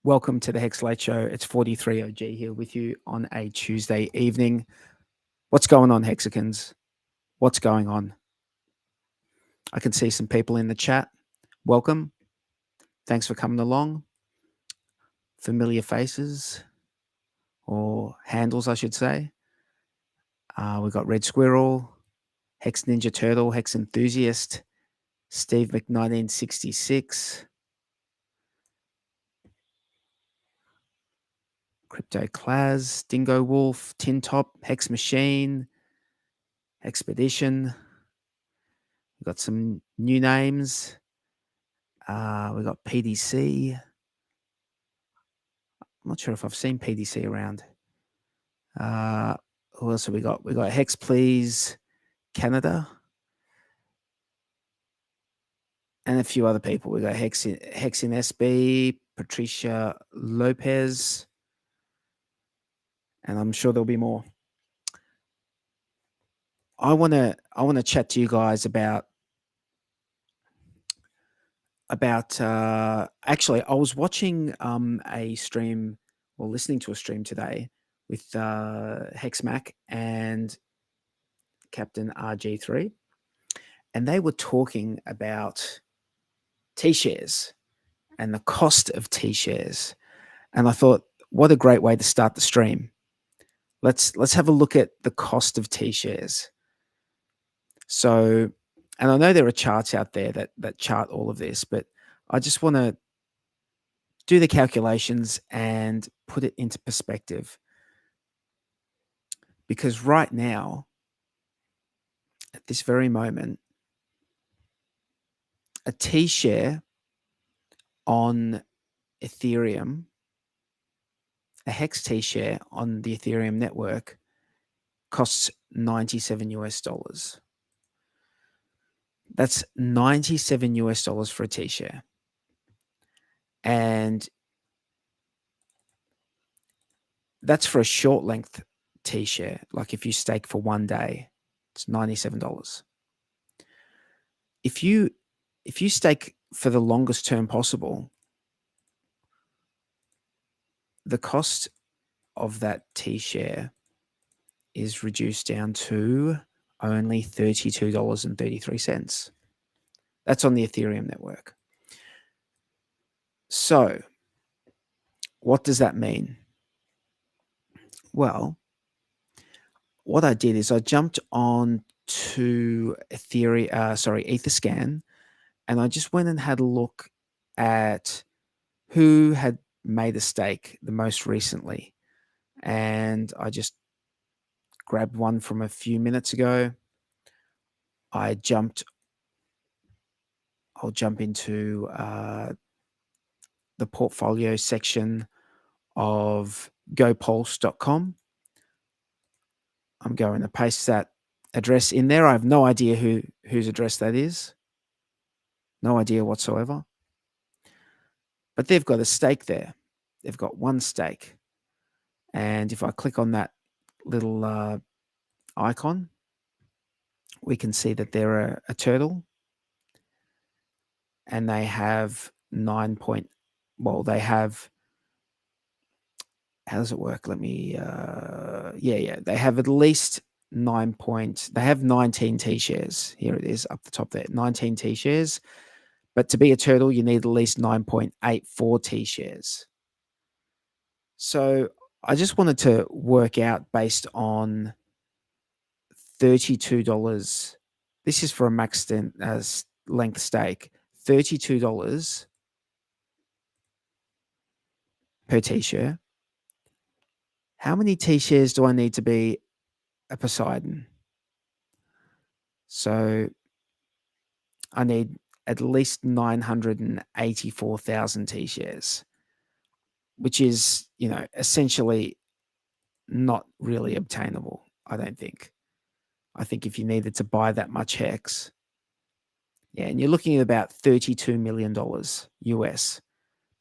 Welcome to the HEX Late Show. It's 43 OG here with you on a Tuesday evening. What's going on, Hexicans? What's going on? I can see some people in the chat. Welcome. Thanks for coming along. Familiar faces, or handles, I should say. We've got Red Squirrel, Hex Ninja Turtle, Hex Enthusiast, Steve Mc1966, Crypto Claz, Dingo Wolf, Tin Top, Hex Machine, Expedition. We've got some new names. We've got PDC. I'm not sure if I've seen PDC around. Who else have we got? We got Hex Please Canada. And a few other people. We got Hex in SB, Patricia Lopez. And I'm sure there'll be more. I want to chat to you guys about actually, I was watching a stream or listening to a stream today with HexMac and Captain RG3, and they were talking about T-shares and the cost of T-shares. And I thought, what a great way to start the stream. Let's have a look at the cost of T-shares. So, and I know there are charts out there that chart all of this, but I just want to do the calculations and put it into perspective. Because right now, at this very moment, a T-share on Ethereum, a Hex T-share on the Ethereum network costs $97. That's $97 for a T-share. And that's for a short length T-share. Like if you stake for 1 day, it's $97. If you stake for the longest term possible, the cost of that T-share is reduced down to only $32.33. That's on the Ethereum network. So what does that mean? Well, what I did is I jumped on to Etherscan, and I just went and had a look at who had made a stake the most recently. And I just grabbed one from a few minutes ago. I'll jump into the portfolio section of gopulse.com. I'm going to paste that address in there. I have no idea whose address that is. No idea whatsoever. But they've got a stake there. They've got one stake. And if I click on that little icon, we can see that they're a turtle. And they have they have, how does it work? Let me, they have at least they have 19 T shares. Here it is up the top there, 19 T shares. But to be a turtle, you need at least 9.84 T shares. So I just wanted to work out based on $32. This is for a max length stake, $32 per T share. How many T shares do I need to be a Poseidon? So I need at least 984,000 T shares, which is, essentially not really obtainable, I don't think. I think if you needed to buy that much HEX, and you're looking at about $32 million US,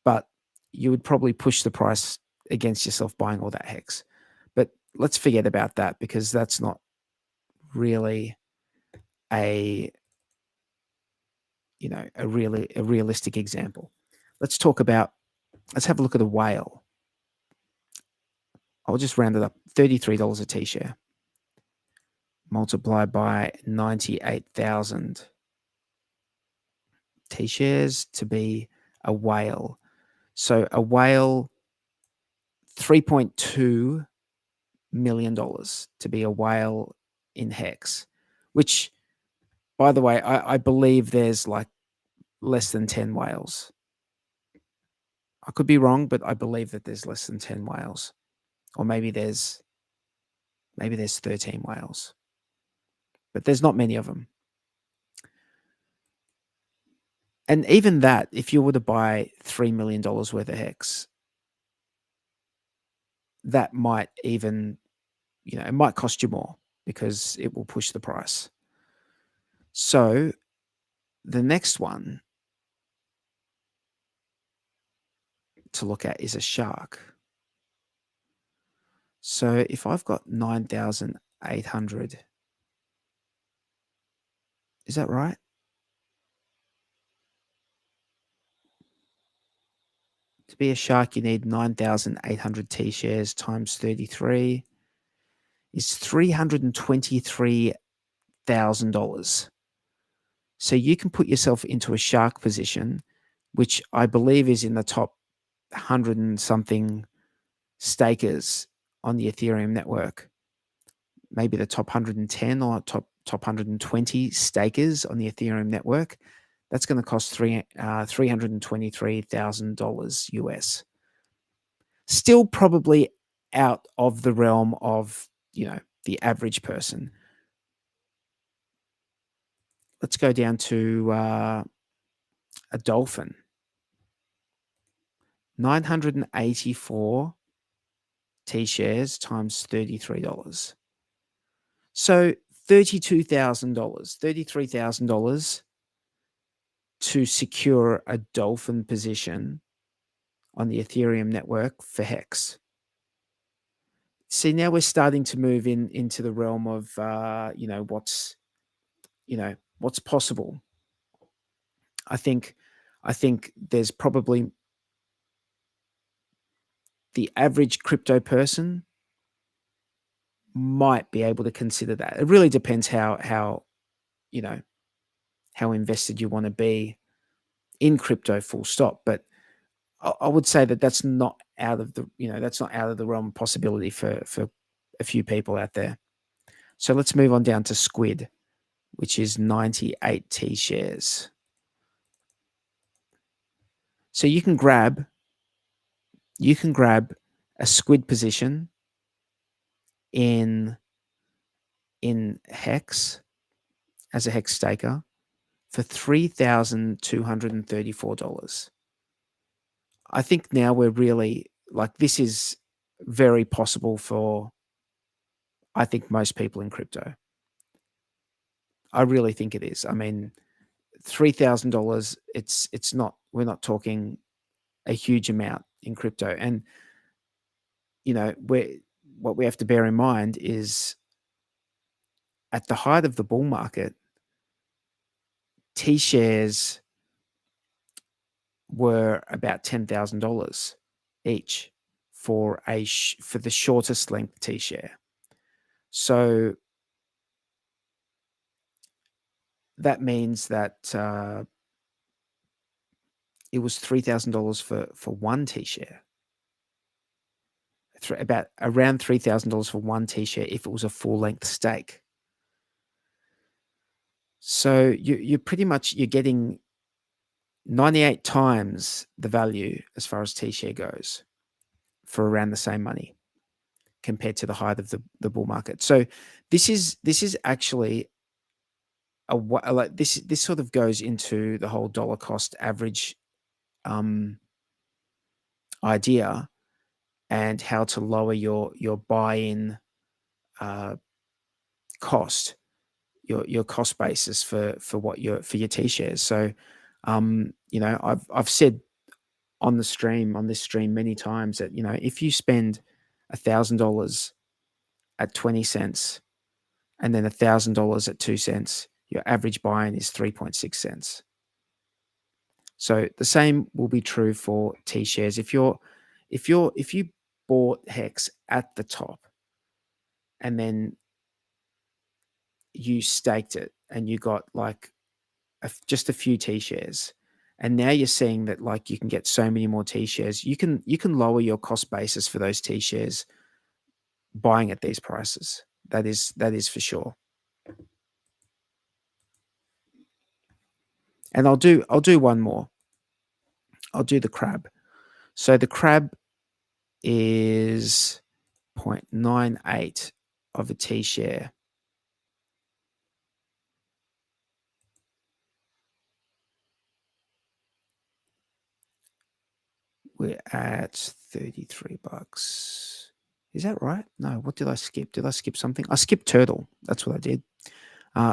but you would probably push the price against yourself buying all that HEX. But let's forget about that because that's not really a realistic example. Let's have a look at a whale. I'll just round it up, $33 a T share multiplied by 98,000 T shares to be a whale. So a whale, $3.2 million to be a whale in HEX, which, by the way, I believe there's like less than 10 whales. I could be wrong, but I believe that there's less than 10 whales. Or maybe there's 13 whales. But there's not many of them. And even that, if you were to buy $3 million worth of HEX, that might even, it might cost you more because it will push the price. So the next one to look at is a shark. So if I've got 9,800, is that right? To be a shark, you need 9,800 T shares times 33 is $323,000. So you can put yourself into a shark position, which I believe is in the top 100 and something stakers on the Ethereum network. Maybe the top 110 or top 120 stakers on the Ethereum network. That's going to cost $323,000 US. Still probably out of the realm of, the average person. Let's go down to a dolphin. 984 T shares times $33. So $32,000, $33,000 to secure a dolphin position on the Ethereum network for HEX. See, now we're starting to move into the realm of what's possible. I think there's probably the average crypto person might be able to consider that. It really depends how invested you want to be in crypto, full stop. But I would say that that's not out of the realm of possibility for a few people out there. So let's move on down to squid, which is 98 T shares. So you can grab a squid position in HEX as a HEX staker for $3,234. I think now we're really this is very possible for, I think, most people in crypto. I really think it is. I mean, $3,000, it's not, we're not talking a huge amount in crypto. And, what we have to bear in mind is at the height of the bull market, T shares were about $10,000 each for the shortest length T share. So that means that it was $3,000 for one T-share. About around $3,000 for one T-share if it was a full-length stake. So you're pretty much, you're getting 98 times the value as far as T-share goes for around the same money compared to the height of the bull market. So this is actually like this sort of goes into the whole dollar cost average idea, and how to lower your buy-in cost, your cost basis for what your T-shares. So I've said on this stream many times that if you spend $1,000 at 20 cents and then $1,000 at 2 cents, your average buy-in is 3.6 cents. So the same will be true for T-shares. If you bought HEX at the top and then you staked it and you got like just a few T-shares, and now you're seeing that like you can get so many more T-shares, you can lower your cost basis for those T-shares buying at these prices. That is for sure. And I'll do one more. I'll do the crab. So the crab is 0.98 of a T-share. We're at $33. Is that right? No, what did I skip? Did I skip something? I skipped turtle. That's what I did.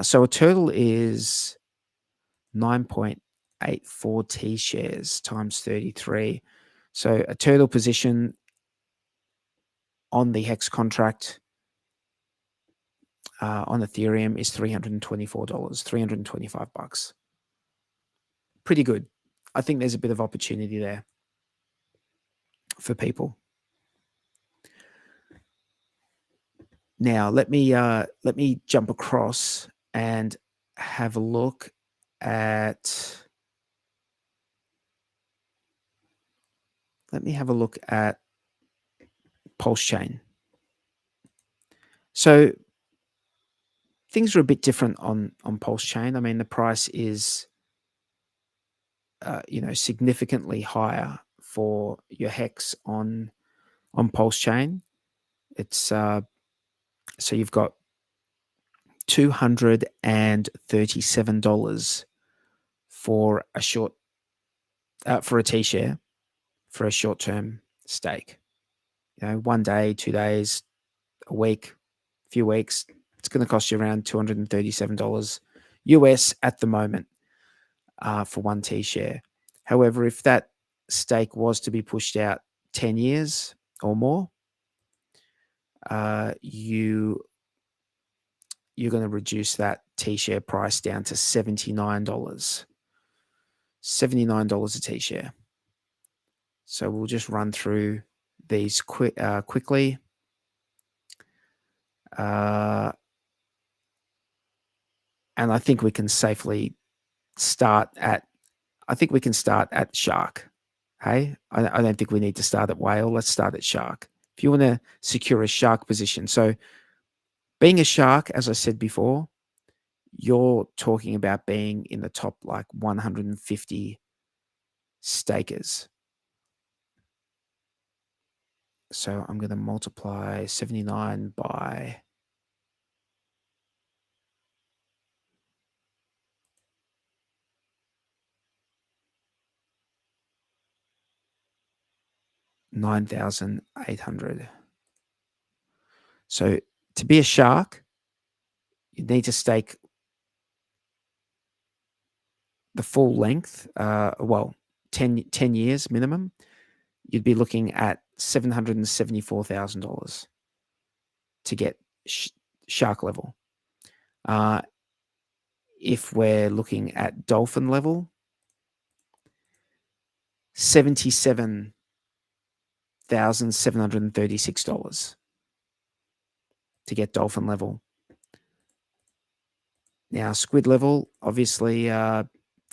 So a turtle is 9.84 T-shares times 33. So a turtle position on the HEX contract on Ethereum is $324, $325. Pretty good. I think there's a bit of opportunity there for people. Now let me jump across and have a look at. Let me have a look at PulseChain. So things are a bit different on PulseChain. I mean, the price is significantly higher for your HEX on PulseChain. It's so you've got $237 for a short for a T-share for a short-term stake. 1 day, 2 days, a week, a few weeks. It's going to cost you around $237 US at the moment for one T-share. However, if that stake was to be pushed out 10 years or more, you're going to reduce that T-share price down to $79. $79 a T-share. So we'll just run through these quickly. And I think we can safely start at Shark. Hey, I don't think we need to start at Whale. Let's start at Shark. If you want to secure a Shark position. So being a Shark, as I said before, you're talking about being in the top like 150 stakers. So I'm going to multiply 79 by 9,800. So to be a Shark, you need to stake the full length, 10 years minimum. You'd be looking at $774,000 to get Shark level. If we're looking at Dolphin level, $77,736 to get Dolphin level. Now, squid level, obviously a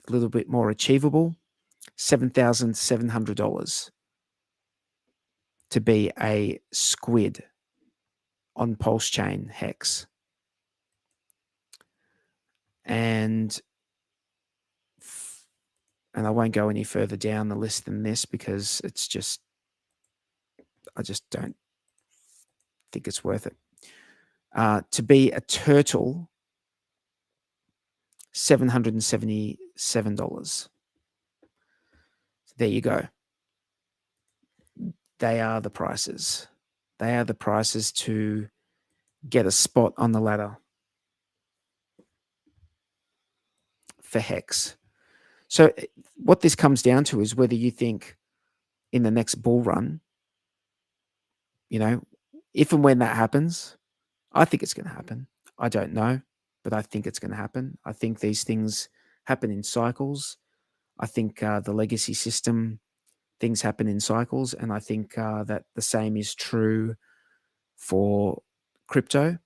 little bit more achievable, $7,700 to be a squid on PulseChain HEX. And I won't go any further down the list than this because it's just, I just don't think it's worth it. To be a turtle, $777. So there you go. They are the prices. They are the prices to get a spot on the ladder for HEX. So what this comes down to is whether you think in the next bull run, if and when that happens, I think it's going to happen. I don't know, but I think it's going to happen. I think these things happen in cycles. I think the legacy system things happen in cycles, and I think that the same is true for crypto.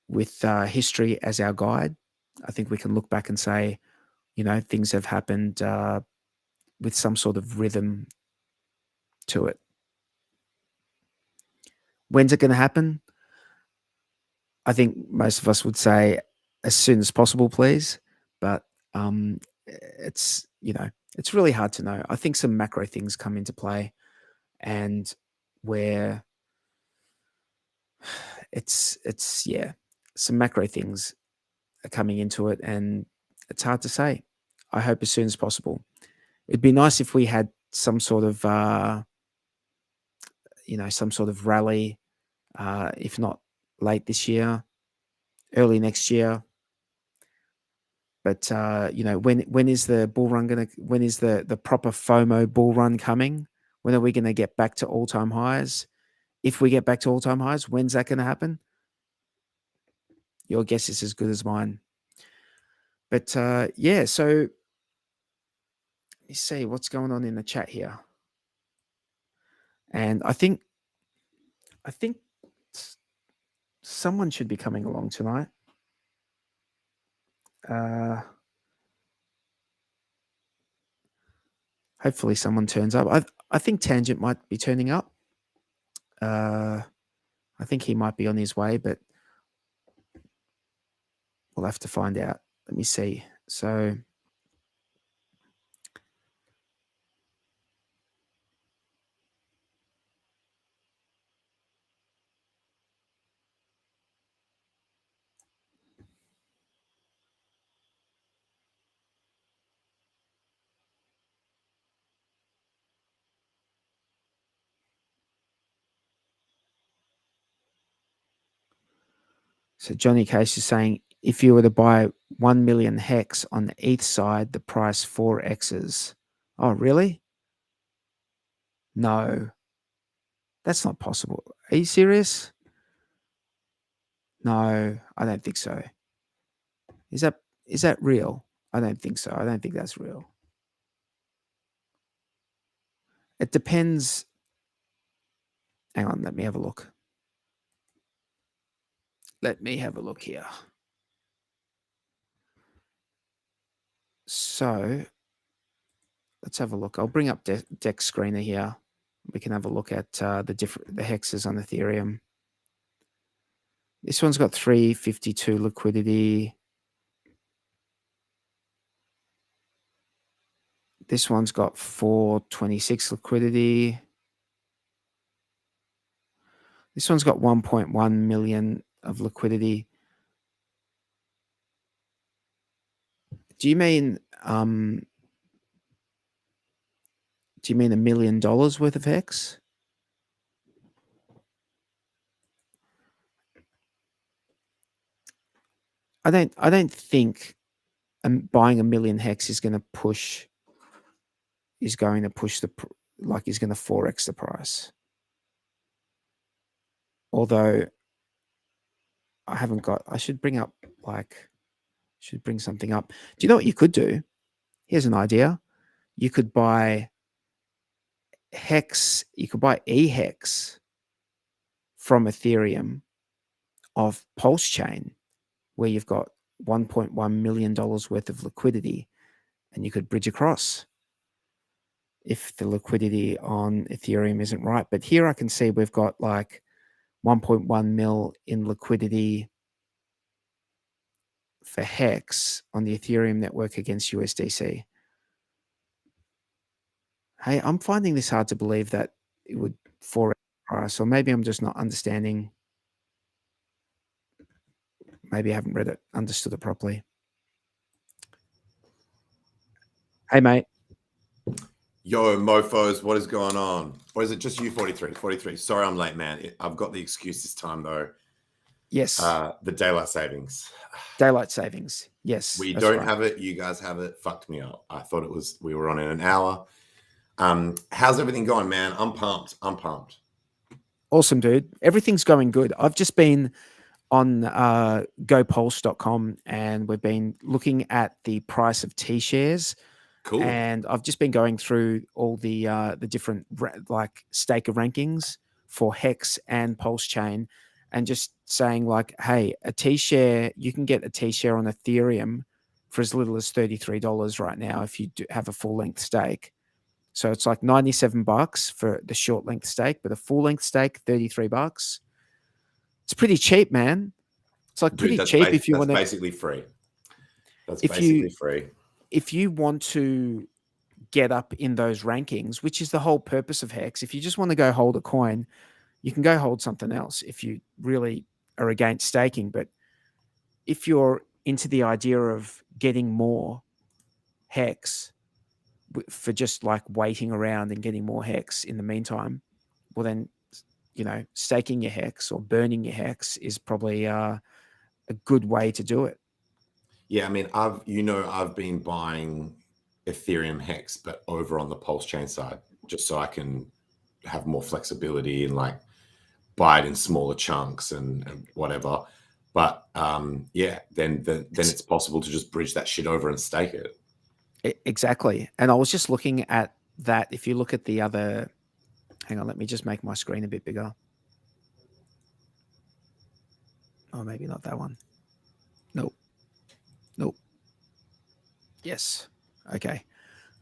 With history as our guide, I think we can look back and say, things have happened with some sort of rhythm to it. When's it going to happen? I think most of us would say as soon as possible, please. But it's really hard to know. I think some macro things come into play, and where some macro things are coming into it, and it's hard to say. I hope as soon as possible. It'd be nice if we had some sort of rally, if not late this year, early next year. But when is the bull run when is the proper FOMO bull run coming? When are we going to get back to all-time highs? If we get back to all-time highs, when's that going to happen? Your guess is as good as mine. But so let me see what's going on in the chat here. And I think someone should be coming along tonight. Hopefully someone turns up. I think Tangent might be turning up. I think he might be on his way, but we'll have to find out. Let me see. So Johnny Case is saying, if you were to buy 1 million HEX on the ETH side, the price 4x's. Oh, really? No. That's not possible. Are you serious? No, I don't think so. Is that real? I don't think so. I don't think that's real. It depends. Hang on, let me have a look. Let me have a look here. So let's have a look. I'll bring up Dex Screener here. We can have a look at the hexes on Ethereum. This one's got 352 liquidity. This one's got 426 liquidity. This one's got 1.1 million of liquidity. Do you mean $1 million worth of HEX? I don't think buying 1 million HEX is going to push the is going to 4x the price. Although I should bring something up. Do you know what you could do? Here's an idea. You could buy HEX, you could buy EHEX from Ethereum of PulseChain, where you've got $1.1 million worth of liquidity, and you could bridge across if the liquidity on Ethereum isn't right. But here I can see we've got like 1.1 mil in liquidity for HEX on the Ethereum network against USDC. Hey, I'm finding this hard to believe that it would 4x price, or maybe I'm just not understanding. Maybe I haven't understood it properly. Hey, mate. Yo, mofos, what is going on? Or is it just you, 43? 43. Sorry, I'm late, man. I've got the excuse this time, though. Yes. The daylight savings. Daylight savings. Yes. We don't have it. You guys have it. Fucked me up. I thought we were on in an hour. How's everything going, man? I'm pumped. Awesome, dude. Everything's going good. I've just been on gopulse.com and we've been looking at the price of T shares. Cool. And I've just been going through all the different like staker rankings for HEX and PulseChain, and just saying like, hey, a T share, you can get a T share on Ethereum for as little as $33 right now if you do have a full length stake. So it's like $97 for the short length stake, but a full length stake, $33. It's pretty cheap, man. It's like pretty cheap if you want to. Basically free. That's basically free. If you want to get up in those rankings, which is the whole purpose of HEX, if you just want to go hold a coin, you can go hold something else if you really are against staking. But if you're into the idea of getting more HEX for just like waiting around and getting more HEX in the meantime, well then, you know, staking your HEX or burning your HEX is probably a good way to do it. Yeah, I mean, I've been buying Ethereum HEX, but over on the PulseChain side, just so I can have more flexibility and like buy it in smaller chunks and whatever. But yeah, then it's possible to just bridge that shit over and stake it. Exactly. And I was just looking at that. If you look at the other, hang on, let me just make my screen a bit bigger. Oh, maybe not that one. Nope. Yes. Okay.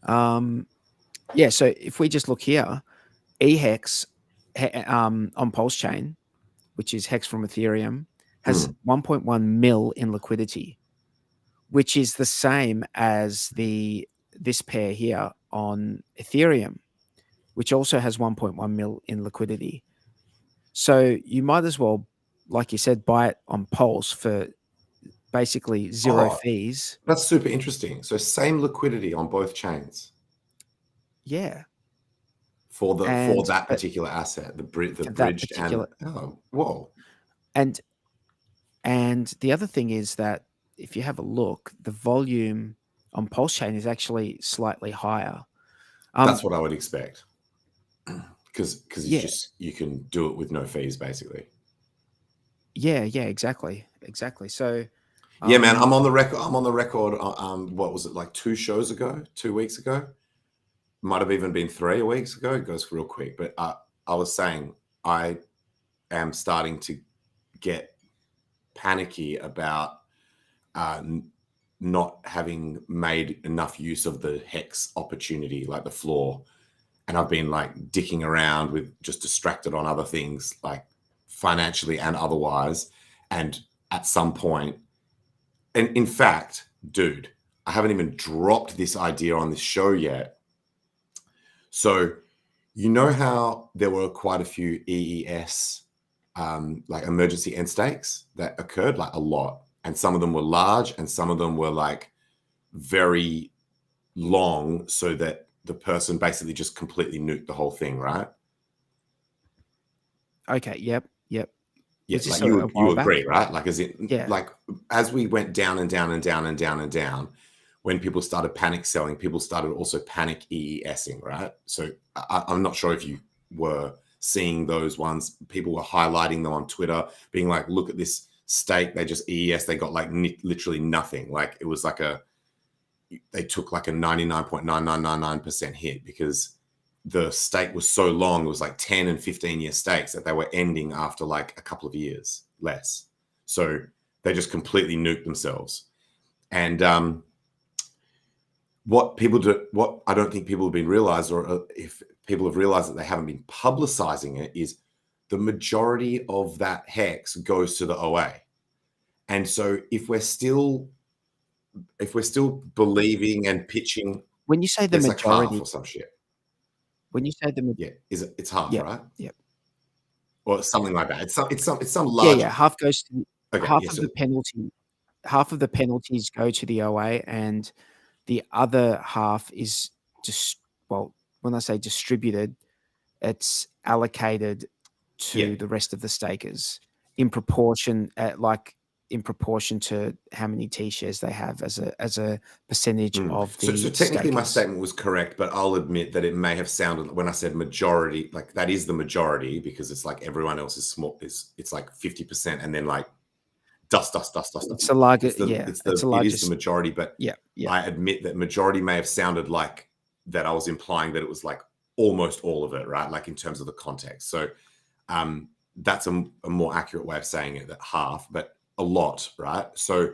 Yeah. So if we just look here, EHEX on PulseChain, which is HEX from Ethereum, has 1.1 mil in liquidity, which is the same as this pair here on Ethereum, which also has 1.1 mil in liquidity. So you might as well, like you said, buy it on Pulse for basically zero fees. That's super interesting. So same liquidity on both chains. Yeah. For that particular asset, the bridged and whoa. And the other thing is that if you have a look, the volume on PulseChain is actually slightly higher. That's what I would expect, because you can do it with no fees, basically. Yeah, exactly. So yeah, man, I'm on the record. What was it, like 2 weeks ago? Might have even been 3 weeks ago. It goes real quick, but I was saying I am starting to get panicky about not having made enough use of the HEX opportunity, like the floor. And I've been like dicking around with, just distracted on other things, like financially and otherwise. And at some point, and in fact, dude, I haven't even dropped this idea on this show yet. So, you know how there were quite a few EES, like emergency end stakes that occurred, like a lot. And some of them were large and some of them were like very long, so that the person basically just completely nuked the whole thing, right? Okay, yep. Yes, like you agree, right? Like like as we went down and down and down and down and down, when people started panic selling, people started also panic EESing, right? So I'm not sure if you were seeing those ones. People were highlighting them on Twitter, being like, look at this stake, they just EES, they got like literally nothing. Like it was like they took like a 99.9999% hit because the stake was so long. It was like 10 and 15 year stakes that they were ending after like a couple of years less. So they just completely nuke themselves. And what I don't think people have been realized, or if people have realized that they haven't been publicizing it, is the majority of that hex goes to the OA. And so if we're still believing and pitching, When you say the there's like half majority, or some shit. when you say the Yeah, it's half, yep, right? yep. Or something like that. It's some Yeah, large. yeah, half goes to Okay, half yeah. of So the penalty half of the penalties go to the OA, and the other half is just, well, when I say distributed, it's allocated yeah. to the rest of the stakers in proportion, in proportion to how many T-shares they have as a percentage of So the technically my stakers. statement was correct, but I'll admit that it may have sounded, when I said majority, like that is the majority, because it's like everyone else is small. It's like 50%, and then like dust. It's a larger, It is the majority, but yeah. I admit that majority may have sounded like that I was implying that it was like almost all of it, right? Like in terms of the context. So that's a more accurate way of saying it, that half, but a lot, right? So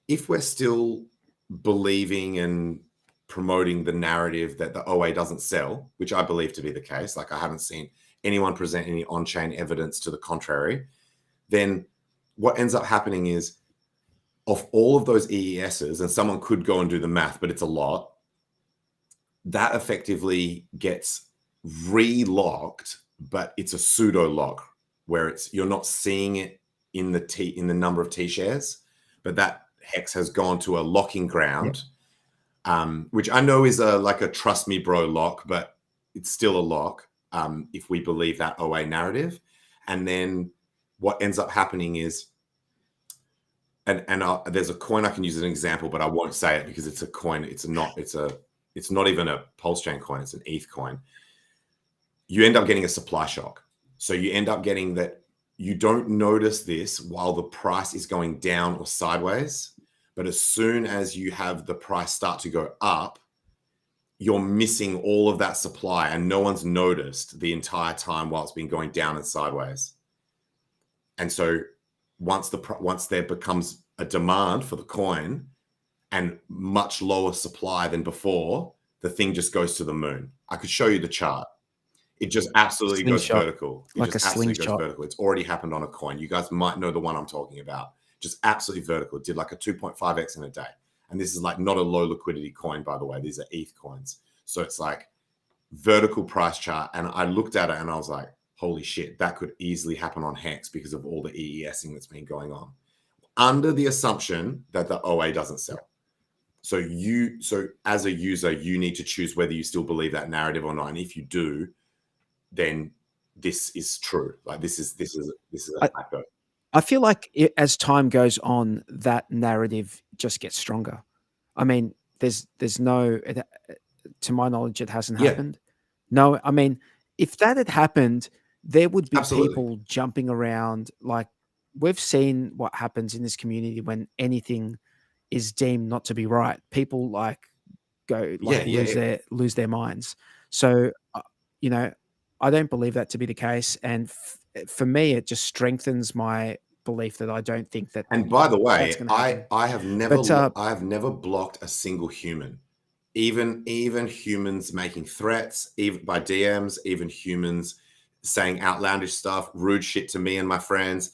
if we're still believing and promoting the narrative that the OA doesn't sell, which I believe to be the case, like I haven't seen anyone present any on-chain evidence to the contrary, then what ends up happening is, of all of those EESs, and someone could go and do the math, but it's a lot, that effectively gets re-locked, but it's a pseudo lock where you're not seeing it in the number of T shares, but that hex has gone to a locking ground, which I know is like a trust me bro lock, but it's still a lock if we believe that OA narrative. And then what ends up happening is, and there's a coin I can use as an example, but I won't say it because it's a coin. It's not even a PulseChain coin. It's an ETH coin. You end up getting a supply shock. So you end up getting that you don't notice this while the price is going down or sideways. But as soon as you have the price start to go up, you're missing all of that supply, and no one's noticed the entire time while it's been going down and sideways. And so once there becomes a demand for the coin and much lower supply than before, the thing just goes to the moon. I could show you the chart. It just absolutely goes vertical. Like a slingshot. It's already happened on a coin. You guys might know the one I'm talking about. Just absolutely vertical. It did like a 2.5x in a day. And this is like not a low liquidity coin, by the way. These are ETH coins. So it's like vertical price chart. And I looked at it and I was like, holy shit, that could easily happen on HEX because of all the EESing that's been going on, under the assumption that the OA doesn't sell. So as a user, you need to choose whether you still believe that narrative or not. And if you do, then this is true. Like this is a factor. I feel like as time goes on, that narrative just gets stronger. I mean, there's no, to my knowledge, it hasn't happened. No, I mean, if that had happened, there would be people jumping around. Like, we've seen what happens in this community when anything is deemed not to be right. People lose their minds. So, I don't believe that to be the case. And for me, it just strengthens my belief that I don't think that. And by the way, I have never blocked a single human, even humans making threats, even by DMs, even humans saying outlandish stuff, rude shit to me and my friends,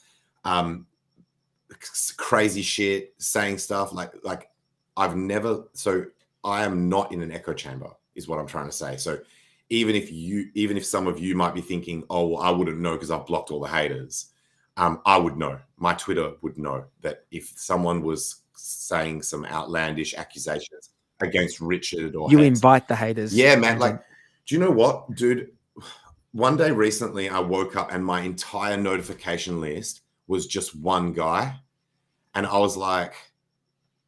crazy shit, saying stuff like I've never. So I am not in an echo chamber, is what I'm trying to say. So even if some of you might be thinking, oh, well, I wouldn't know because I've blocked all the haters, I would know. My Twitter would know that if someone was saying some outlandish accusations against Richard or you HEX, invite the haters. Yeah, man. Like, do you know what, dude? One day recently, I woke up and my entire notification list was just one guy. And I was like,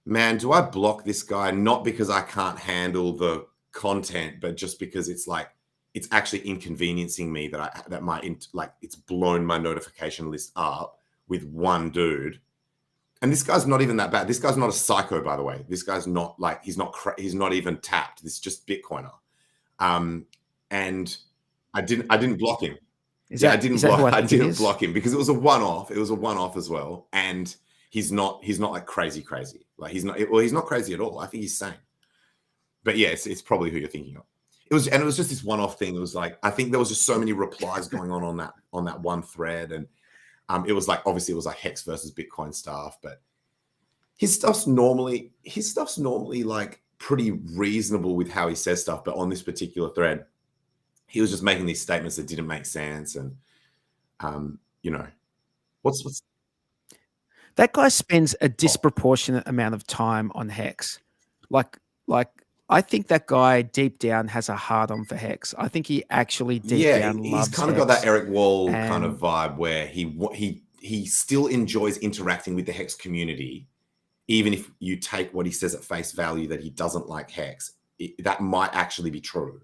man, do I block this guy? Not because I can't handle the content, but just because it's actually inconveniencing me it's blown my notification list up with one dude. And this guy's not even that bad. This guy's not a psycho, by the way. This guy's not like, he's not even tapped. This is just Bitcoiner. And I didn't block him. Yeah, I Is didn't that who block. I I think it didn't is? block him because it was a one-off. It was a one-off as well, and he's not like crazy. Like he's not. Well, he's not crazy at all. I think he's sane. But yeah, it's probably who you're thinking of. It was just this one-off thing. It was like I think there was just so many replies going on that one thread, and it was like obviously it was like Hex versus Bitcoin stuff, but his stuff's normally like pretty reasonable with how he says stuff. But on this particular thread, he was just making these statements that didn't make sense, and you know, what's That guy spends a disproportionate amount of time on Hex. Like I think that guy deep down has a hard on for Hex. I think he actually deep down he's loves kind of Hex. got that Eric Wall kind of And vibe where he still enjoys interacting with the Hex community, even if you take what he says at face value that he doesn't like Hex. That might actually be true,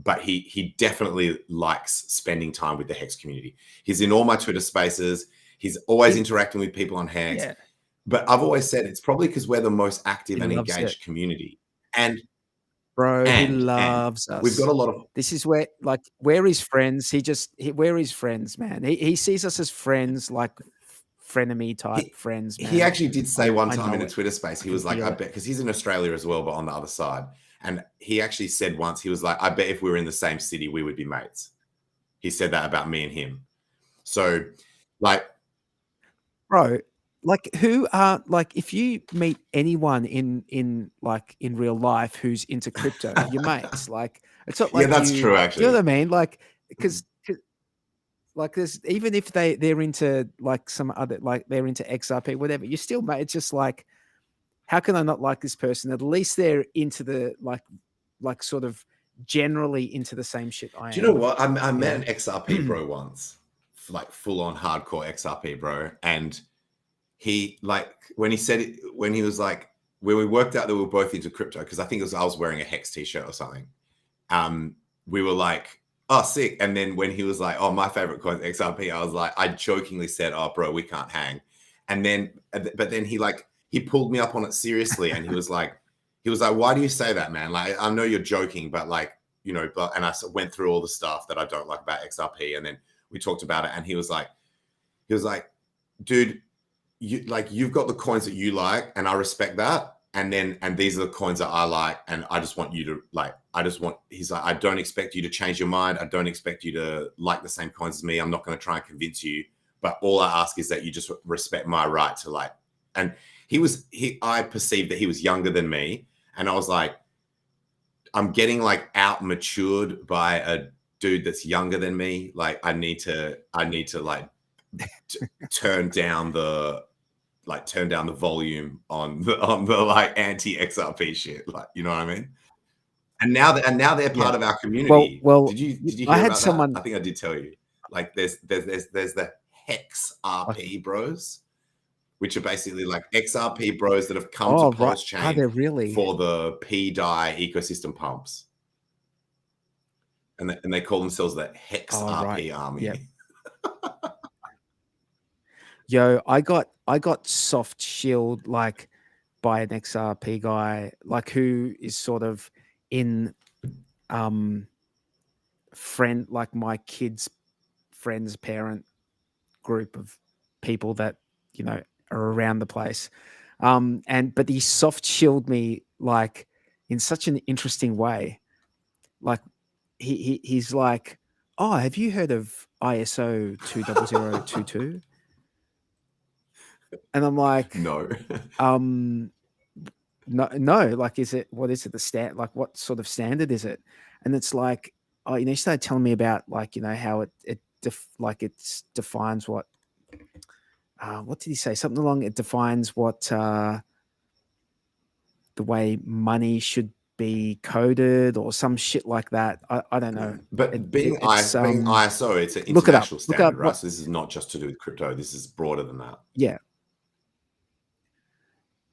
but he definitely likes spending time with the Hex community. He's in all my Twitter spaces. He's always interacting with people on Hex. yeah, But I've always said it's probably because we're the most active he and loves it. engaged community. And Bro, he loves us. we've got a lot of This is where, like, we're his friends. We're his friends, man. He sees us as friends, like frenemy type friends, man. He actually did say one I time in know a it. Twitter space, he can was like, feel I it. bet, because he's in Australia as well, but on the other side. And he actually said once, he was like, I bet if we were in the same city, we would be mates. He said that about me and him. So, like, Bro, like who are like if you meet anyone in like in real life who's into crypto, your mates. Like it's not yeah, like that's you. true, Do you actually. know what I mean? Like because like there's even if they're into like some other like they're into XRP whatever, you still mate. It's just like how can I not like this person? At least they're into the like sort of generally into the same shit I am. Do you know what? I met know? an XRP bro once, like full on hardcore XRP bro. And he, like, when he said it, when he was like, when we worked out that we were both into crypto, because I think it was I was wearing a Hex t-shirt or something. We were like, oh, sick. And then when he was like, oh, my favorite coin is XRP, I was like, I jokingly said, oh, bro, we can't hang. And then, but then he pulled me up on it seriously. And he was like, why do you say that, man? Like, I know you're joking, but like, you know, and I went through all the stuff that I don't like about XRP. And then we talked about it. And he was like, dude, you've got the coins that you like, and I respect that. And these are the coins that I like, and I just want you to like. He's like, I don't expect you to change your mind. I don't expect you to like the same coins as me. I'm not going to try and convince you, but all I ask is that you just respect my right to like. And I perceived that he was younger than me, and I was like, I'm getting like out matured by a dude that's younger than me. Like I need to like turn down the volume on the like anti XRP shit, like, you know what I mean? And now they're part of our community. Well, did you I hear had about someone. that? I think I did tell you. Like there's the HEX RP bros, which are basically like XRP bros that have come to Right. Are PulseChain there really? for the PDI ecosystem pumps, and they call themselves the HEX RP army. Yep. Yo, I got soft shield like by an XRP guy, like who is sort of in friend like my kids' friend's parent group of people that, you know, are around the place. But he soft shielded me like in such an interesting way. Like he's like, oh, have you heard of ISO 20022? And I'm like, No. no, like, what is it, the stat, like, what sort of standard is it? And it's like, oh, you know, he started telling me about, like, you know, how it defines what did he say? Something along, it defines what the way money should be coded or some shit like that. I don't know. But being ISO, it's an look it up. international standard, right? So this is not just to do with crypto. This is broader than that. Yeah.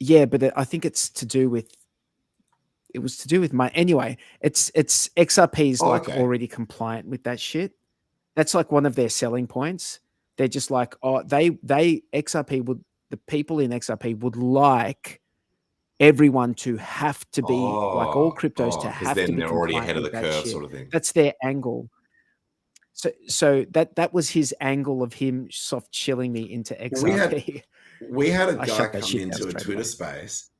Yeah, but I think it's to do with. It was to do with my anyway. It's XRP's already compliant with that shit. That's like one of their selling points. They're just like, oh, the people in XRP would like everyone to have to be like all cryptos to have to be then they're already compliant ahead of the with that curve, shit. sort of thing. That's their angle. So that was his angle of him soft chilling me into XRP. We had a I guy shut that come shit down into a straight Twitter away. space.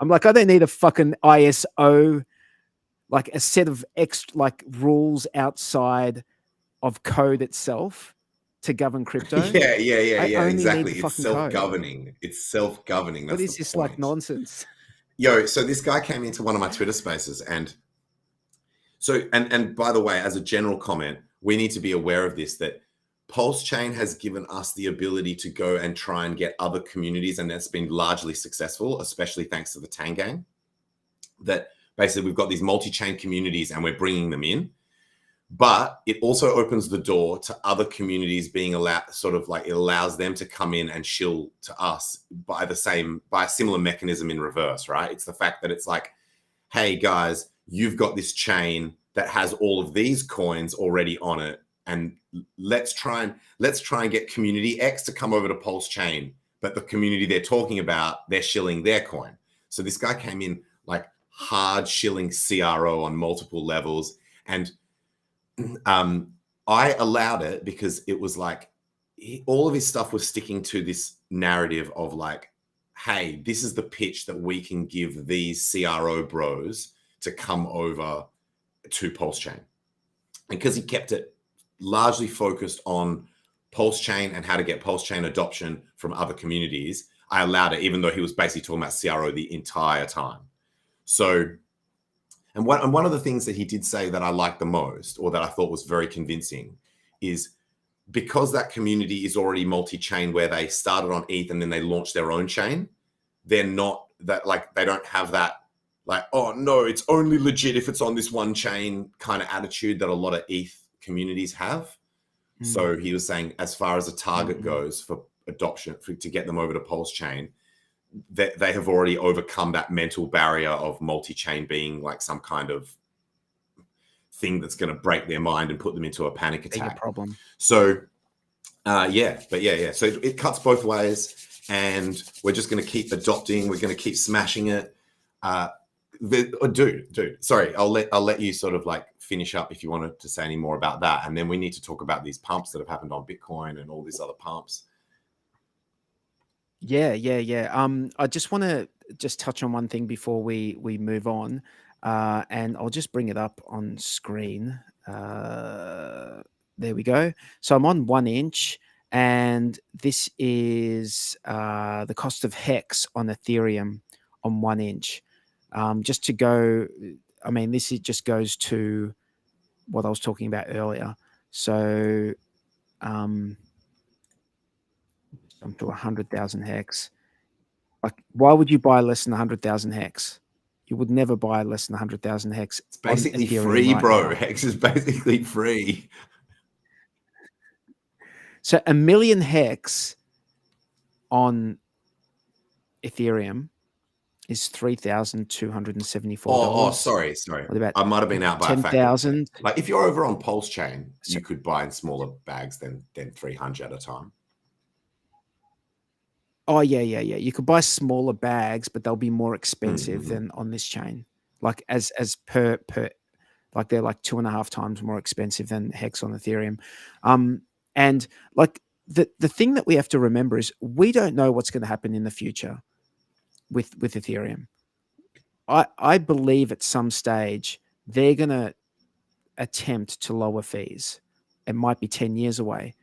I'm like, I don't need a fucking ISO, like a set of like rules outside of code itself to govern crypto. Yeah, I only exactly. need the It's fucking code. self-governing. It's self-governing. What That's is the this point. like nonsense? Yo, so this guy came into one of my Twitter spaces, and so and by the way, as a general comment, we need to be aware of this, that PulseChain has given us the ability to go and try and get other communities, and that's been largely successful, especially thanks to the Tang Gang. That basically we've got these multi-chain communities and we're bringing them in, but it also opens the door to other communities being allowed, sort of like it allows them to come in and shill to us by a similar mechanism in reverse, right? It's the fact that it's like, hey guys, you've got this chain that has all of these coins already on it, and let's try and get community X to come over to PulseChain, but the community they're talking about, they're shilling their coin. So this guy came in like hard shilling CRO on multiple levels, and I allowed it because it was like all of his stuff was sticking to this narrative of like, hey, this is the pitch that we can give these CRO bros to come over to PulseChain. And because he kept it largely focused on PulseChain and how to get PulseChain adoption from other communities, I allowed it, even though he was basically talking about CRO the entire time. So, and one of the things that he did say that I liked the most, or that I thought was very convincing, is because that community is already multi-chain, where they started on ETH and then they launched their own chain, they're not that, like, they don't have that like, oh no, it's only legit if it's on this one chain kind of attitude that a lot of ETH communities have. So he was saying, as far as a target goes for adoption, to get them over to PulseChain, that they have already overcome that mental barrier of multi-chain being like some kind of thing that's going to break their mind and put them into a panic attack. Bigger problem. So yeah. So it cuts both ways, and we're just going to keep adopting. We're going to keep smashing it. Dude, sorry, I'll let you sort of like finish up if you wanted to say any more about that, and then we need to talk about these pumps that have happened on Bitcoin and all these other pumps. Yeah. I just want to touch on one thing before we move on, and I'll just bring it up on screen. There we go. So I'm on 1 inch, and this is the cost of HEX on Ethereum on 1 inch. Just to go, I mean, this just goes to what I was talking about earlier. So I'm to 100,000 HEX. Like, why would you buy less than 100,000 HEX? You would never buy less than 100,000 HEX. It's basically Ethereum free, right bro. now. HEX is basically free. So 1 million HEX on Ethereum is $3,274. Oh, sorry. What about I might have been out by 10,000? Like if you're over on PulseChain, you could buy in smaller bags than 300 at a time. Oh yeah. You could buy smaller bags, but they'll be more expensive than on this chain. Like as per like they're like 2.5 times more expensive than HEX on Ethereum. And like the thing that we have to remember is we don't know what's going to happen in the future with Ethereum. I believe at some stage they're going to attempt to lower fees. It might be 10 years away,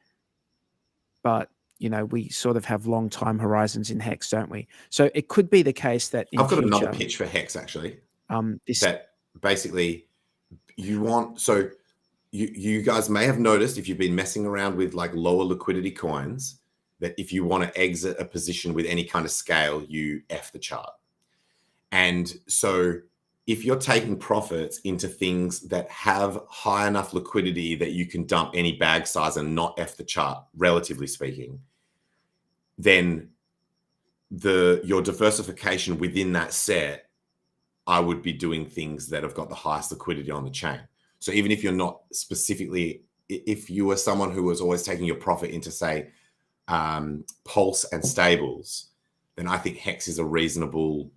but you know, we sort of have long time horizons in HEX, don't we? So it could be the case that in I've got future, another pitch for HEX actually. This that basically you want, so you guys may have noticed if you've been messing around with like lower liquidity coins, that if you want to exit a position with any kind of scale, you F the chart. And so if you're taking profits into things that have high enough liquidity that you can dump any bag size and not F the chart, relatively speaking, then your diversification within that set, I would be doing things that have got the highest liquidity on the chain. So even if you're not specifically, if you were someone who was always taking your profit into, say, Pulse and stables, then I think HEX is a reasonable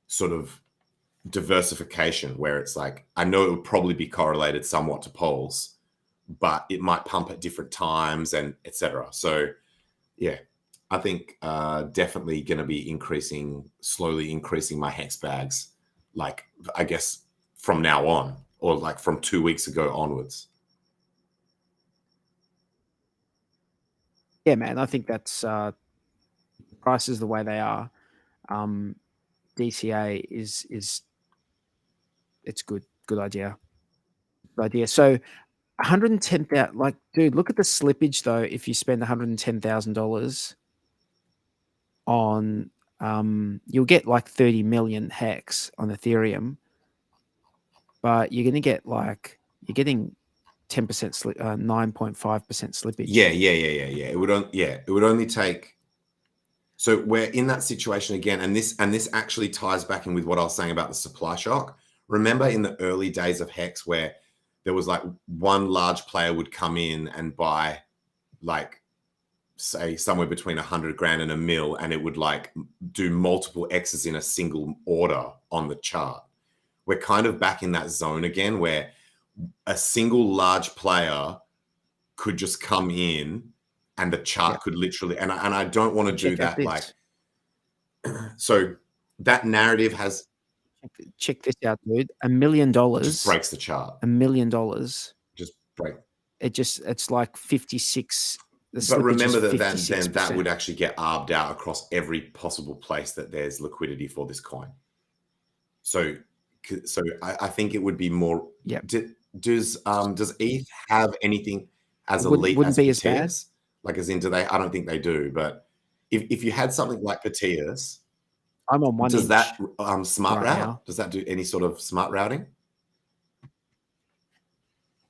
sort of diversification where it's like, I know it would probably be correlated somewhat to Pulse, but it might pump at different times and etc. So yeah, I think definitely going to be slowly increasing my HEX bags, like I guess from now on, or like from 2 weeks ago onwards. Yeah, man. I think that's prices the way they are. DCA is it's good idea. Good idea. So 110,000, like, dude, look at the slippage though. If you spend $110,000 on, you'll get like 30 million hex on Ethereum, but you're going to get like, you're getting 10% 9.5% slippage. Yeah. It would only take. So we're in that situation again, and this actually ties back in with what I was saying about the supply shock. Remember in the early days of HEX where there was like one large player would come in and buy like, say, somewhere between 100 grand and $1 million, and it would like do multiple X's in a single order on the chart. We're kind of back in that zone again where a single large player could just come in and the chart could literally, and I don't want to do that. Like, so that narrative has. Check this out, dude. $1 million just breaks the chart. $1 million just break. It's like 56. But remember that then that would actually get arbed out across every possible place that there's liquidity for this coin. So I think it would be more. Yeah. Does ETH have anything as elite as Proteus? Like, as in, do they? I don't think they do. But if you had something like Proteus, I'm on one. Does that smart route? Now. Does that do any sort of smart routing?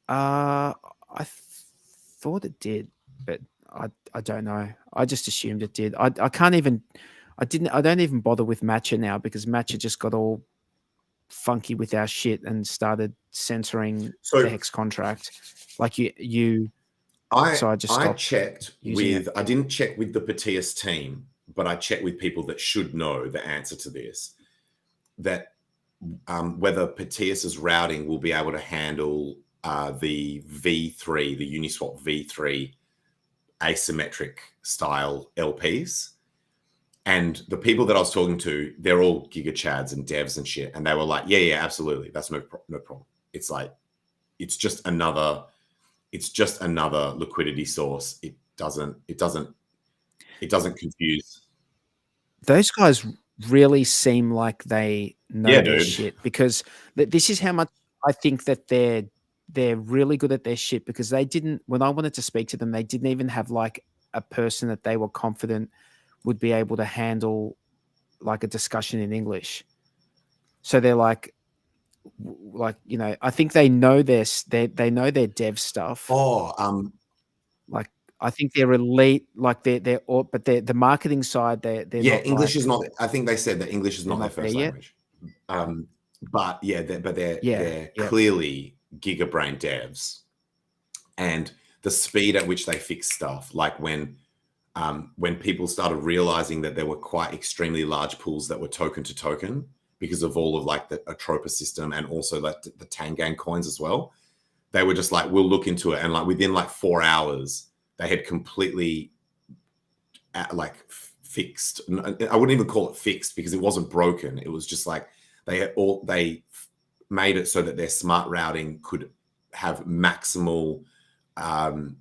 I thought it did, but I don't know. I just assumed it did. I can't even. I don't even bother with Matcha now because Matcha just got all funky with our shit and started censoring the HEX contract. Like I checked with. I didn't check with the Proteus team, but I checked with people that should know the answer to this. That whether Proteus's routing will be able to handle the V3, the Uniswap V3 asymmetric style LPs. And the people that I was talking to, they're all giga chads and devs and shit. And they were like, yeah, absolutely. That's no problem. It's like, it's just another liquidity source. It doesn't confuse. Those guys really seem like they know their shit, because this is how much I think that they're really good at their shit, because they didn't, when I wanted to speak to them, they didn't even have like a person that they were confident would be able to handle like a discussion in English. So they're like, you know, I think they know their dev stuff. Like, I think they're elite, like but the marketing side, they're not English is not. I think they said that English is not their first language. But they're clearly gigabrain devs, and the speed at which they fix stuff, like when people started realizing that there were quite extremely large pools that were token to token because of all of like the Atropa system and also like the Tangang coins as well. They were just like, we'll look into it, and like within like 4 hours, they had completely like fixed. I wouldn't even call it fixed because it wasn't broken. It was just like they made it so that their smart routing could have maximal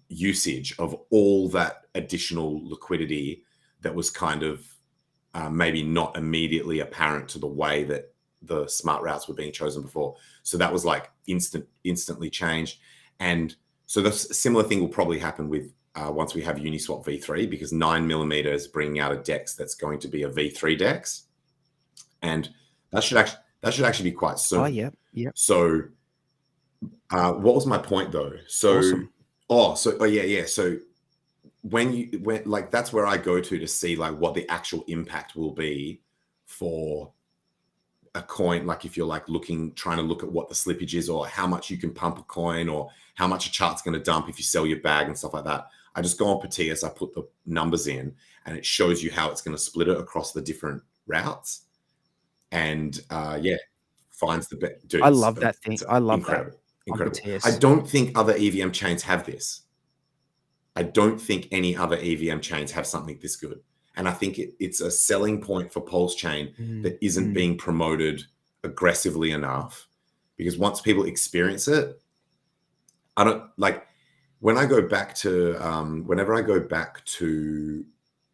usage of all that additional liquidity that was kind of maybe not immediately apparent to the way that the smart routes were being chosen before. So that was like instantly changed. And so the similar thing will probably happen with once we have Uniswap V3, because 9mm is bringing out a DEX that's going to be a V3 DEX, and that should actually be quite soon. Oh yeah. So what was my point though? So awesome. So when like, that's where I go to see like what the actual impact will be for a coin. Like if you're like trying to look at what the slippage is, or how much you can pump a coin, or how much a chart's going to dump if you sell your bag and stuff like that. I just go on Proteus, I put the numbers in, and it shows you how it's going to split it across the different routes. And finds the best. I love that thing. I love incredible. Incredible. on the I TS. don't think other EVM chains have this. I don't think any other EVM chains have something this good. And I think it's a selling point for PulseChain that isn't being promoted aggressively enough, because once people experience it, I don't like when I go back to whenever I go back to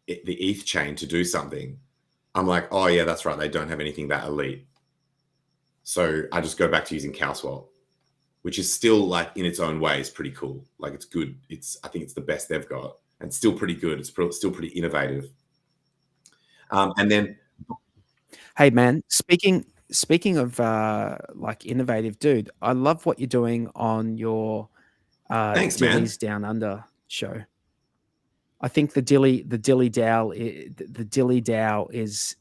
the ETH chain to do something, I'm like, oh yeah, that's right. They don't have anything that elite. So I just go back to using CowSwap, which is still like in its own way is pretty cool. Like it's good. I think it's the best they've got and still pretty good. It's still pretty innovative. And then, Hey man, speaking of like innovative, dude, I love what you're doing on your thanks, man. Dilly's Down Under show. I think the Dilly DAO the Dilly DAO is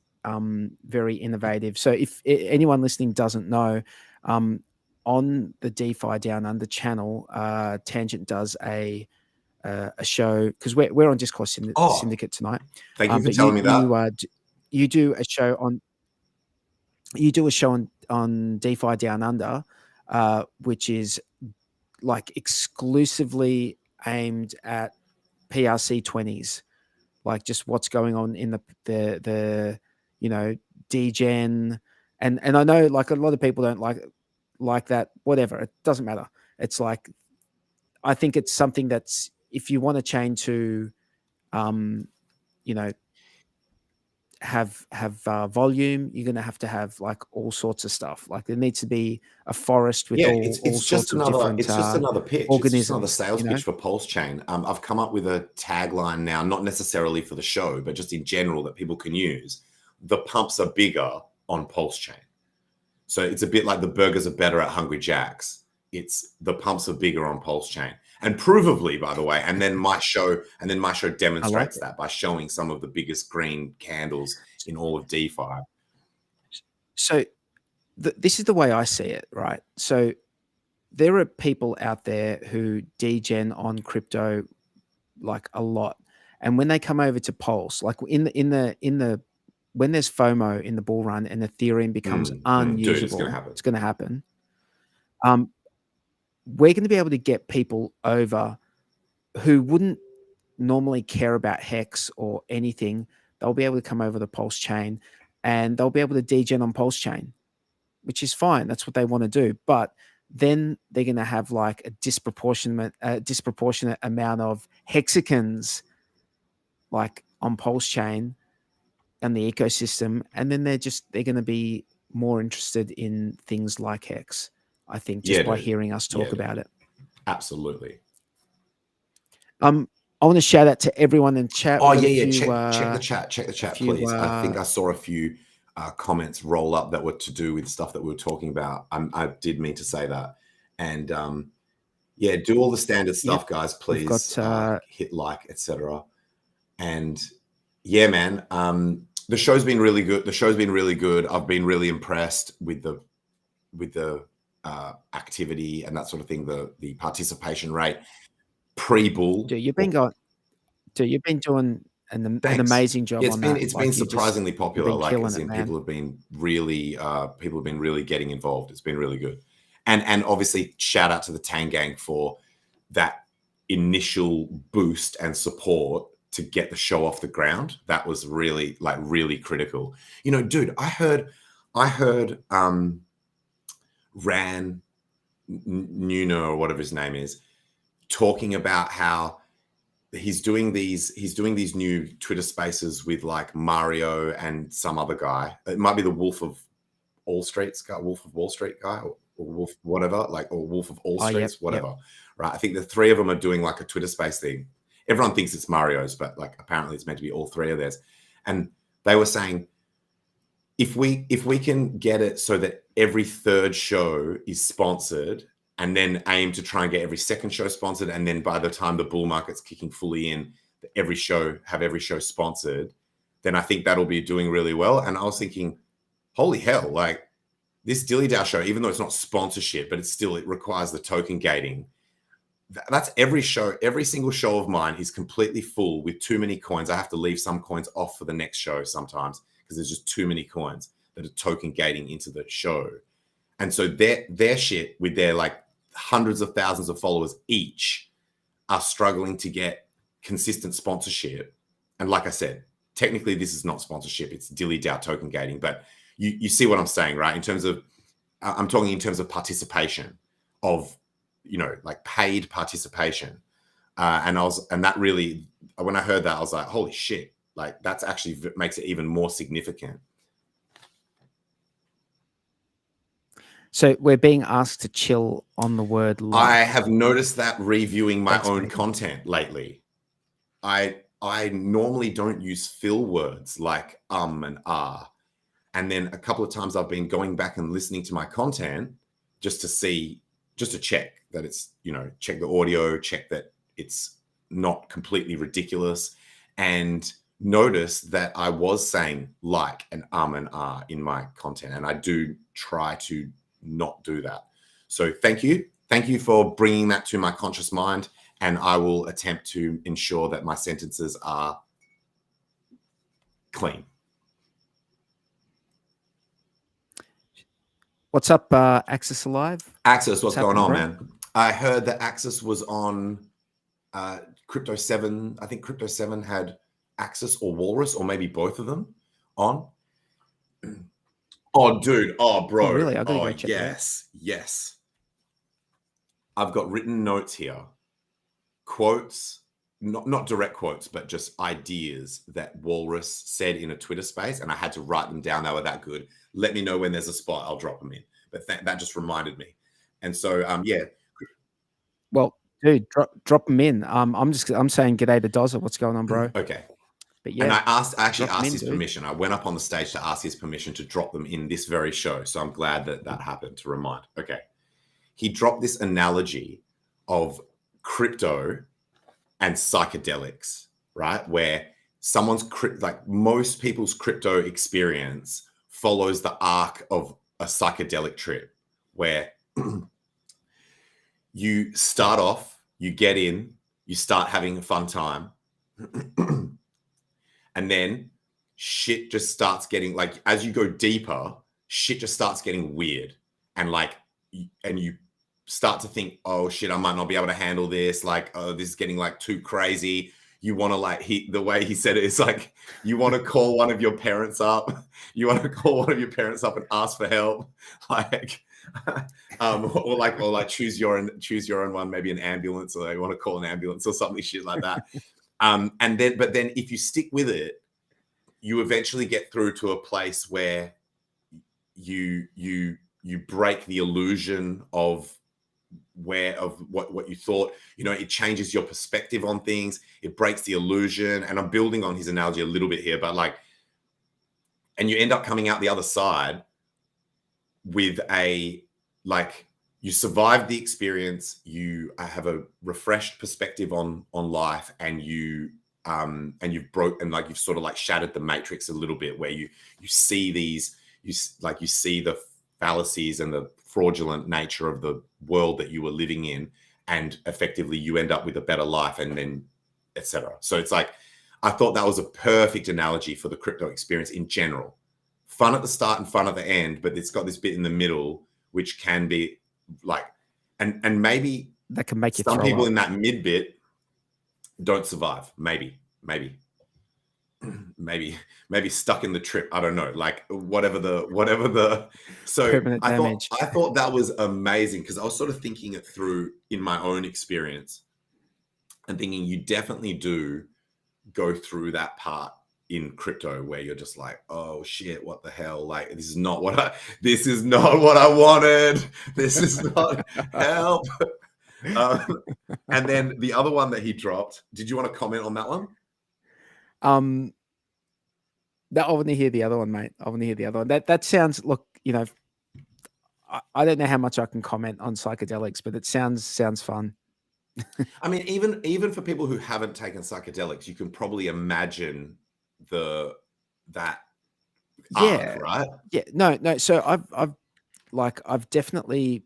very innovative. So if anyone listening doesn't know, on the DeFi Down Under channel, Tangent does a show, because we're on Discourse Syndicate tonight. Thank you for But telling me that. you do a show on DeFi Down Under, which is like exclusively aimed at PRC 20s, like just what's going on in the degen, and I know like a lot of people don't like that, whatever, it doesn't matter. It's like, I think it's something that's, if you want a chain to have volume, you're going to have like all sorts of stuff. Like there needs to be a forest with all sorts of different it's just another pitch. organisms, it's just another sales pitch for PulseChain. I've come up with a tagline now, not necessarily for the show, but just in general that people can use. The pumps are bigger on PulseChain. So it's a bit like the burgers are better at Hungry Jack's. It's the pumps are bigger on PulseChain. And provably, by the way, and then my show demonstrates that by showing some of the biggest green candles in all of DeFi. So this is the way I see it, right? So there are people out there who degen on crypto like a lot, and when they come over to Pulse, like in the when there's FOMO in the bull run and Ethereum becomes unusable, dude, it's going to happen. We're going to be able to get people over who wouldn't normally care about HEX or anything. They'll be able to come over the PulseChain and they'll be able to degen on PulseChain, which is fine. That's what they want to do. But then they're going to have like a disproportionate amount of hexagons like on PulseChain and the ecosystem. And then they're going to be more interested in things like HEX, I think, just by hearing us talk about it. Absolutely. I want to shout out to everyone in chat. Oh yeah. Check the chat, please. I think I saw a few comments roll up that were to do with stuff that we were talking about. I did mean to say that. And do all the standard stuff, guys, please. Hit like, etc. And yeah, man, the show's been really good. I've been really impressed with the activity and that sort of thing, the participation rate pre-bull. Dude, you've been doing an amazing job on that. It's been surprisingly popular. Like people have been really getting involved. It's been really good. And obviously shout out to the Tang Gang for that initial boost and support to get the show off the ground. That was really critical. Dude, I heard Ran Nuno, or whatever his name is, talking about how he's doing these new Twitter spaces with like Mario and some other guy. It might be the Wolf of Wall Street guy, or Wolf whatever, or Wolf of All Streets, whatever. Right? I think the three of them are doing like a Twitter space thing. Everyone thinks it's Mario's, but like apparently it's meant to be all three of theirs. And they were saying, if we can get it so that every third show is sponsored, and then aim to try and get every second show sponsored, and then by the time the bull market's kicking fully in, every show sponsored, then I think that'll be doing really well. And I was thinking, holy hell, like this Dilly DAO show, even though it's not sponsorship, but it requires the token gating. That's every show. Every single show of mine is completely full with too many coins. I have to leave some coins off for the next show sometimes because there's just too many coins that are token gating into the show. And so their shit with their like hundreds of thousands of followers each are struggling to get consistent sponsorship. And like I said, technically this is not sponsorship, it's dilly DAO token gating, but you see what I'm saying, right? In terms of, I'm talking in terms of participation of, like paid participation. And that really, when I heard that, I was like, holy shit, like that's actually makes it even more significant. So we're being asked to chill on the word like. I have noticed that reviewing my own content lately. I normally don't use fill words like and ah. And then a couple of times I've been going back and listening to my content just to check that it's, check the audio, check that it's not completely ridiculous, and notice that I was saying like and ah in my content. And I do try to not do that. So thank you. Thank you for bringing that to my conscious mind. And I will attempt to ensure that my sentences are clean. What's up, Axis Alive? Axis, what's going on, man? I heard that Axis was on Crypto 7. I think Crypto 7 had Axis or Walrus, or maybe both of them on. Oh, dude. Oh, bro. Oh, really? I gotta go check yes. I've got written notes here. Quotes, not direct quotes, but just ideas that Walrus said in a Twitter space, and I had to write them down. They were that good. Let me know when there's a spot, I'll drop them in. But that just reminded me. And so, yeah. Well, dude, drop them in. I'm saying g'day to Dozza. What's going on, bro? Okay. But yeah, and I actually asked his permission. I went up on the stage to ask his permission to drop them in this very show. So I'm glad that happened to remind. Okay. He dropped this analogy of crypto and psychedelics, right? Where like most people's crypto experience follows the arc of a psychedelic trip, where you start off, you get in, you start having a fun time. And then shit just starts getting, like, as you go deeper, shit just starts getting weird. And you start to think, oh shit, I might not be able to handle this. Like, oh, this is getting like too crazy. You want to the way he said it is like, you want to call one of your parents up. You want to call one of your parents up and ask for help. Like, or like choose your own one, maybe an ambulance, or you want to call an ambulance or something shit like that. But then if you stick with it, you eventually get through to a place where you break the illusion of what you thought. It changes your perspective on things. It breaks the illusion. And I'm building on his analogy a little bit here, but and you end up coming out the other side with you survived the experience, you have a refreshed perspective on life, and you've sort of like shattered the matrix a little bit, where you see you see the fallacies and the fraudulent nature of the world that you were living in, and effectively you end up with a better life, and then etc. So it's like, I thought that was a perfect analogy for the crypto experience in general. Fun at the start and fun at the end, but it's got this bit in the middle which can be like, and maybe that can make you some people in that mid bit don't survive. Maybe stuck in the trip. I don't know, like whatever the so permanent damage. I thought that was amazing, because I was sort of thinking it through in my own experience and thinking you definitely do go through that part in crypto where you're just like, oh shit, what the hell? Like, this is not what I wanted. This is not help. And then the other one that he dropped, did you want to comment on that one? I want to hear the other one, mate. I want to hear the other one. That sounds, look, I don't know how much I can comment on psychedelics, but it sounds fun. I mean, even for people who haven't taken psychedelics, you can probably imagine that arc, right? Yeah. No. So I've definitely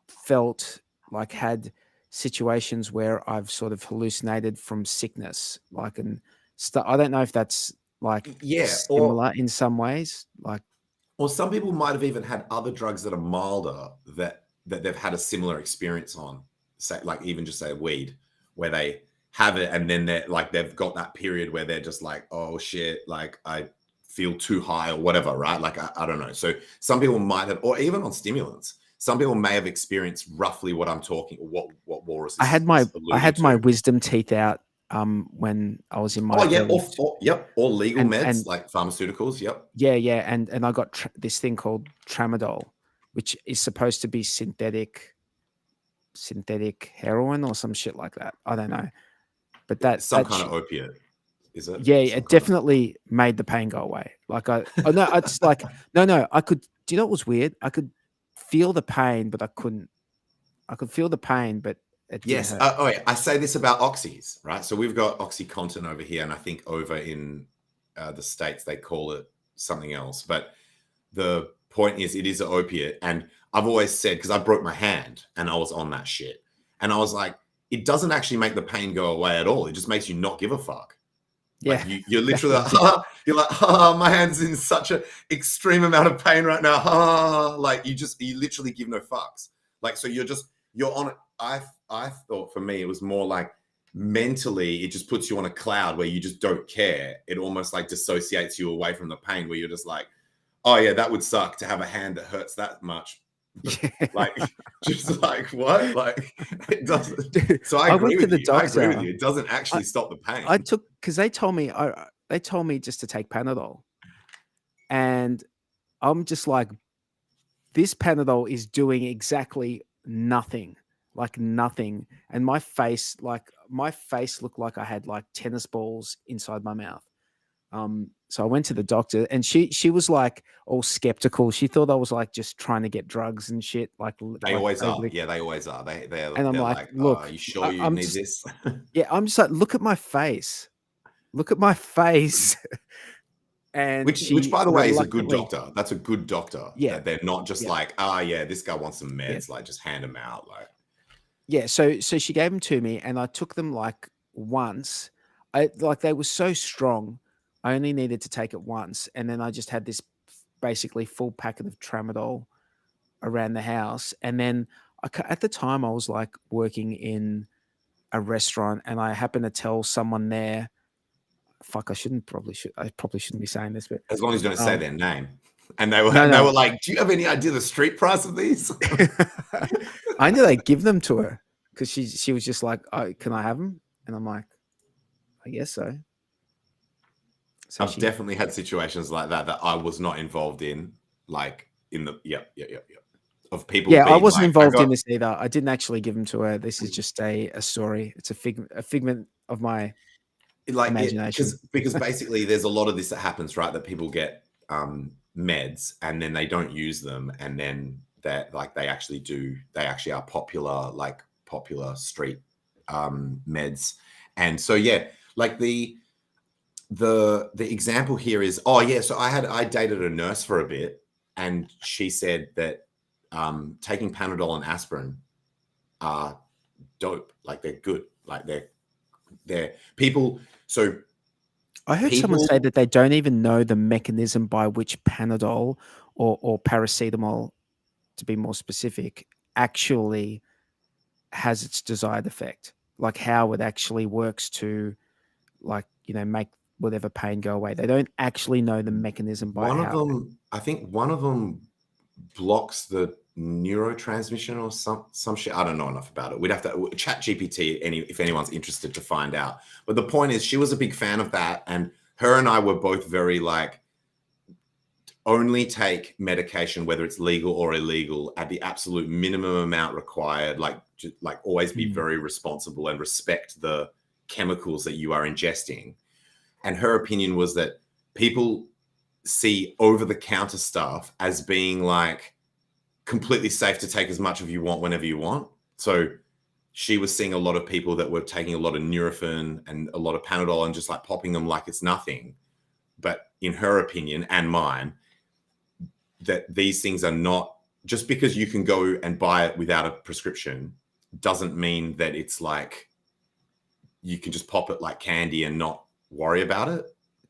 felt like had situations where I've sort of hallucinated from sickness, and stuff. I don't know if that's similar in some ways, Or some people might have even had other drugs that are milder that they've had a similar experience on, say, like even just say weed, where they have it and then they're like they've got that period where they're just like, oh shit, like I feel too high or whatever, right? Like I don't know. So some people might have, or even on stimulants, some people may have experienced roughly what I'm talking, what Walrus I had is alluding my to. wisdom teeth out when I was in my Oh yeah, early yep, all legal meds and like pharmaceuticals. Yep. yeah, and I got this thing called tramadol, which is supposed to be synthetic heroin or some shit like that. I don't know, but Some kind of opiate, is it? yeah, Some it kind of. definitely made the pain go away. Like oh no, it's like no, I could. Do you know what was weird? I could feel the pain, but I couldn't. I could feel the pain, but it didn't Yes. hurt. Oh, yeah. I say this about oxys, right? So we've got OxyContin over here, and I think over in the States they call it something else. But the point is, it is an opiate. And I've always said, because I broke my hand and I was on that shit. And I was like, it doesn't actually make the pain go away at all. It just makes you not give a fuck. Yeah, Like you're literally like, you're like, my hand's in such an extreme amount of pain right now. Like you literally give no fucks. Like, so you're on it. I thought for me, it was more like mentally, it just puts you on a cloud where you just don't care. It almost like dissociates you away from the pain where you're just like, oh yeah, that would suck to have a hand that hurts that much. Like, just like what? Like, it doesn't. Dude, So I agree went to with the you. doctor. I agree with you. It doesn't actually stop the pain. I took because they told me just to take Panadol, and I'm just like, this Panadol is doing exactly nothing, like nothing, and my face looked like I had like tennis balls inside my mouth. So I went to the doctor, and she was like all skeptical. She thought I was like just trying to get drugs and shit. They always are. vaguely. Yeah, they always are. And I'm They're like, like, oh, are look, you sure you I'm need just this? yeah, I'm just like, look at my face, look at my face, and Which she by the way is a good reluctantly, doctor. That's a good doctor. yeah, That they're not just yeah, like, yeah, this guy wants some yeah, meds, like just hand them out. Like, yeah. So she gave them to me, and I took them like once. They were so strong, I only needed to take it once, and then I just had this basically full packet of tramadol around the house. And then at the time I was like working in a restaurant, and I happened to tell someone there, fuck, I probably shouldn't be saying this, but as long as you don't say their name. And no, they no. were like, do you have any idea the street price of these? I knew they'd give them to her because she was just like, oh, can I have them? And I'm like, I guess so. So I've definitely had situations like that I was not involved in, like in the yep. Of people yeah, I being wasn't like, involved in this either. I didn't actually give them to her. This is just a story. It's a figment of my like it imagination. because basically there's a lot of this that happens, right? That people get meds and then they don't use them, and then that like they actually are popular street meds. And so yeah, like the example here is, oh yeah, so I dated a nurse for a bit, and she said that taking Panadol and aspirin are dope. Like they're good. Like they're people. So I heard someone say that they don't even know the mechanism by which Panadol or paracetamol, to be more specific, actually has its desired effect. Like how it actually works to, like, make whatever pain go away. They don't actually know the mechanism by one of how. them, I think one of them blocks the neurotransmission or some shit. I don't know enough about it. We'd have to chat GPT if anyone's interested to find out. But the point is, she was a big fan of that, and her and I were both very like, only take medication, whether it's legal or illegal, at the absolute minimum amount required. Like always be very responsible and respect the chemicals that you are ingesting. And her opinion was that people see over-the-counter stuff as being like completely safe to take as much of you want whenever you want. So she was seeing a lot of people that were taking a lot of Nurofen and a lot of Panadol and just like popping them like it's nothing. But in her opinion and mine, that these things are not, just because you can go and buy it without a prescription doesn't mean that it's like you can just pop it like candy and not worry about it.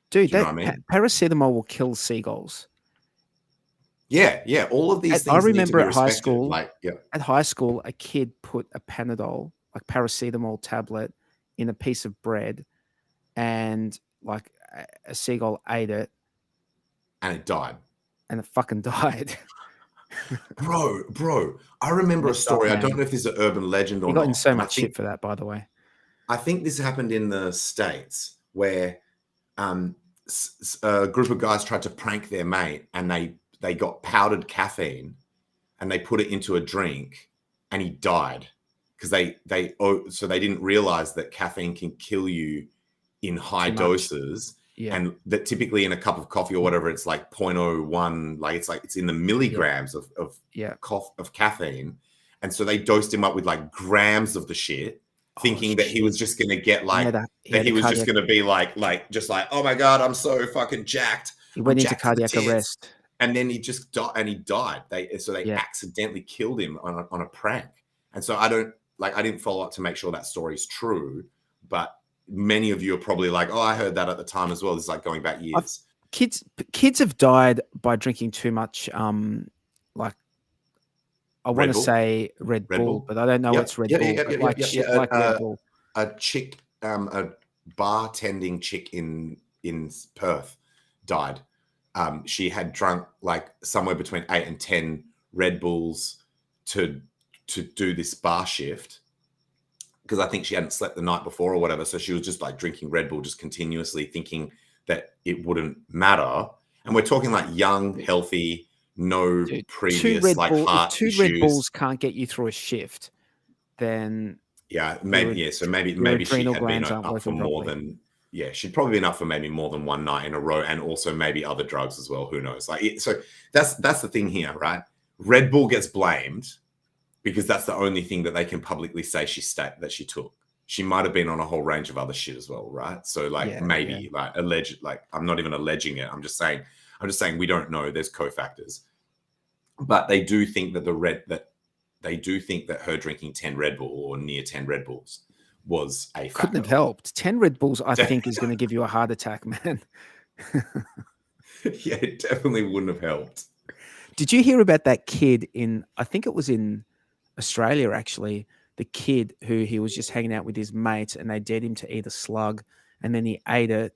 Dude, Do you know what I mean? paracetamol will kill seagulls. Yeah. All of these I things need to remember be at high respected. school, Like, yeah. at high school, a kid put a Panadol, like paracetamol tablet, in a piece of bread, and like a seagull ate it, And it died. and it fucking died. Bro, I remember a Messed up, story. I don't man. know if this is an urban legend He or got in not. so And much shit for that, by the way. I think this happened in the States where a group of guys tried to prank their mate, and they got powdered caffeine and they put it into a drink, and he died because they didn't realize that caffeine can kill you in high doses. Yeah. And that typically in a cup of coffee or whatever, it's like 0.01, like it's in the milligrams of caffeine. And so they dosed him up with like grams of the shit, thinking that he was just going to get like, he was just going to be like, oh my God, I'm so fucking jacked. He went into cardiac arrest. And then he just died, and he died. They accidentally killed him on a prank. And so I didn't follow up to make sure that story's true, but many of you are probably like, oh, I heard that at the time as well. This is like going back years. Kids have died by drinking too much, like I want to say Red Bull, but I don't know what's Red Bull. Like Red Bull. A chick, a bartending chick in Perth died. She had drunk like somewhere between 8 and 10 Red Bulls to do this bar shift, because I think she hadn't slept the night before or whatever. So she was just like drinking Red Bull just continuously, thinking that it wouldn't matter. And we're talking like young, healthy, no previous like heart issues. If 2 Red Bulls can't get you through a shift, then maybe she had been up for more than she'd probably been up for maybe more than one night in a row, and also maybe other drugs as well. Who knows? So that's the thing here, right? Red Bull gets blamed because that's the only thing that they can publicly say that she took. She might have been on a whole range of other shit as well, right? So like alleged, like I'm not even alleging it. I'm just saying we don't know. There's cofactors, but they do think that her drinking 10 Red Bull or near 10 Red Bulls was a factor. Couldn't have helped. 10 Red Bulls, I think, is going to give you a heart attack, man. Yeah, it definitely wouldn't have helped. Did you hear about that kid I think it was in Australia, actually, the kid who he was just hanging out with his mates, and they dared him to eat a slug, and then he ate it,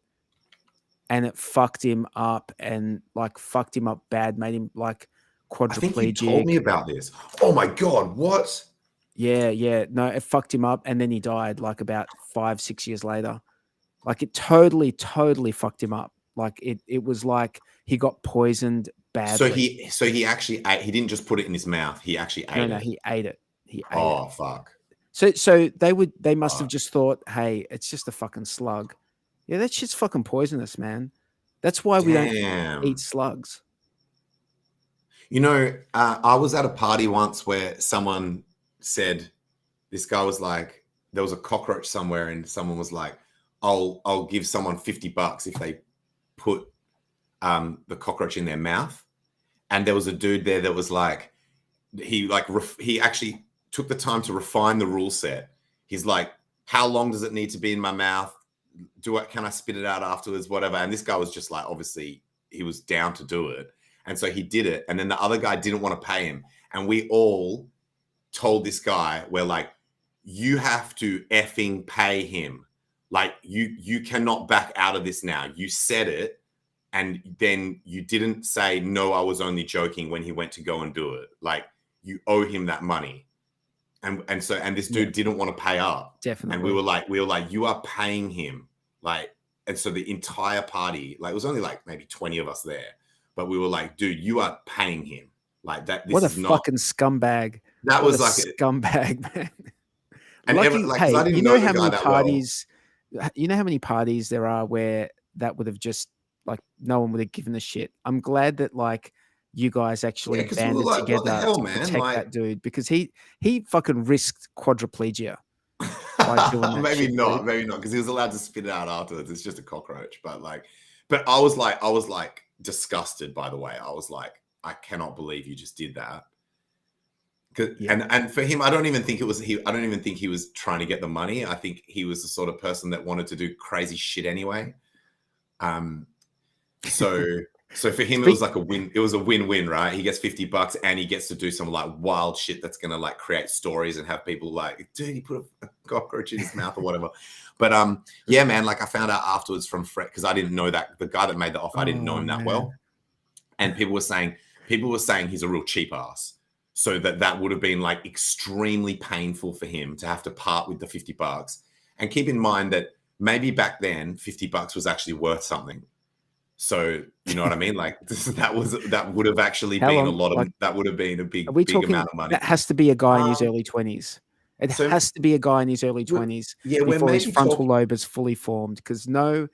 and it fucked him up, and like fucked him up bad, made him like quadriplegic. I think you told me about this. Oh my God, what? Yeah. No, it fucked him up, and then he died like about 5-6 years later. Like it totally fucked him up. Like it was like he got poisoned badly. So he actually ate. He didn't just put it in his mouth. He actually ate it. No, he ate it. Oh fuck. So they must have just thought, hey, it's just a fucking slug. Yeah, that shit's fucking poisonous, man. That's why we don't eat slugs. You know, I was at a party once where someone said, this guy was like, there was a cockroach somewhere, and someone was like, I'll give someone $50 if they put the cockroach in their mouth. And there was a dude there that was like, he actually took the time to refine the rule set. He's like, how long does it need to be in my mouth? Can I spit it out afterwards? Whatever. And this guy was just like, obviously he was down to do it. And so he did it. And then the other guy didn't want to pay him. And we all told this guy, we're like, you have to effing pay him. Like you cannot back out of this now. You said it. And then you didn't say, no, I was only joking when he went to go and do it. Like you owe him that money. And this dude didn't want to pay up. Definitely. And we were like, you are paying him. Like, and so the entire party, like it was only like maybe 20 of us there, but we were like, dude, you are paying him. Like that. This what a is fucking scumbag. That was like a scumbag, man. And I didn't know how many parties, you know how many parties there are where that would have just like, no one would have given a shit. I'm glad that like you guys actually banded together to protect that dude, because he fucking risked quadriplegia. Maybe not, because he was allowed to spit it out afterwards. It's just a cockroach, but I was like disgusted by the way. I was like, I cannot believe you just did that. And for him, I don't even think he was trying to get the money. I think he was the sort of person that wanted to do crazy shit anyway. So So for him, it was like a win. It was a win-win, right? He gets $50 and he gets to do some like wild shit that's going to like create stories and have people like, dude, he put a cockroach in his mouth or whatever. But yeah, man, like I found out afterwards from Fred, because I didn't know that the guy that made the offer, I didn't know him that well. And people were saying he's a real cheap ass. So that would have been like extremely painful for him to have to part with the $50. And keep in mind that maybe back then $50 was actually worth something. So you know what I mean? Like that would have actually been a lot of that would have been a big amount of money. That has to be a guy in his early 20s. It has to be a guy in his early 20s before his frontal lobe is fully formed, because no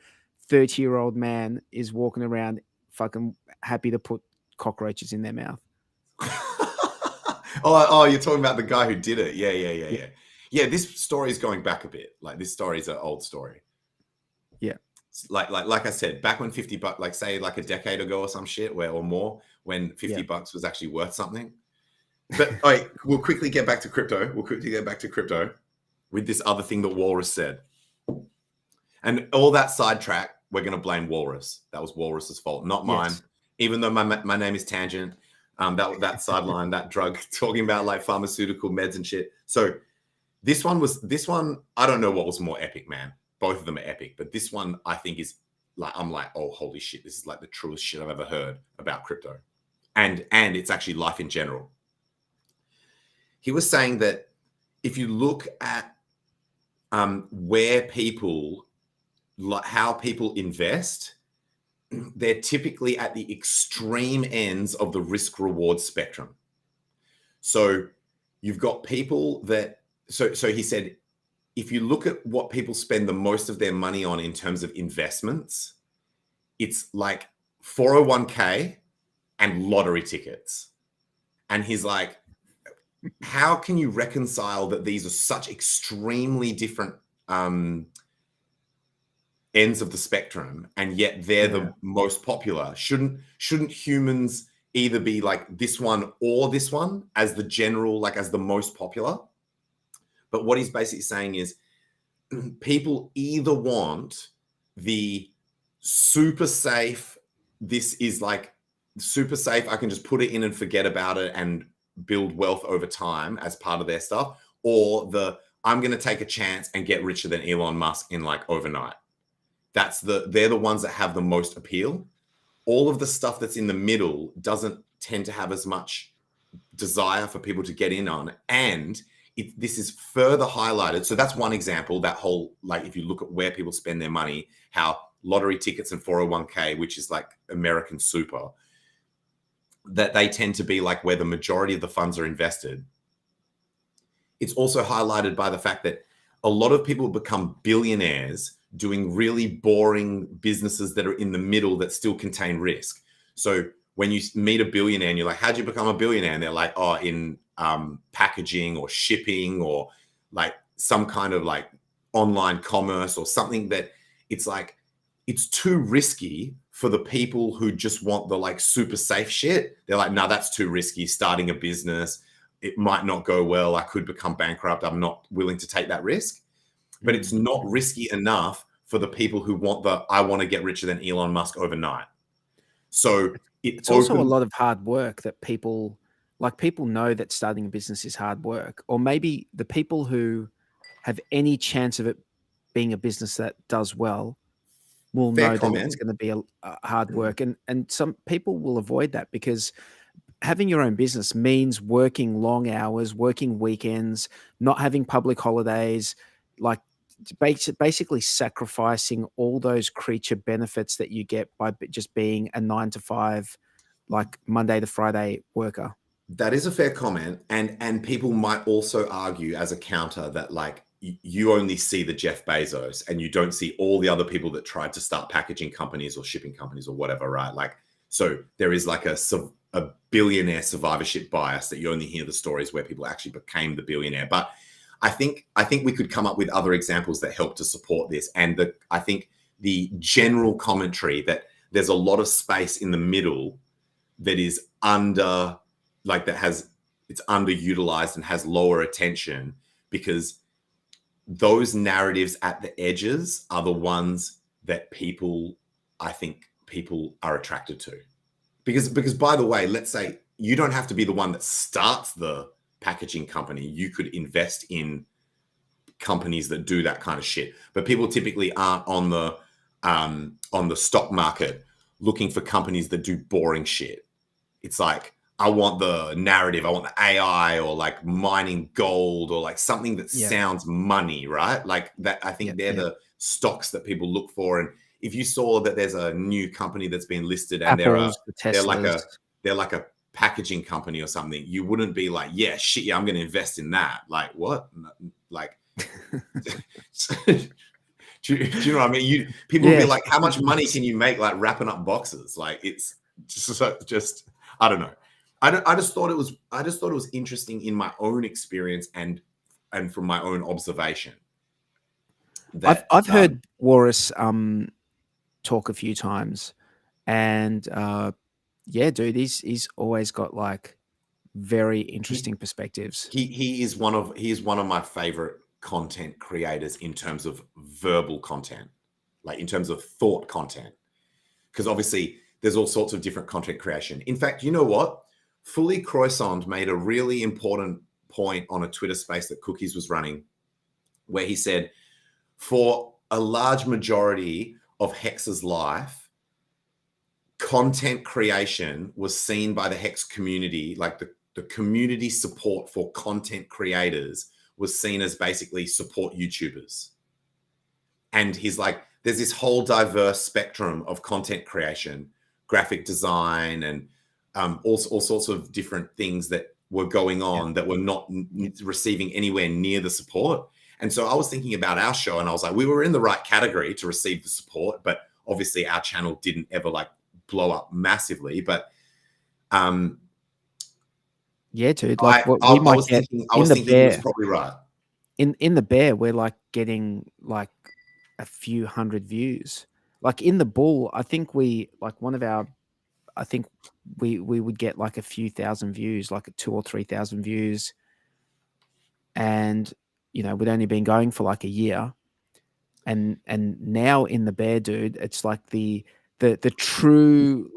30-year-old man is walking around fucking happy to put cockroaches in their mouth. Oh, you're talking about the guy who did it. Yeah. Yeah, this story is going back a bit. Like this story is an old story. Yeah. Like I said, back when $50, like say like a decade ago or some shit, or more, when $50 was actually worth something. But we'll quickly get back to crypto. With this other thing that Walrus said. And all that sidetrack, we're going to blame Walrus. That was Walrus's fault, not mine. Yes. Even though my name is Tangent, that sideline, that drug, talking about like pharmaceutical meds and shit. So this one, I don't know what was more epic, man. Both of them are epic, but this one I think is like, I'm like, oh, holy shit, this is like the truest shit I've ever heard about crypto. And it's actually life in general. He was saying that if you look at where people, like how people invest, they're typically at the extreme ends of the risk reward spectrum. So you've got people that, so he said, if you look at what people spend the most of their money on in terms of investments, it's like 401k and lottery tickets. And he's like, how can you reconcile that these are such extremely different ends of the spectrum, and yet they're the most popular? Shouldn't humans either be like this one or this one as the general, like as the most popular? But what he's basically saying is people either want the super safe, this is like super safe, I can just put it in and forget about it and build wealth over time as part of their stuff, or I'm going to take a chance and get richer than Elon Musk in like overnight. They're the ones that have the most appeal. All of the stuff that's in the middle doesn't tend to have as much desire for people to get in on. And this is further highlighted. So that's one example, that whole, like, if you look at where people spend their money, how lottery tickets and 401k, which is like American super, that they tend to be like where the majority of the funds are invested. It's also highlighted by the fact that a lot of people become billionaires doing really boring businesses that are in the middle that still contain risk. So when you meet a billionaire and you're like, how'd you become a billionaire? And they're like, oh, in packaging or shipping or like some kind of like online commerce or something, that it's like, it's too risky for the people who just want the like super safe shit. They're like, no, that's too risky. Starting a business, it might not go well. I could become bankrupt. I'm not willing to take that risk. But it's not risky enough for the people who want I want to get richer than Elon Musk overnight. So it's also a lot of hard work that people know that starting a business is hard work, or maybe the people who have any chance of it being a business that does well will know that it's going to be a hard work. And some people will avoid that because having your own business means working long hours, working weekends, not having public holidays, like basically sacrificing all those creature benefits that you get by just being a 9-to-5, like Monday to Friday worker. That is a fair comment. And people might also argue as a counter that like you only see the Jeff Bezos and you don't see all the other people that tried to start packaging companies or shipping companies or whatever, right? Like, so there is like a billionaire survivorship bias that you only hear the stories where people actually became the billionaire. But I think we could come up with other examples that help to support this. And I think the general commentary that there's a lot of space in the middle that is it's underutilized and has lower attention, because those narratives at the edges are the ones that people people are attracted to. Because by the way, let's say you don't have to be the one that starts the packaging company. You could invest in companies that do that kind of shit, but people typically aren't on the stock market looking for companies that do boring shit. It's like, I want the narrative, I want the AI, or like mining gold, or like something that sounds money, right? Like that. I think they're the stocks that people look for. And if you saw that there's a new company that's been listed and Apples, they're like a packaging company or something, you wouldn't be like, yeah, shit, yeah, I'm going to invest in that. Like, what? Like, do you know what I mean? People will be like, how much money can you make like wrapping up boxes? Like, it's just I don't know. I just thought it was interesting in my own experience and from my own observation. I've heard Walrus talk a few times, and yeah, dude, he's always got like very interesting perspectives. He is one of my favorite content creators in terms of verbal content, like in terms of thought content, because obviously there's all sorts of different content creation. In fact, you know what? Fully Croissant made a really important point on a Twitter space that Cookies was running, where he said, for a large majority of HEX's life, content creation was seen by the HEX community, like the community support for content creators was seen as basically support YouTubers. And he's like, there's this whole diverse spectrum of content creation, graphic design, and all sorts of different things that were going on that were not receiving anywhere near the support. And so I was thinking about our show, and I was like, we were in the right category to receive the support, but obviously our channel didn't ever like blow up massively. But yeah, dude, like what we might get in the bear, he was probably right. In the bear, we're like getting like a few hundred views. Like in the bull, I think we would get like a few thousand views, like 2,000 or 3,000 views. And, you know, we'd only been going for like a year. And now in the bear, dude, it's like the true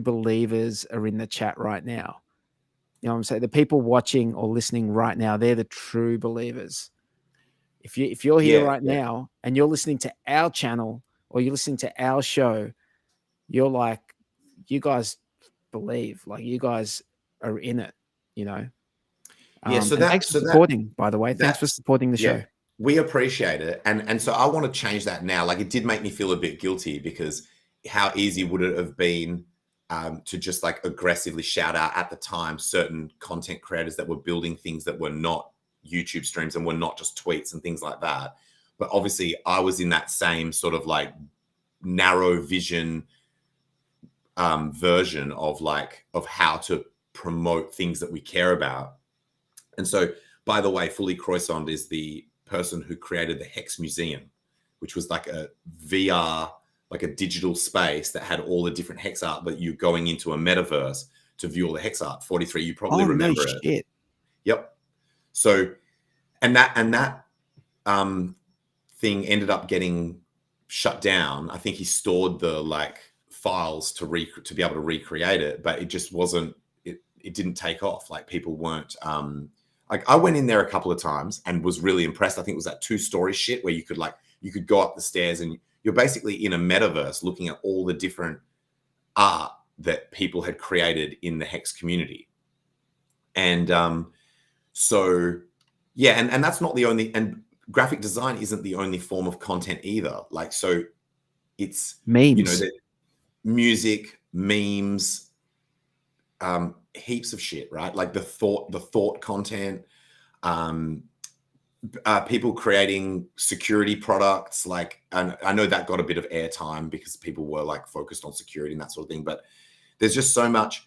believers are in the chat right now. You know what I'm saying? The people watching or listening right now, they're the true believers. If you're here right now and you're listening to our channel or you're listening to our show, you're like, you guys believe, like you guys are in it, you know? So thanks for supporting, by the way. Thanks for supporting the show. We appreciate it. And so I want to change that now. Like, it did make me feel a bit guilty, because how easy would it have been to just like aggressively shout out at the time certain content creators that were building things that were not YouTube streams and were not just tweets and things like that. But obviously I was in that same sort of like narrow vision version of how to promote things that we care about. And so, by the way, Fully Croissant is the person who created the HEX Museum, which was like a VR, like a digital space that had all the different HEX art, but you're going into a metaverse to view all the HEX art. 43, you probably remember it. Shit. Yep. So, and that thing ended up getting shut down. I think he stored the like files to be able to recreate it, but it just wasn't. It didn't take off. Like, people weren't. Like, I went in there a couple of times and was really impressed. I think it was that 2-story shit where you could go up the stairs and you're basically in a metaverse looking at all the different art that people had created in the HEX community. And so, yeah, and that's not the only, and graphic design isn't the only form of content either. Like, so it's memes, you know, music, memes, heaps of shit, right? Like the thought content, people creating security products. Like, and I know that got a bit of airtime because people were like focused on security and that sort of thing, but there's just so much,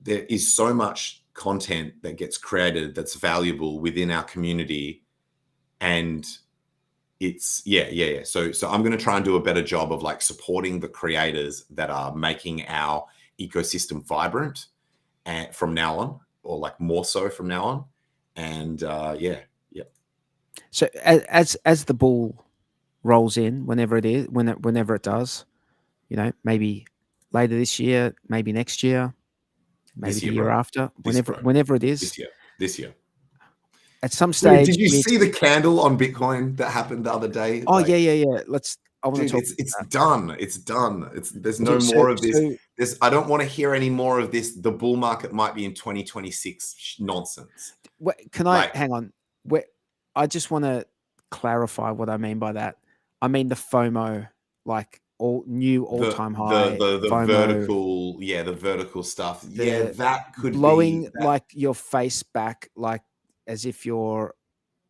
there is so much content that gets created that's valuable within our community. And it's, So I'm going to try and do a better job of like supporting the creators that are making our ecosystem vibrant and from now on, or like more so from now on. And So as the bull rolls in, whenever it does, you know, maybe later this year, maybe next year, maybe the year bro. after, whenever it is. This year. At some Dude, stage, did you see the candle on Bitcoin that happened the other day? Oh, yeah. I want to dude, talk. it's done. It's done. There's no So- more of this. so- I don't want to hear any more of this. The bull market might be in 2026 nonsense. Can I hang on? I just want to clarify what I mean by that. I mean the FOMO, like all-time high. The FOMO, vertical, the vertical stuff. That could blowing be like your face back, like as if you're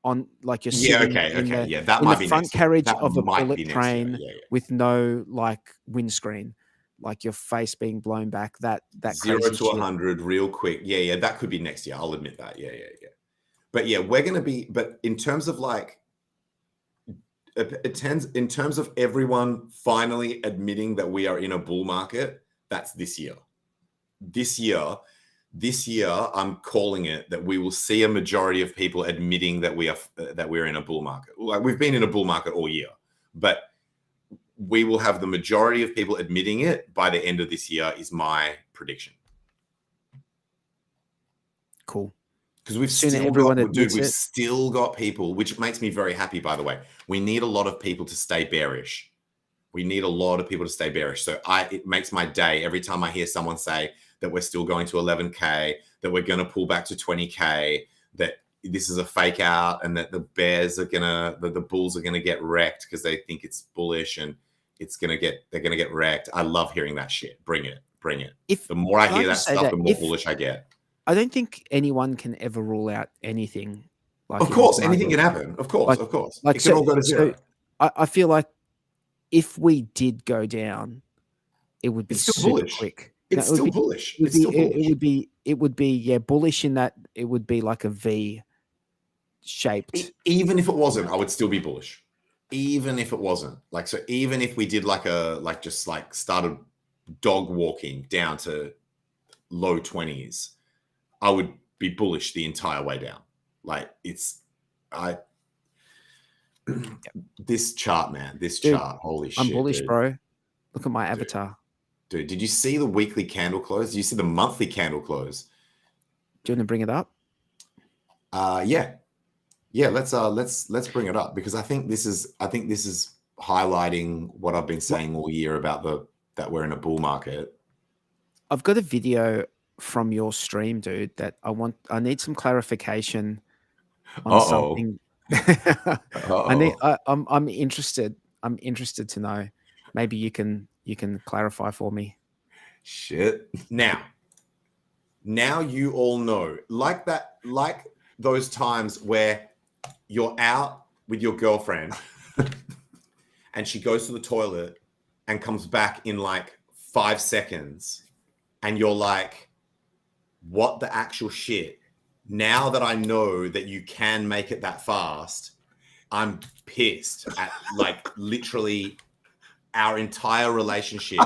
on, like you're sitting in the front carriage of a bullet train with no like windscreen, like your face being blown back. That 0 crazy to 100 real quick. That could be next year. I'll admit that. But we're gonna be. But in terms of like, in terms of everyone finally admitting that we are in a bull market, that's this year. This year, I'm calling it that we will see a majority of people admitting that we're in a bull market. Like, we've been in a bull market all year, but we will have the majority of people admitting it by the end of this year, is my prediction. Cool. Because we've still got people, which makes me very happy, by the way. We need a lot of people to stay bearish. So it makes my day every time I hear someone say that we're still going to 11K, that we're going to pull back to 20K, that this is a fake out, and that the bears are the bulls are going to get wrecked because they think it's bullish and they're going to get wrecked. I love hearing that shit. Bring it. The more I hear that stuff, the more bullish I get. I don't think anyone can ever rule out anything. Like, of course, anything can happen. Of course. Like, it can all go to zero. I feel like if we did go down, it would be super bullish. quick. It's still bullish. It would be bullish in that it would be like a V shaped. Even if it wasn't, I would still be bullish. Even if it wasn't, like, so even if we did just started dog walking down to low 20s, I would be bullish the entire way down. Like, this chart, man, chart, holy shit. I'm bullish, dude. bro. Look at my avatar. Dude, did you see the weekly candle close? Did you see the monthly candle close? Do you want to bring it up? Yeah. Let's bring it up, because I think this is highlighting what I've been saying all year about that we're in a bull market. I've got a video from your stream, dude, that I need some clarification on something. I'm interested. I'm interested to know. Maybe you can clarify for me. Shit. Now you all know, like those times where you're out with your girlfriend and she goes to the toilet and comes back in like 5 seconds, and you're like, what the actual shit? Now that I know that you can make it that fast, I'm pissed at, like, literally our entire relationship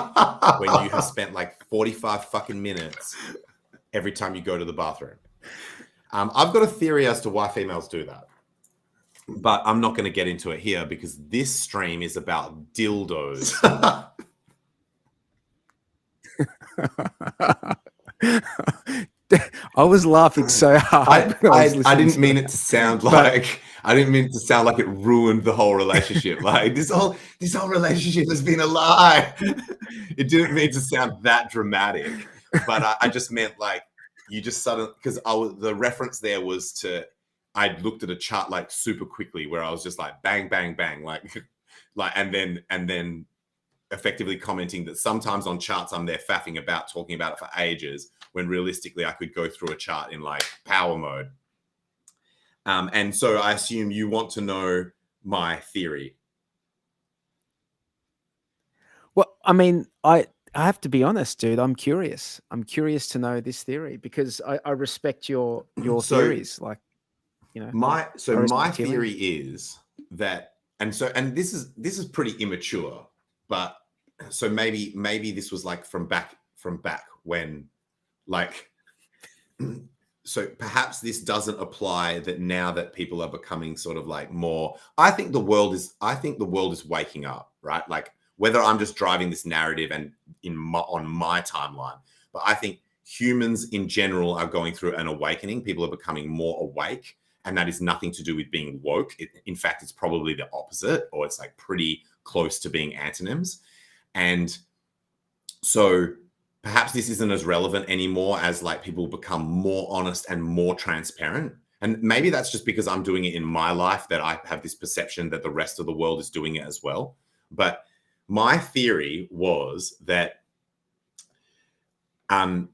when you have spent like 45 fucking minutes every time you go to the bathroom. I've got a theory as to why females do that, but I'm not going to get into it here because this stream is about dildos. I was laughing so hard. I didn't mean it to sound like it ruined the whole relationship. Like, this whole relationship has been a lie. It didn't mean to sound that dramatic, but I just meant, like, you just suddenly, because the reference there was to, I looked at a chart like super quickly where I was just like bang, bang, bang, like, and then effectively commenting that sometimes on charts I'm there faffing about, talking about it for ages, when realistically I could go through a chart in like power mode. And so I assume you want to know my theory. Well, I mean, I have to be honest, dude. I'm curious. I'm curious to know this theory because I respect your theories. Like, you know, my theory is that, and this is pretty immature, but so maybe this was like from back when, like, so perhaps this doesn't apply that now that people are becoming sort of like more. I think the world is waking up, right? Like, whether I'm just driving this narrative and on my timeline. But I think humans in general are going through an awakening. People are becoming more awake, and that is nothing to do with being woke. In fact, it's probably the opposite, or it's like pretty close to being antonyms. And so perhaps this isn't as relevant anymore as like people become more honest and more transparent. And maybe that's just because I'm doing it in my life that I have this perception that the rest of the world is doing it as well. But my theory was that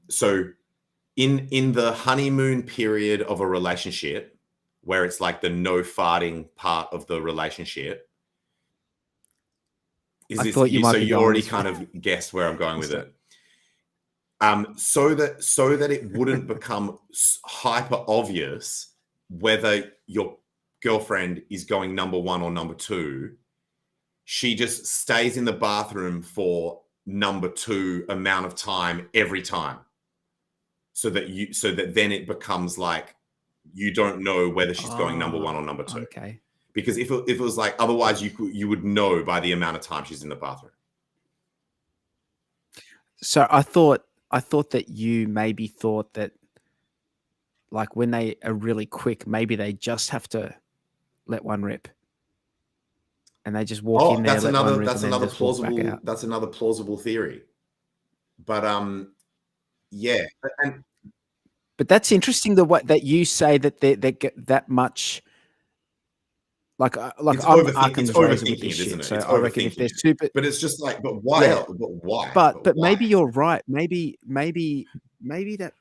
so in the honeymoon period of a relationship, where it's like the no farting part of the relationship, I thought you might so be you going already this kind way. of guessed where I'm going with it. So that it wouldn't become hyper obvious whether your girlfriend is going number one or number two, she just stays in the bathroom for number two amount of time every time, so that then it becomes like you don't know whether she's going number one or number two. Okay. Because if it was like otherwise, you would know by the amount of time she's in the bathroom. So I thought that you maybe thought that, like, when they are really quick, maybe they just have to let one rip, and they just walk in there, let one rip, and then just walk back out. That's another plausible theory. But yeah, But that's interesting, the way that you say that they get that much. Like I'm Arkham's razor with this shit. So I reckon if they're super, but it's just like, but why? Yeah. But why? but maybe you're right. Maybe that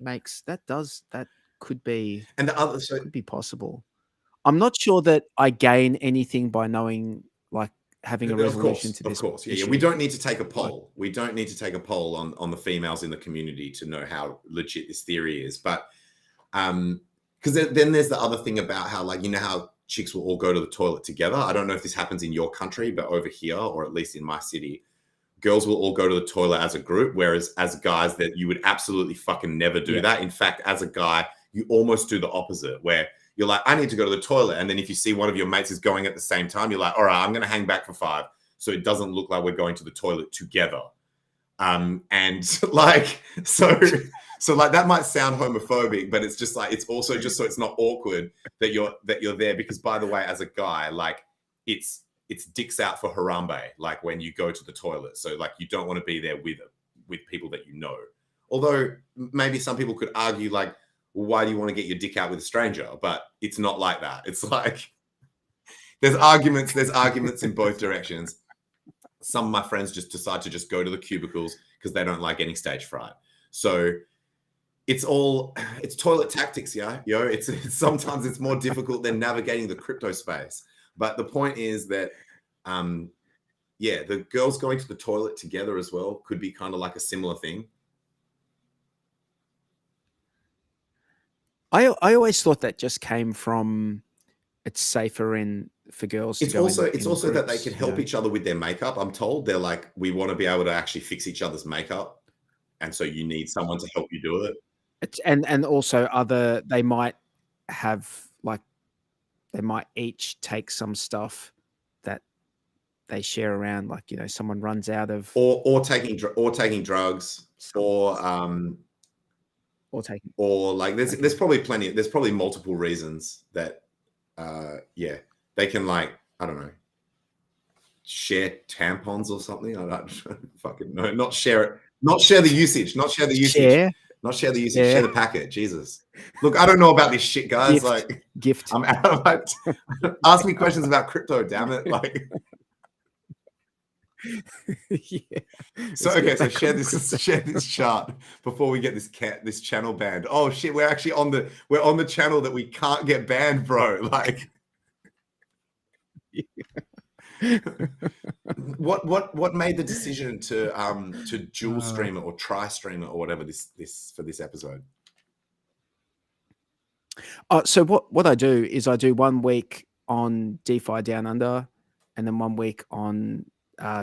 could be, And the other, so could be possible. I'm not sure that I gain anything by knowing, like, having a resolution to this. Of course, yeah. issue. We don't need to take a poll. We don't need to take a poll on the females in the community to know how legit this theory is. But because then there's the other thing about how, like, you know how chicks will all go to the toilet together. I don't know if this happens in your country, but over here, or at least in my city, girls will all go to the toilet as a group, whereas as guys, that you would absolutely fucking never do that. In fact, as a guy, you almost do the opposite, where you're like, I need to go to the toilet. And then if you see one of your mates is going at the same time, you're like, all right, I'm going to hang back for 5. So it doesn't look like we're going to the toilet together. And like, so like that might sound homophobic, but it's just like, it's also just so it's not awkward that you're there, because by the way, as a guy, like it's dicks out for Harambe, like when you go to the toilet. So like you don't want to be there with people that you know. Although maybe some people could argue like, well, why do you want to get your dick out with a stranger? But it's not like that. It's like there's arguments in both directions. Some of my friends just decide to just go to the cubicles because they don't like getting stage fright. So it's toilet tactics, yo. It's sometimes it's more difficult than navigating the crypto space. But the point is that, the girls going to the toilet together as well could be kind of like a similar thing. I always thought that just came from, it's safer for girls. It's also that they can help each other with their makeup. I'm told they're like, we want to be able to actually fix each other's makeup, and so you need someone to help you do it. And also they might have, like, they might each take some stuff that they share around, like, you know, someone runs out of, or taking drugs, or like there's probably multiple reasons that they can, like, I don't know, share tampons or something. I don't fucking know. Not share the usage. Share the packet. Jesus. Look, I don't know about this shit, guys. Gift. I'm out of my ask me questions about crypto, damn it. Like So okay, so share this chart before we get this channel banned. Oh shit, we're actually on the channel that we can't get banned, bro. Like what made the decision to dual stream it or tri stream it or whatever this for this episode? So what I do is I do 1 week on DeFi Down Under, and then 1 week on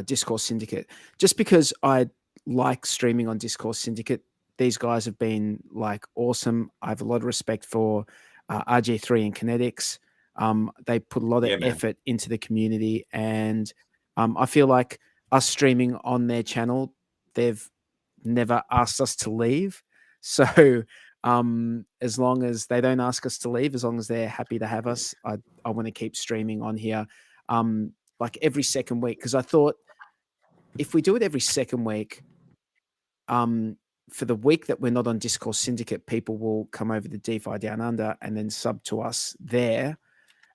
Discourse Syndicate, just because I like streaming on Discourse Syndicate. These guys have been, like, awesome. I have a lot of respect for RG3 and Kinetics. They put a lot of effort into the community, and I feel like us streaming on their channel they've never asked us to leave. So as long as they don't ask us to leave, as long as they're happy to have us, I want to keep streaming on here, like every second week, because I thought if we do it every second week, for the week that we're not on Discourse Syndicate, people will come over to DeFi Down Under and then sub to us there.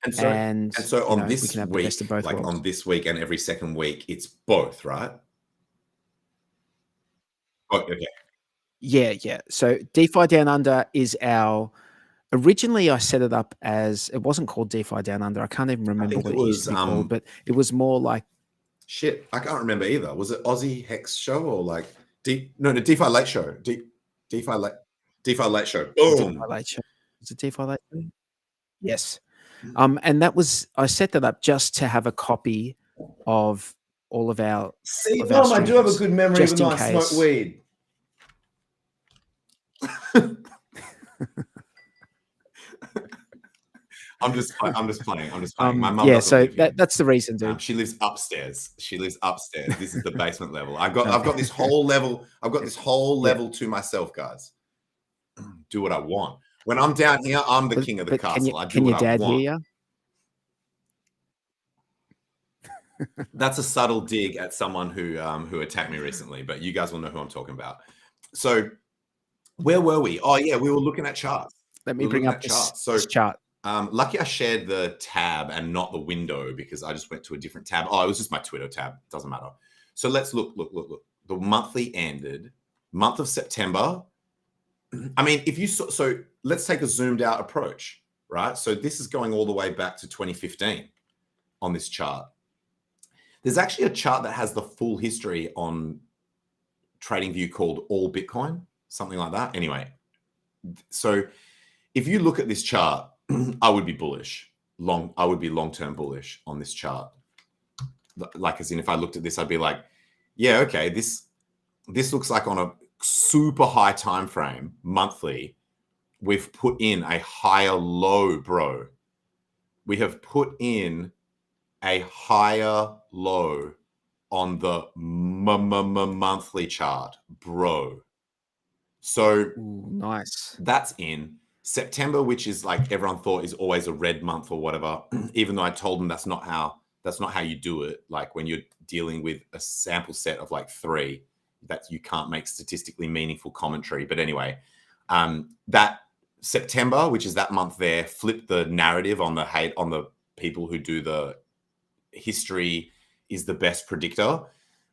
And so on we this can have the best of week, both like worlds. on this week and every second week, it's both, right? Oh, okay. Yeah. So DeFi Down Under is our. Originally, I set it up as, it wasn't called DeFi Down Under. I can't even remember what it used to be called, but it was more like. Shit, I can't remember either. Was it Aussie Hex Show or like DeFi Late Show? DeFi Late Show. Boom. DeFi Late Show. Is it DeFi Late Show? Yes. And that was, I set that up just to have a copy of all of our. See, Mom, I do have a good memory even though I smoke weed. I'm just playing. My mum doesn't live here. That's the reason, dude. She lives upstairs. This is the basement level. I've got this whole level. I've got this whole level to myself, guys. Do what I want. When I'm down here, I'm the king of the castle. I do what I want. Can your dad hear you? That's a subtle dig at someone who attacked me recently, but you guys will know who I'm talking about. So where were we? Oh yeah, we were looking at charts. Let me bring up this chart. Lucky I shared the tab and not the window because I just went to a different tab. Oh, it was just my Twitter tab. Doesn't matter. So let's look. The monthly ended, month of September. I mean, if you so let's take a zoomed out approach, right? So this is going all the way back to 2015 on this chart. There's actually a chart that has the full history on TradingView called All Bitcoin, something like that. Anyway, so if you look at this chart, I would be bullish. I would be long-term bullish on this chart. Like, as in, if I looked at this, I'd be like, yeah, okay, this looks like on a super high time frame, monthly, we've put in a higher low, bro. We have put in a higher low on the monthly chart, bro. So nice. That's in September, which is like everyone thought is always a red month or whatever. Even though I told them that's not how you do it. Like when you're dealing with a sample set of like 3, that you can't make statistically meaningful commentary. But anyway, that September, which is that month there, flipped the narrative on the people who do the history is the best predictor.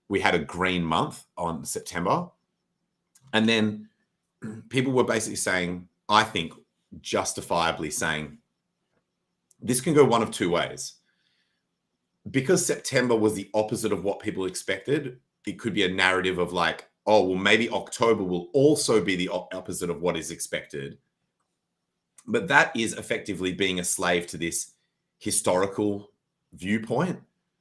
We had a green month on September. And then people were basically saying, I think justifiably saying, this can go one of two ways. Because September was the opposite of what people expected, it could be a narrative of like, oh, well, maybe October will also be the opposite of what is expected. But that is effectively being a slave to this historical viewpoint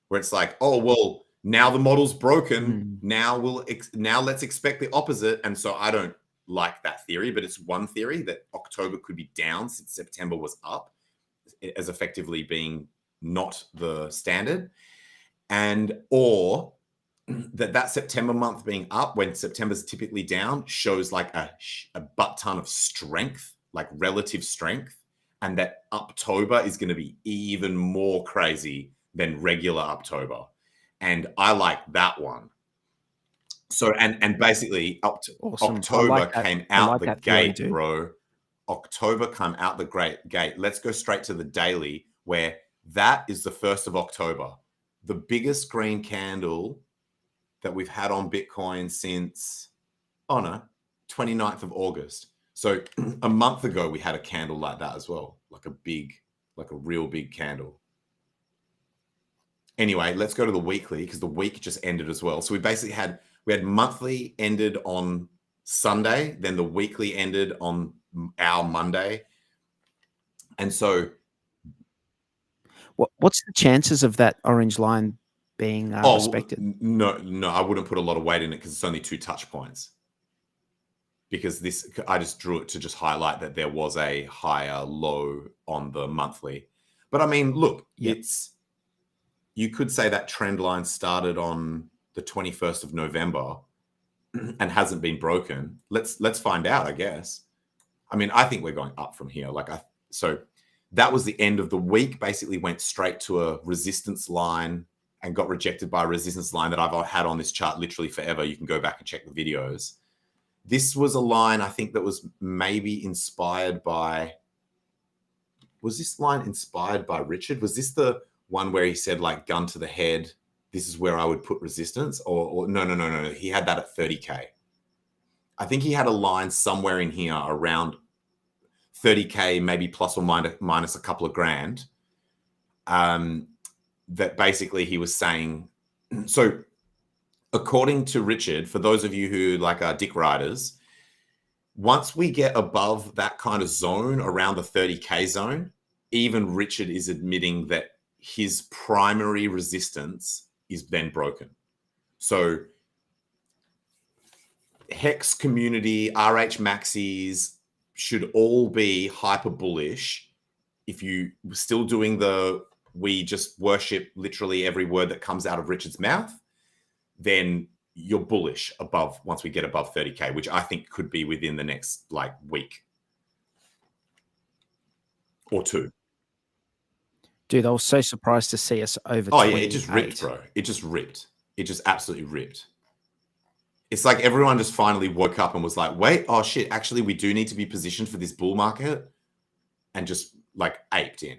where it's like, oh, well, now the model's broken. Now let's expect the opposite. And so I don't like that theory, but it's one theory that October could be down since September was up as effectively being not the standard, or that September month being up when September's typically down shows like a butt ton of strength, like relative strength, and that October is going to be even more crazy than regular October. And I like that one. So, and basically awesome. October came out the gate, bro. October come out the gate. Let's go straight to the daily, where that is the 1st of October. The biggest green candle that we've had on Bitcoin since, 29th of August. So a month ago, we had a candle like that as well, like a real big candle. Anyway, let's go to the weekly because the week just ended as well. So we basically had monthly ended on Sunday, then the weekly ended on our Monday. And so what's the chances of that orange line being respected? No, I wouldn't put a lot of weight in it because it's only 2 touch points. Because I just drew it to just highlight that there was a higher low on the monthly. But I mean, look, you could say that trend line started on the 21st of November and hasn't been broken. Let's find out, I guess. I mean, I think we're going up from here. So that was the end of the week. Basically went straight to a resistance line and got rejected by a resistance line that I've had on this chart literally forever. You can go back and check the videos. This was a line I think that was maybe inspired by, was this line inspired by Richard? Was this the one where he said like gun to the head, this is where I would put resistance? Or no. He had that at 30K. I think he had a line somewhere in here around 30K, maybe plus or minus a couple of grand. That basically he was saying, so according to Richard, for those of you who like are dick riders, once we get above that kind of zone around the 30K zone, even Richard is admitting that his primary resistance is then broken. So HEX community, RH maxis should all be hyper bullish. If you were still doing we just worship literally every word that comes out of Richard's mouth, then you're bullish once we get above 30K, which I think could be within the next like week or two. Dude, I was so surprised to see us over. Oh yeah, it just ripped, bro. It just ripped. It just absolutely ripped. It's like everyone just finally woke up and was like, wait, oh shit, actually we do need to be positioned for this bull market, and just like aped in.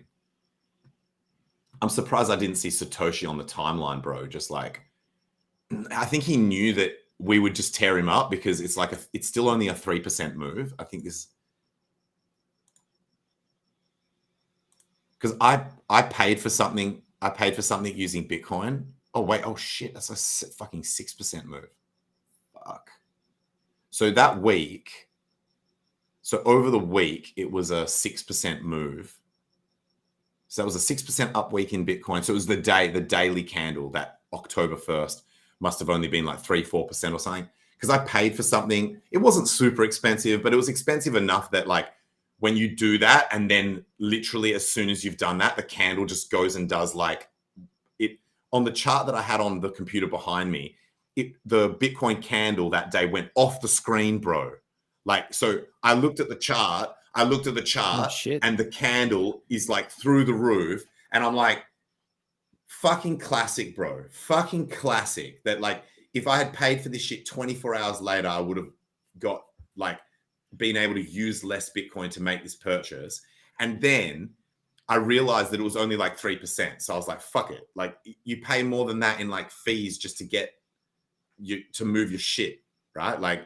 I'm surprised I didn't see Satoshi on the timeline, bro. Just like, I think he knew that we would just tear him up because it's like, it's still only a 3% move. I think this, because I paid for something. I paid for something using Bitcoin. Oh wait, oh shit, that's a fucking 6% move. Fuck. So that week, so over the week, it was a 6% move. So that was a 6% up week in Bitcoin. So it was the daily candle, that October 1st must have only been like 3-4% or something. Because I paid for something. It wasn't super expensive, but it was expensive enough that like when you do that, and then literally as soon as you've done that, the candle just goes and does like it. On the chart that I had on the computer behind me, the Bitcoin candle that day went off the screen, bro. Like, so I looked at the chart, and the candle is like through the roof. And I'm like, fucking classic, bro. Fucking classic. That like, if I had paid for this shit 24 hours later, I would have got like been able to use less Bitcoin to make this purchase. And then I realized that it was only like 3%. So I was like, fuck it. Like, you pay more than that in like fees just to get you to move your shit, right? Like,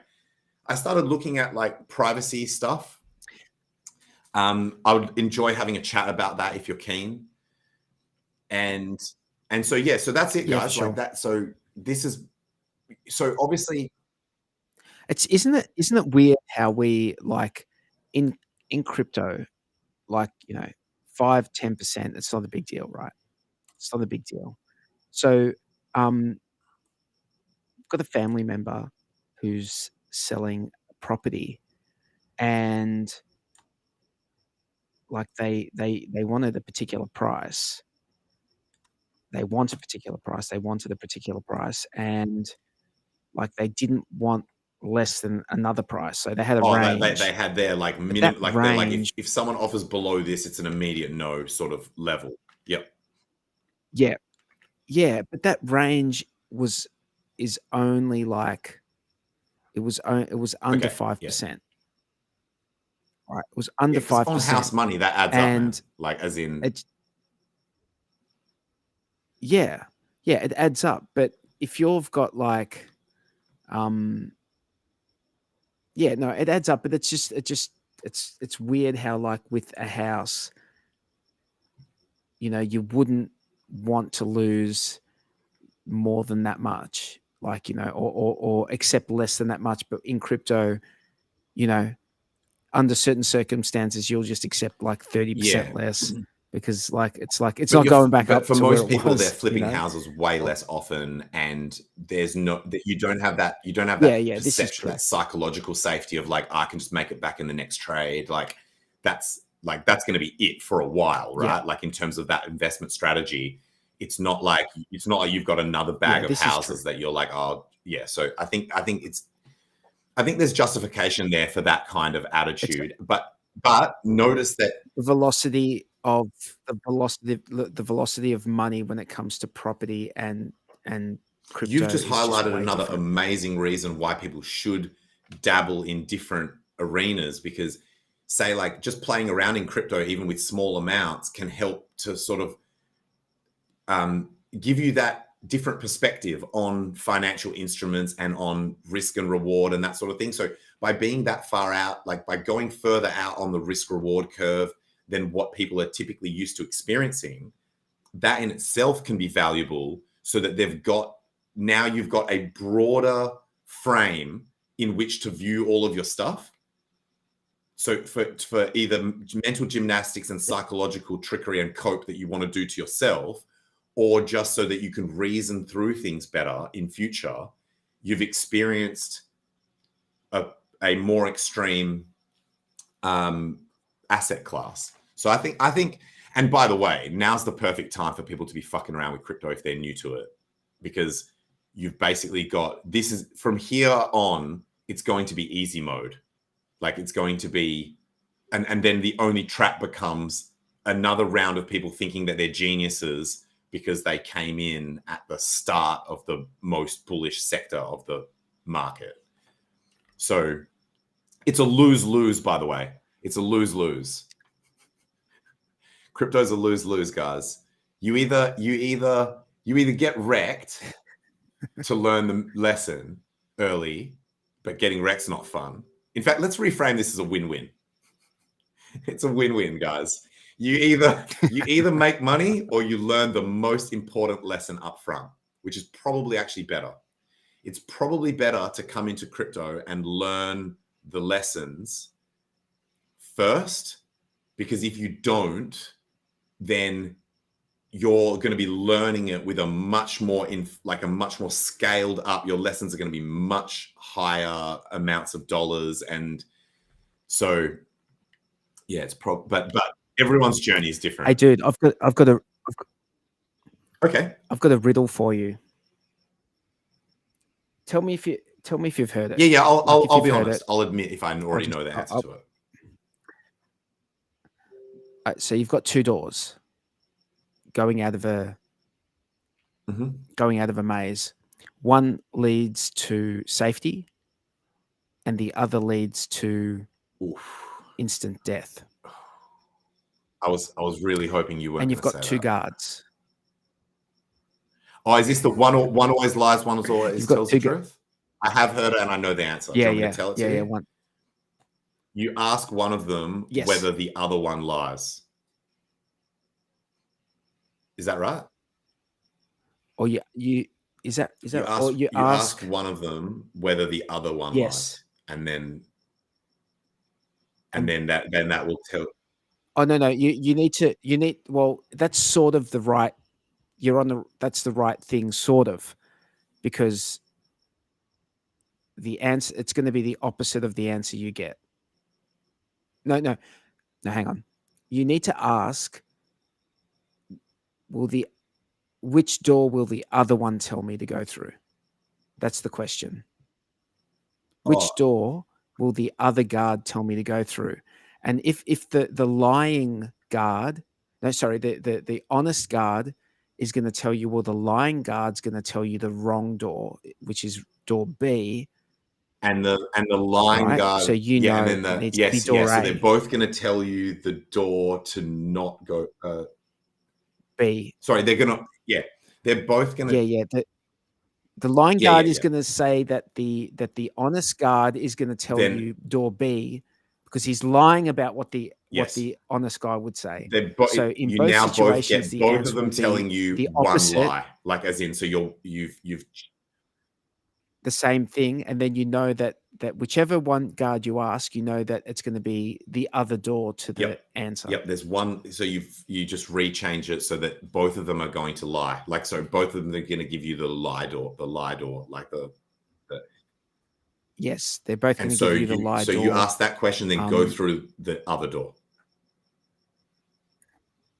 I started looking at like privacy stuff. I would enjoy having a chat about that if you're keen. And so yeah, so that's it, guys. Like that. So this is, so obviously, isn't it weird how we like in crypto, like, you know, 5-10%, it's not a big deal, right? It's not a big deal. So got a family member who's selling property, and like they wanted a particular price. They wanted a particular price, and like they didn't want less than another price. So they had a range. They had their like minimum, like they're like, if someone offers below this, it's an immediate no sort of level. Yep. Yeah, but that range is only like, it was under 5%. Right, it was under 5%. On house money, that adds up, man. Like, as in, yeah, it adds up. But if you've got like, it adds up. But it's weird how like with a house, you know, you wouldn't want to lose more than that much, like, you know, or accept less than that much. But in crypto, you know, under certain circumstances, you'll just accept like 30% less, because like it's not going back up. For most people, they're flipping houses way less often, and there's you don't have that perception, that psychological safety of like, I can just make it back in the next trade. Like that's going to be it for a while, right? Like in terms of that investment strategy, it's not like you've got another bag of houses that you're like, oh yeah. So I think I think there's justification there for that kind of attitude, but notice that the velocity of the velocity of money when it comes to property and crypto you've just is just highlighted way another different. amazing reason why people should dabble in different arenas, because say like just playing around in crypto, even with small amounts, can help to sort of give you that different perspective on financial instruments and on risk and reward and that sort of thing. So by being that far out, like by going further out on the risk reward curve than what people are typically used to experiencing, that in itself can be valuable, so that now you've got a broader frame in which to view all of your stuff. So for either mental gymnastics and psychological trickery and cope that you want to do to yourself, or just so that you can reason through things better in future, you've experienced a more extreme asset class. So I think, and by the way, now's the perfect time for people to be fucking around with crypto if they're new to it, because you've basically got, this is from here on, it's going to be easy mode. Like it's going to be, and then the only trap becomes another round of people thinking that they're geniuses because they came in at the start of the most bullish sector of the market. So it's a lose-lose, by the way. It's a lose-lose. Crypto's a lose-lose, guys. You either get wrecked to learn the lesson early, but getting wrecked's not fun. In fact, let's reframe this as a win-win. It's a win-win, guys. You either make money or you learn the most important lesson up front, which is probably actually better. It's probably better to come into crypto and learn the lessons first, because if you don't, then you're going to be learning it with a much more scaled up. Your lessons are going to be much higher amounts of dollars, and so yeah, it's but everyone's journey is different. Hey, dude, I've got a riddle for you. Tell me if you've heard it. Yeah. I'll be honest. I'll admit if I already know the answer to it. So you've got two doors going out of a maze. One leads to safety, and the other leads to instant death. I was really hoping you weren't. And you've got two guards. Oh, is this the one always lies, one always tells the truth? I have heard it and I know the answer. Yeah, Do you want me to tell it to you? One. You ask one of them whether the other one lies. Is that right? Or you ask one of them whether the other one lies, and then that will tell. Oh no, you need well, that's sort of the right, that's the right thing, sort of, because the answer, it's going to be the opposite of the answer you get. No, hang on. You need to ask, which door will the other one tell me to go through? That's the question. Which door will the other guard tell me to go through? And if the lying guard, the honest guard is going to tell you, well, the lying guard's going to tell you the wrong door, which is door B. And the lying guard, so know, and then it needs to be door A. So they're both going to tell you the door to not go B. Sorry, they're going to they're both going to The lying guard is going to say that the honest guard is going to tell you door B, because he's lying about what the honest guy would say. So in both situations, both of them telling you the opposite, one lie, like as in, so you've the same thing, and then you know that whichever one guard you ask, you know that it's going to be the other door to the answer. Yep, there's one. So you just rechange it so that both of them are going to lie. Like, so both of them are going to give you the lie door, like the yes, they're both going to give you the lie door. So you ask that question, then go through the other door.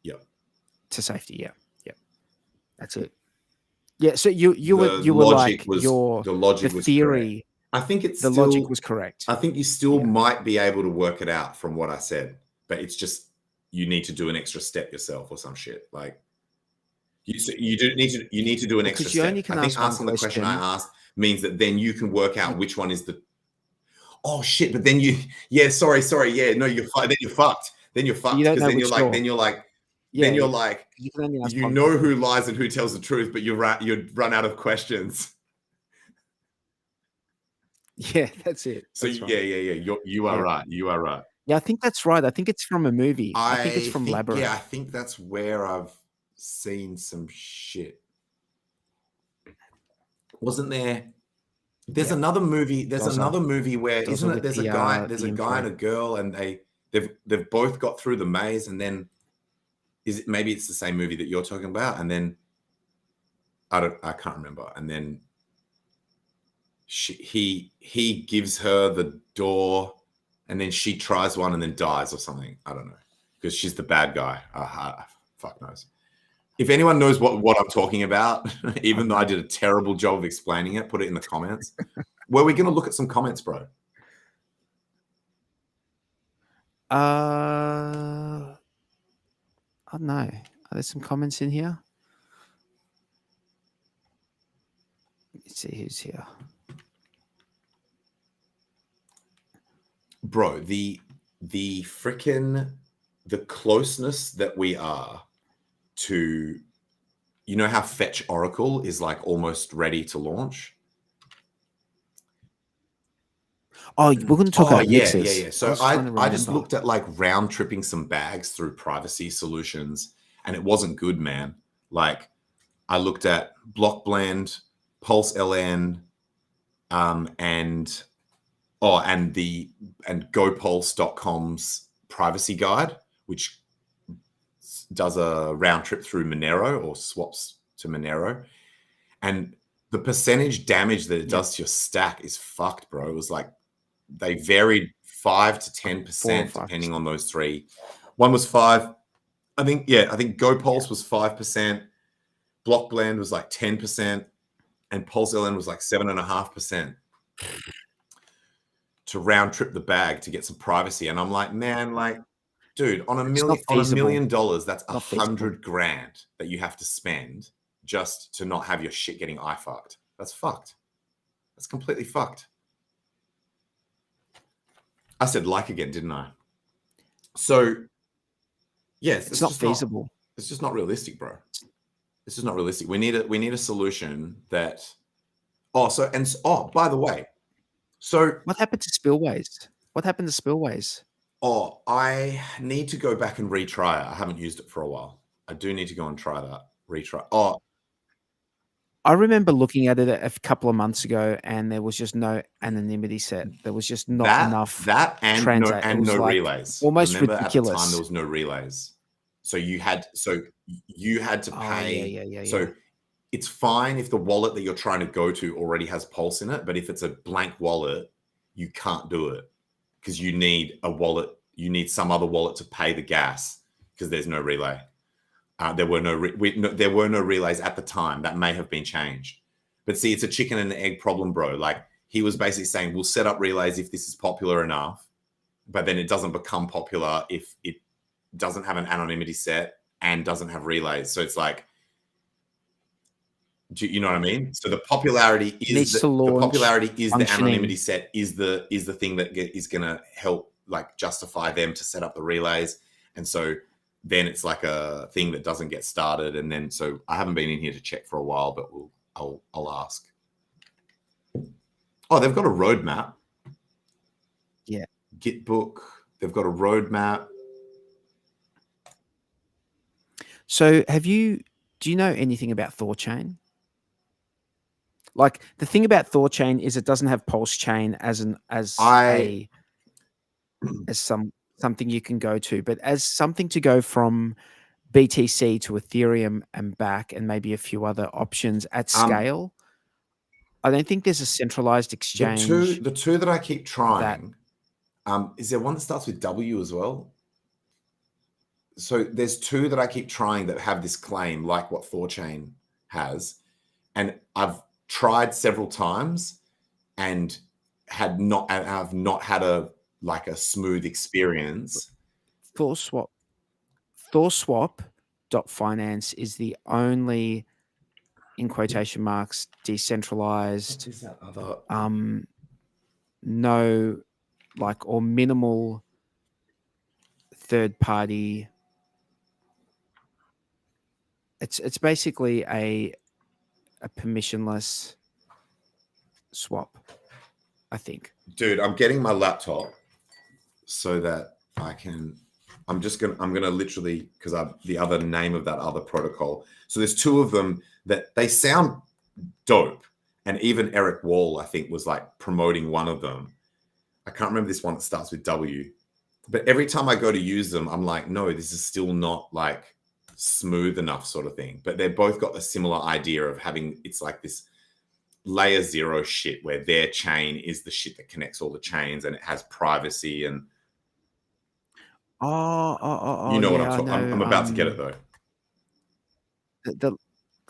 Yep. To safety. Yeah. That's it. Yeah. So you were like the theory. I think it's the still, logic was correct. I think you still Yeah. might be able to work it out from what I said, but it's just you need to do an extra step yourself or some shit. Like you need to do an extra Because you only step. can I think ask one asking the question I question. asked means that then you can work out You, which one is the, oh shit, but then you, yeah, sorry, yeah, no, then you're fucked. Then you're you fucked don't because know then you're which like, door. then Yeah, you're like, you can only ask you one know question. who lies and who tells the truth, but you run out of questions. Yeah, that's it. So That's right. you are Yeah. right. You are right. Yeah, I think that's right. I think it's from a movie. I think it's I from think, yeah, I Labyrinth. think that's where I've seen some shit. Wasn't there? There's Yeah. another movie. There's Dozer. another movie where Dozer isn't it? with There's a guy. There's the a guy info. and a girl, and they've both got through the maze, and then is it maybe it's the same movie that you're talking about, and then I can't remember, and then he gives her the door, and then she tries one and then dies or something. I don't know because she's the bad guy. Fuck knows. If anyone knows what I'm talking about, even though I did a terrible job of explaining it, put it in the comments. Were we going to look at some comments, bro? I don't know. Are there some comments in here? Let's see who's here. Bro, the freaking the closeness that we are to, you know how Fetch Oracle is like almost ready to launch? Oh, we're going to talk about mixers. yeah. I So was trying to I just remember. looked at like round tripping some bags through privacy solutions, and it wasn't good, man. Like I looked at Blockblend, Pulse LN, and GoPulse.com's privacy guide, which does a round trip through Monero or swaps to Monero. And the percentage damage that it does to your stack is fucked, bro. It was like they varied 5 to 10% depending on those three. One was 5. I think GoPulse was 5%. Blockblend was like 10%. And Pulse LN was like 7.5% to round trip the bag to get some privacy. And I'm like, man, like, dude, on $1 million, that's $100,000 that you have to spend just to not have your shit getting fucked. That's fucked. That's completely fucked. I said like again, didn't I? So, yes, it's not feasible. It's just not realistic, bro. It's just not realistic. We need a solution that. By the way, so what happened to spillways? What happened to spillways? Oh, I need to go back and retry it. I haven't used it for a while. I do need to go and try that. Retry. Oh, I remember looking at it a couple of months ago, and there was just no anonymity set. There was just not enough. And no relays. Almost Remember, ridiculous. at the time there was no relays, so you had to pay. Yeah. So it's fine if the wallet that you're trying to go to already has Pulse in it, but if it's a blank wallet, you can't do it because you need a wallet. You need some other wallet to pay the gas because there's no relay. There were no relays at the time. That may have been changed. But see, it's a chicken and egg problem, bro. Like he was basically saying, we'll set up relays if this is popular enough, but then it doesn't become popular if it doesn't have an anonymity set and doesn't have relays. So it's like, do you know what I mean? So the popularity is the anonymity set is the thing that is going to help like justify them to set up the relays. And so then it's like a thing that doesn't get started. And then, so I haven't been in here to check for a while, but I'll ask. Oh, they've got a roadmap. Yeah. Gitbook. They've got a roadmap. So do you know anything about ThorChain? Like the thing about ThorChain is it doesn't have PulseChain as something you can go to, but as something to go from BTC to Ethereum and back, and maybe a few other options at scale. I don't think there's a centralized exchange. The two that I keep trying. Is there one that starts with W as well? So there's two that I keep trying that have this claim, like what ThorChain has, and I've tried several times, and have not had a smooth experience. ThorSwap.finance is the only, in quotation marks, decentralized, Is that other? no, or minimal third party. It's basically a permissionless swap, I think. Dude, I'm getting my laptop so that I can. I'm gonna literally, because the other name of that other protocol. So there's two of them that they sound dope, and even Eric Wall, I think, was like promoting one of them. I can't remember this one that starts with W, but every time I go to use them, I'm like, no, this is still not like smooth enough, sort of thing. But they've both got a similar idea of having, it's like this layer zero shit where their chain is the shit that connects all the chains, and it has privacy and. You know what I'm talking. I'm about to get it though. The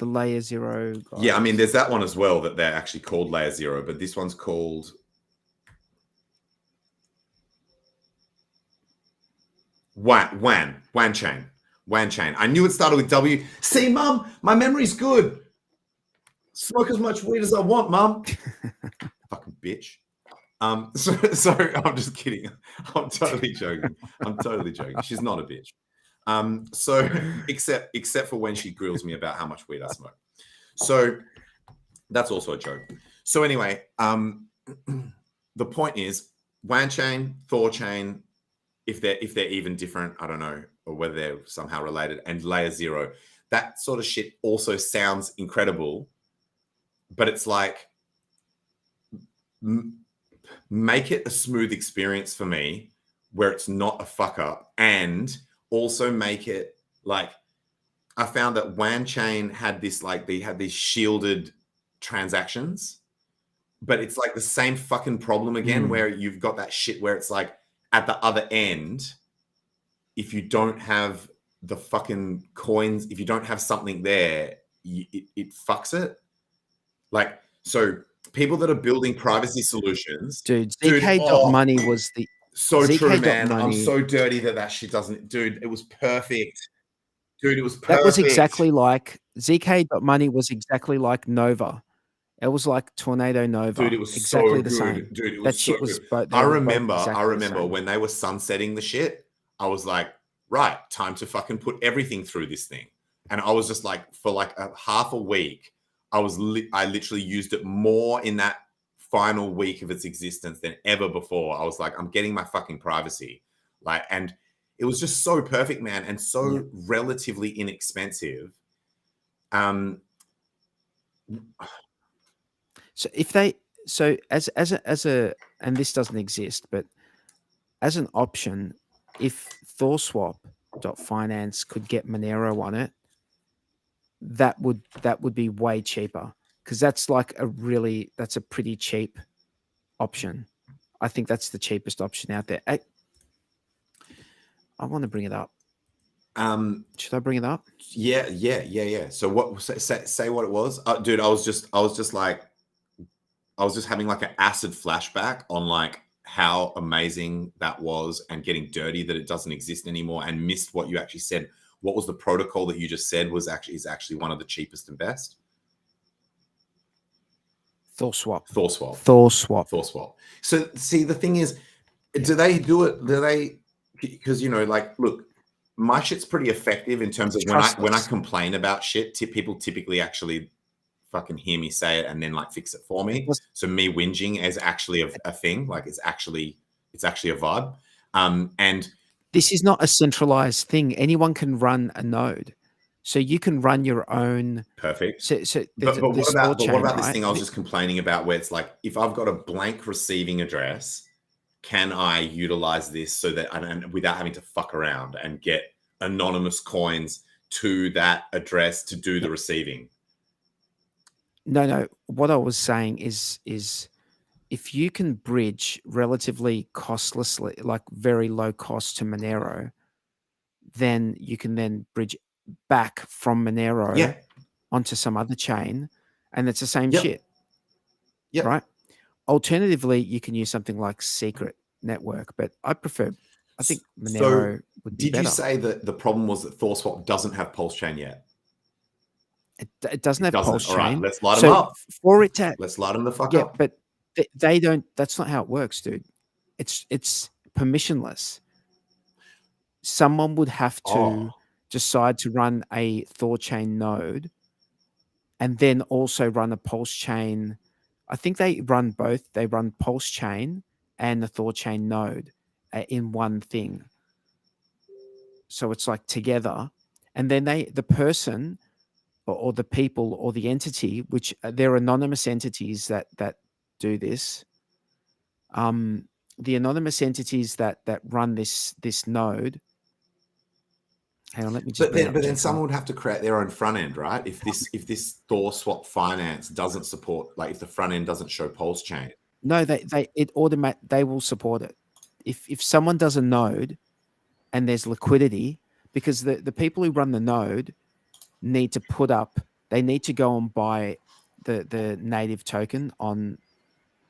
layer zero guys. Yeah, I mean, there's that one as well that they're actually called layer zero, but this one's called WAN chain. I knew it started with W. See, Mum, my memory's good. Smoke as much weed as I want, Mum. Fucking bitch. So I'm just kidding. I'm totally joking. She's not a bitch. So except for when she grills me about how much weed I smoke. So that's also a joke. So anyway, the point is WAN chain, Thor chain, if they're even different, I don't know, or whether they're somehow related, and layer zero, that sort of shit also sounds incredible, but it's like, make it a smooth experience for me where it's not a fuck up, and also make it like, I found that WAN chain had this, like, they had these shielded transactions, but it's like the same fucking problem again, where you've got that shit where it's like at the other end, if you don't have the fucking coins, if you don't have something there, it fucks it. Like, so people that are building privacy solutions, dude, ZK.money was the so ZK. true, man. Money, I'm so dirty that shit doesn't, dude. It was perfect. Dude, it was perfect. That was exactly like ZK.money was exactly like Nova. It was like Tornado Nova. Dude, it was exactly so the good. same. Dude, it was that so shit was. Good. I remember when they were sunsetting the shit. I was like, right, time to fucking put everything through this thing. And I was just like, for like a half a week, I literally used it more in that final week of its existence than ever before. I was like, I'm getting my fucking privacy. Like, and it was just so perfect, man, and so relatively inexpensive. So if they, as a, and this doesn't exist, but as an option, if ThorSwap.finance could get Monero on it, that would be way cheaper, because that's like that's a pretty cheap option. I think that's the cheapest option out there. I want to bring it up. Should I bring it up? Yeah. So what? Say what it was, dude. I was just having like an acid flashback on like how amazing that was, and getting dirty that it doesn't exist anymore, and missed what you actually said. What was the protocol that you just said is actually one of the cheapest and best? ThorSwap. So see, the thing is, do they do it? Because, you know, like, look, my shit's pretty effective in terms of when I complain about shit, people typically actually fucking hear me say it and then like fix it for me. So me whinging is actually a thing. Like, it's actually a vibe. And this is not a centralized thing. Anyone can run a node, so you can run your own. Perfect. So but what about right? This thing I was just complaining about, where it's like, if I've got a blank receiving address, can I utilize this so that without having to fuck around and get anonymous coins to that address to do the receiving? No. What I was saying is if you can bridge relatively costlessly, like very low cost to Monero, then you can then bridge back from Monero onto some other chain, and it's the same shit. Yeah. Right. Alternatively, you can use something like Secret Network, but I think So Monero would be did you better. say that the problem was that ThorSwap doesn't have PulseChain yet? It doesn't have PulseChain. All right, let's light them up. For it to, Let's light them the fuck yeah, up. but they don't. That's not how it works, dude. It's permissionless. Someone would have to decide to run a ThorChain node, and then also run a PulseChain. I think they run both. They run PulseChain and the ThorChain node in one thing. So it's like together, and then the person or the people or the entity, which they're anonymous entities that do this. The anonymous entities that run this node. Hang on, let me just. But then someone would have to create their own front end, right? If this ThorSwap finance doesn't support, like if the front end doesn't show PulseChain. No, they will support it. If someone does a node and there's liquidity, because the people who run the node need to put up, they need to go and buy the native token on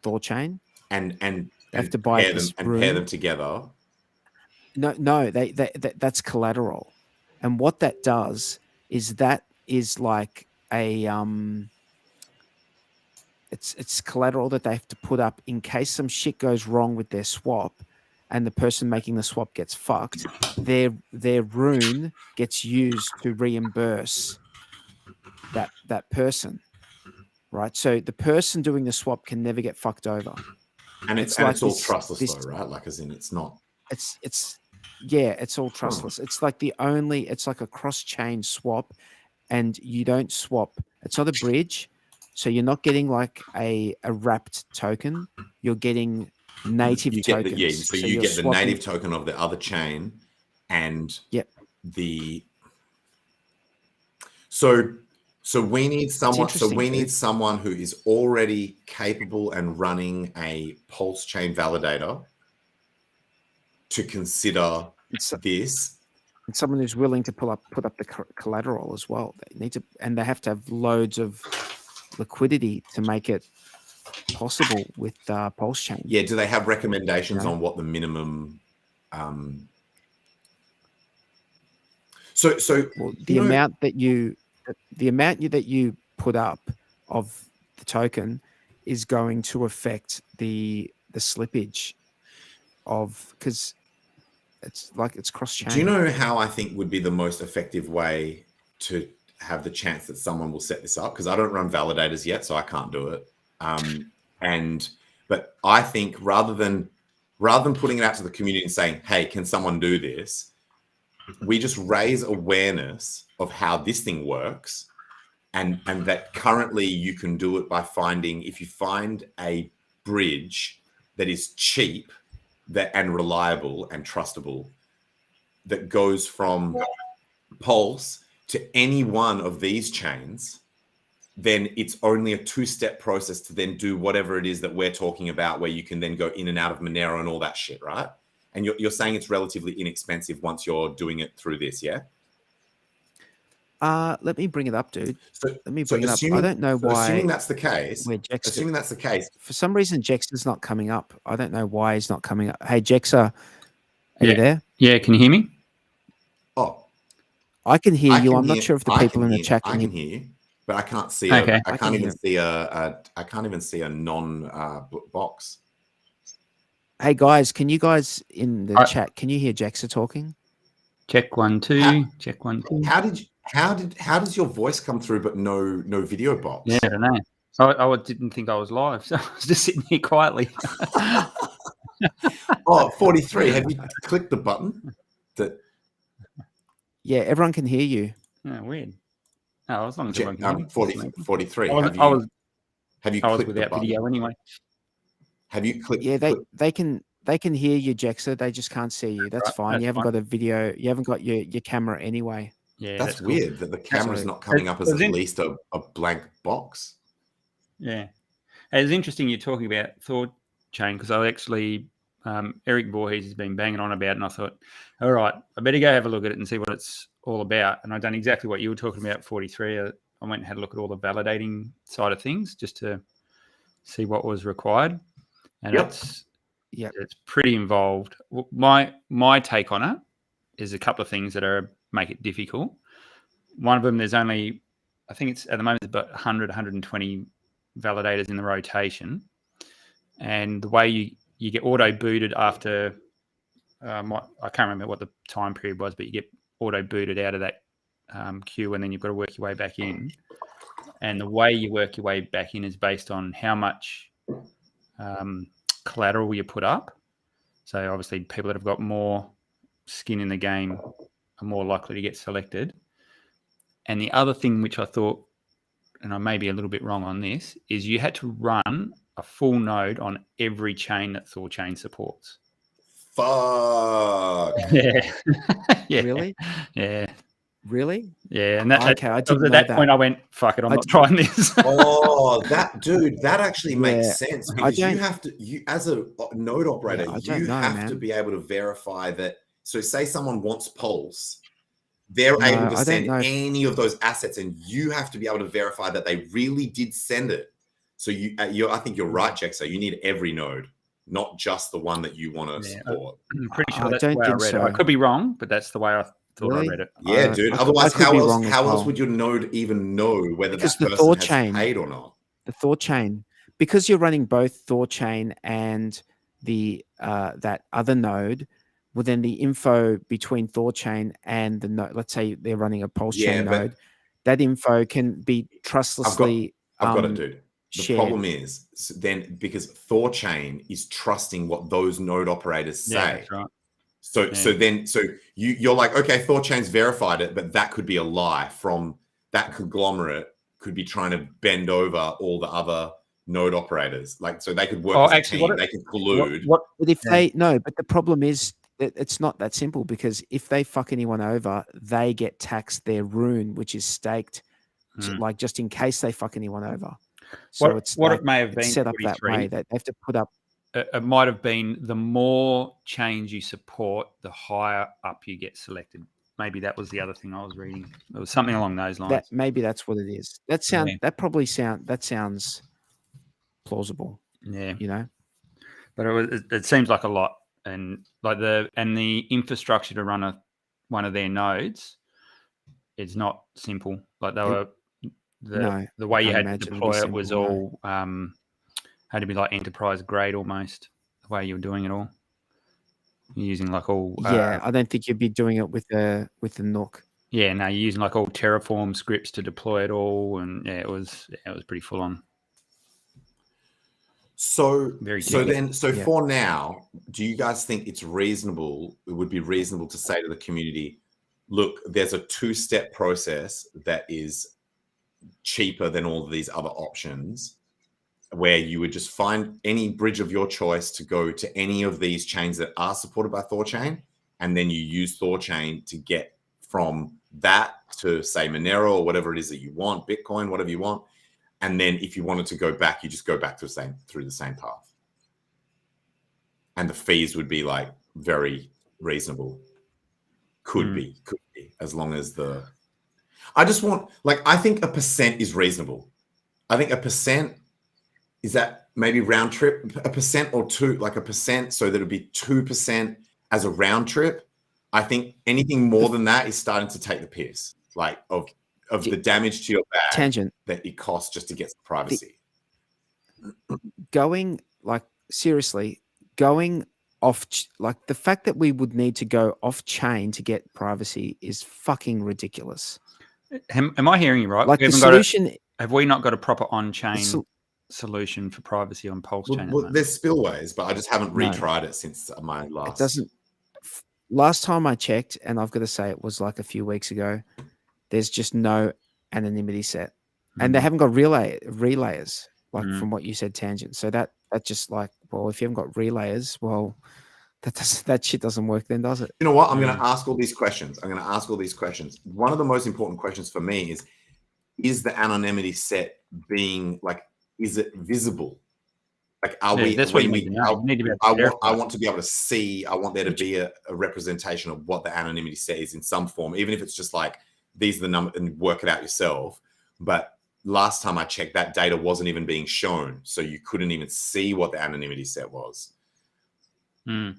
ThorChain and they have to buy pair them and pair them together. No, that's collateral, and what that does is like a it's collateral that they have to put up in case some shit goes wrong with their swap, and the person making the swap gets fucked. Their rune gets used to reimburse that person, right? So the person doing the swap can never get fucked over. And it's all trustless though, right? Like as in it's not. It's all trustless. It's like it's like a cross-chain swap, and you don't swap. It's not a bridge, so you're not getting like a wrapped token. You're getting native tokens. So you get the native token of the other chain, and So we need someone. So we need someone who is already capable and running a PulseChain validator to consider this. And someone who's willing to put up the collateral as well. They need to, and they have to have loads of liquidity to make it possible with PulseChain. Yeah. Do they have recommendations on what the minimum? The amount that you put up of the token is going to affect the slippage of, because it's cross-chain. Do you know how I think would be the most effective way to have the chance that someone will set this up? Because I don't run validators yet, so I can't do it. But I think rather than putting it out to the community and saying, "Hey, can someone do this?" we just raise awareness of how this thing works, and that currently you can do it by if you find a bridge that is cheap, and reliable and trustable, that goes from Pulse to any one of these chains, then it's only a 2-step process to then do whatever it is that we're talking about, where you can then go in and out of Monero and all that shit, right? And you're saying it's relatively inexpensive once you're doing it through this, yeah? Let me bring it up, dude. Let me bring it up. I don't know why. Assuming that's the case, for some reason, Jexa's not coming up. I don't know why he's not coming up. Hey, Jexa, are you there? Yeah, can you hear me? Oh, I can hear you. I'm not sure if the people in the chat can hear you, but I can't see. Okay. I can't even see a non box. Hey guys, can you guys in the chat? Can you hear Jexa talking? Check 1 2. Check 1 2. How does your voice come through but no video box? Yeah, I don't know. I didn't think I was live, so I was just sitting here quietly. 43. Have you clicked the button? Yeah, everyone can hear you. Oh, weird. Oh, as long as everyone can hear me. 43. I was clicked without video anyway. Have you clicked? Yeah, they can hear you, Jexa. They just can't see you. That's fine. You haven't got a video. You haven't got your camera anyway. Yeah, that's weird that the camera's not coming up as at least a blank box. Yeah, it's interesting you're talking about ThorChain, because I actually Eric Voorhees has been banging on about it, and I thought, all right, I better go have a look at it and see what it's all about. And I've done exactly what you were talking about, 43. I went and had a look at all the validating side of things just to see what was required, and Yep. it's pretty involved. My take on it is a couple of things that make it difficult. One of them, there's only, I think it's at the moment about 100, 120 validators in the rotation, and the way you get auto booted after, I can't remember what the time period was, but you get auto booted out of that queue, and then you've got to work your way back in. And the way you work your way back in is based on how much collateral you put up. So obviously people that have got more skin in the game are more likely to get selected. And the other thing which I thought, and I may be a little bit wrong on this, is you had to run a full node on every chain that ThorChain supports. Fuck. Yeah. Yeah. Really? Yeah. Really? Yeah. And that, Okay, I didn't know that that. point I went, fuck it, I'm not trying this. Oh, that actually makes sense, because don't- you have to, as a node operator, Yeah, I you don't know, have to man. be able to verify that. So say someone wants Pulse, they're No, able I to don't send know. any of those assets, and you have to be able to verify that they really did send it. So I think you're right, Jack. So you need every node, not just the one that you want to support. I'm pretty sure I that's don't the way I think read so. it. I could be wrong, but that's the way I thought Really? I read it. Yeah, dude. I Otherwise, could be wrong as how else well. would your node even know whether Because that the person has ThorChain- paid or not? The ThorChain, because you're running both ThorChain and the that other node, well, then the info between ThorChain and the node, let's say they're running a PulseChain node, that info can be trustlessly I've got it, dude. The shared. problem is then, because ThorChain is trusting what those node operators say. Yeah, that's right. So you're like, okay, ThorChain's verified it, but that could be a lie from that conglomerate, could be trying to bend over all the other node operators. Like, so they could work as a team, they could collude. But if but the problem is that it's not that simple, because if they fuck anyone over, they get taxed their rune, which is staked, like just in case they fuck anyone over. So it may have been set up that way, that they have to put up. It might have been the more chains you support, the higher up you get selected. Maybe that was the other thing I was reading. It was something along those lines. Maybe that's what it is. That sounds plausible. Yeah, you know. But it seems like a lot, and like the infrastructure to run one of their nodes, it's not simple. Like the way you had to deploy it was all had to be like enterprise grade almost. The way you were doing it all, you're using like all. I don't think you'd be doing it with the Nook. Yeah, no, you're using like all Terraform scripts to deploy it all, and it was pretty full on. So for now, do you guys think it's reasonable? It would be reasonable to say to the community, look, there's a 2-step process that is cheaper than all of these other options, where you would just find any bridge of your choice to go to any of these chains that are supported by ThorChain, and then you use ThorChain to get from that to, say, Monero or whatever it is that you want, Bitcoin, whatever you want. And then if you wanted to go back, you just go back to through the same path. And the fees would be like very reasonable. Could be, as long as I think 1% is reasonable. I think 1% is that maybe round trip, 1% or 2, like 1%, so that it'd be 2% as a round trip. I think anything more than that is starting to take the piss, like of the damage to your bag tangent that it costs just to get some privacy. Going off, like the fact that we would need to go off chain to get privacy is fucking ridiculous. Am I hearing you right? Like the solution, have we not got a proper on-chain solution for privacy on PulseChain? Well, there's spillways, but I just haven't retried it since my last. It doesn't. Last time I checked, and I've got to say it was like a few weeks ago, there's just no anonymity set, and they haven't got relayers, like from what you said, Tangent. So that just like, well, if you haven't got relayers, well, that shit doesn't work then, does it? You know what? I'm going to ask all these questions. One of the most important questions for me is the anonymity set being like, is it visible? Like, are we? That's what you need to know. You need to be able to I want to be able to see. I want there to be a representation of what the anonymity set is in some form, even if it's just like, these are the numbers, and work it out yourself. But last time I checked, that data wasn't even being shown. So you couldn't even see what the anonymity set was. Mm.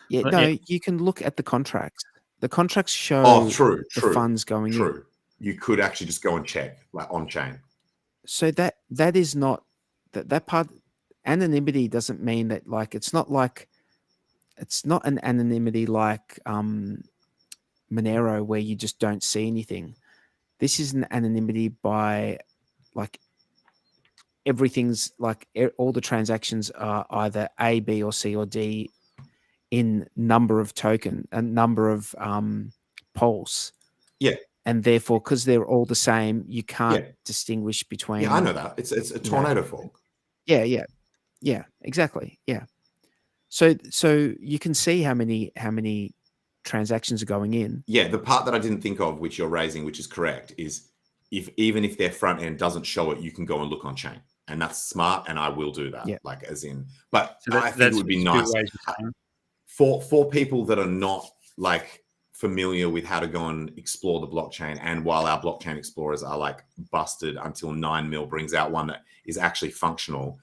Yeah, Well, no, yeah. you can look at the contracts. The contracts show Oh, true. the funds going in. True. You could actually just go and check, like on chain. So that is not that part. Anonymity doesn't mean that, like, it's not an anonymity like Monero where you just don't see anything. This is an anonymity by, like, everything's like all the transactions are either A, B, or C, or D in number of token and number of pulse. Yeah. And therefore, because they're all the same, you can't distinguish between. Yeah, I know that. It's a tornado fork. Yeah, exactly. Yeah. So you can see how many transactions are going in. Yeah, the part that I didn't think of, which you're raising, which is correct, is even if their front end doesn't show it, you can go and look on chain, and that's smart. And I will do that. Yeah. Like, as in, but So I think it would be nice for people that are not like familiar with how to go and explore the blockchain. And while our blockchain explorers are like busted until 9 mil brings out one that is actually functional,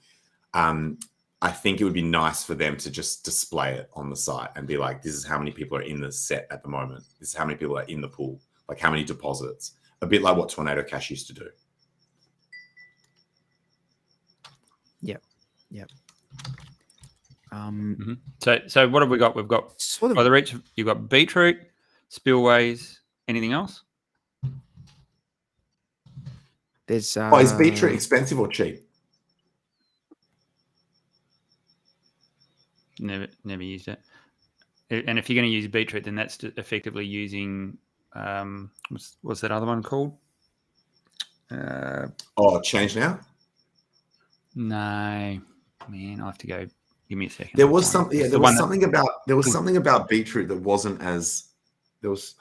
I think it would be nice for them to just display it on the site and be like, this is how many people are in the set at the moment. This is how many people are in the pool, like how many deposits, a bit like what Tornado Cash used to do. Yep. So what have we got? We've got Sort of. by the reach. You've got Beetroot, Spillways. Anything else? There's is Beetroot expensive or cheap? Never used it. And if you're going to use Beetroot, then that's effectively using what's that other one called? Change Now? No, man, I have to go. Give me a second. There was something. Yeah, there was something about Beetroot that wasn't as. There was.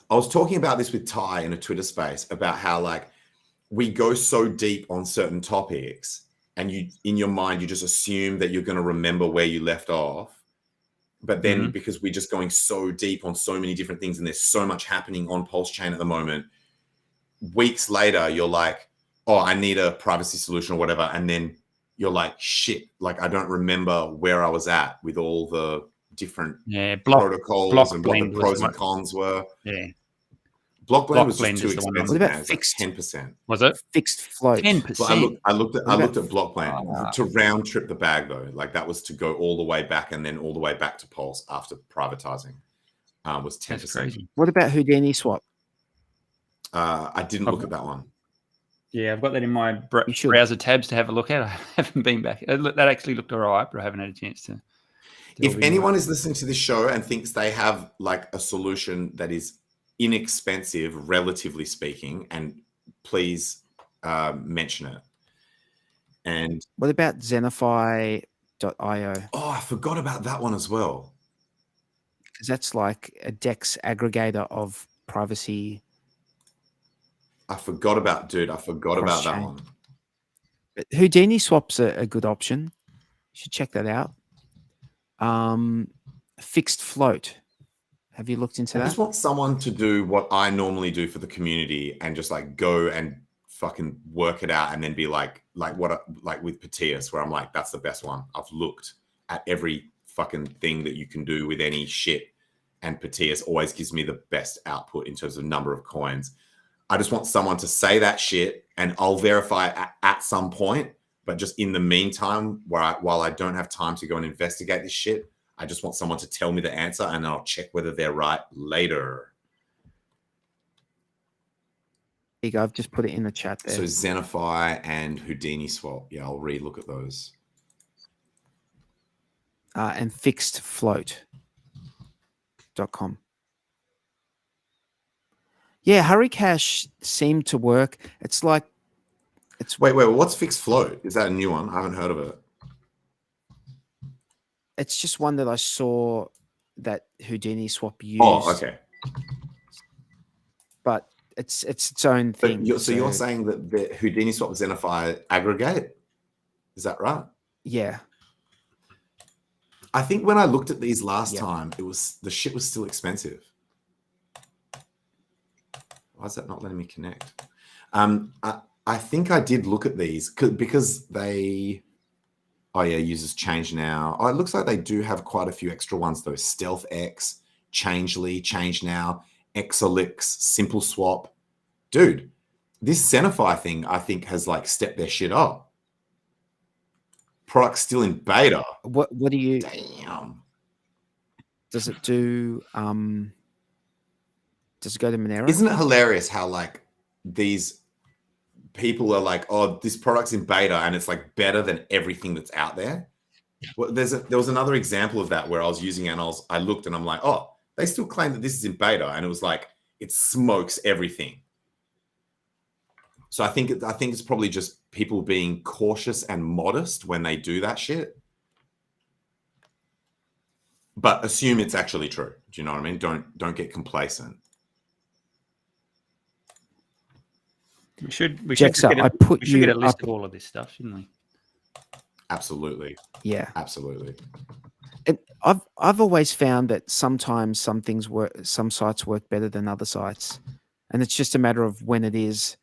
I was talking about this with Ty in a Twitter space about how, like, we go so deep on certain topics, and you, in your mind, you just assume that you're going to remember where you left off. But then because we're just going so deep on so many different things and there's so much happening on PulseChain at the moment, weeks later, you're like, oh, I need a privacy solution or whatever. And then you're like, shit, like, I don't remember where I was at with all the different protocols and what the pros and cons were. Yeah. Blockblend was just too expensive. What about fixed? 10%. Was it Fixed float? 10%. Well, I looked at Blockblend to round trip the bag though. Like, that was to go all the way back and then all the way back to Pulse after privatizing. Was 10%. That's crazy. What about Houdini Swap? I didn't look at that one. Yeah, I've got that in my browser tabs to have a look at. I haven't been back. That actually looked all right, but I haven't had a chance to. If anyone is listening to this show and thinks they have like a solution that is inexpensive, relatively speaking, and please mention it. And what about Zenify.io? Oh, I forgot about that one as well. Because that's like a DEX aggregator of privacy. I forgot about that one. But Houdini Swap's a good option. You should check that out. Fixed float. Have you looked into that? I just want someone to do what I normally do for the community and just like go and fucking work it out and then be like with Patias, where I'm like, that's the best one. I've looked at every fucking thing that you can do with any shit, and Patias always gives me the best output in terms of number of coins. I just want someone to say that shit and I'll verify it at some point. But just in the meantime, while I don't have time to go and investigate this shit, I just want someone to tell me the answer and I'll check whether they're right later. There you go. I've just put it in the chat there. So Zenify and Houdini Swap. Yeah, I'll re-look at those. And fixedfloat.com. Yeah, Hurricash seemed to work. It's like wait, what's fixed float? Is that a new one? I haven't heard of it. It's just one that I saw that Houdini Swap used. Oh, okay. But it's its own thing. So you're saying that the Houdini Swap Zenify aggregate? Is that right? Yeah. I think when I looked at these last time, the shit was still expensive. Why is that not letting me connect? I think I did look at these because they, oh yeah, users change now. Oh, it looks like they do have quite a few extra ones though. Stealth X, Changely, Change Now, Exolix, Simple Swap. Dude, this Centify thing I think has like stepped their shit up. Product's still in beta. What do you? Damn. Does it do? Does it go to Monero? Isn't it hilarious how like these people are like, oh, this product's in beta and it's like better than everything that's out there? Well, there was another example of that where I was using it and I looked and I'm like, oh, they still claim that this is in beta, and it was like it smokes everything. So I think it's probably just people being cautious and modest when they do that shit. But assume it's actually true. Do you know what I mean? Don't get complacent. We should Jaxa, get I put we should get a you list up- of all of this stuff, shouldn't we? Absolutely. Yeah. Absolutely. And I've always found that sometimes some things work, some sites work better than other sites, and it's just a matter of when it is,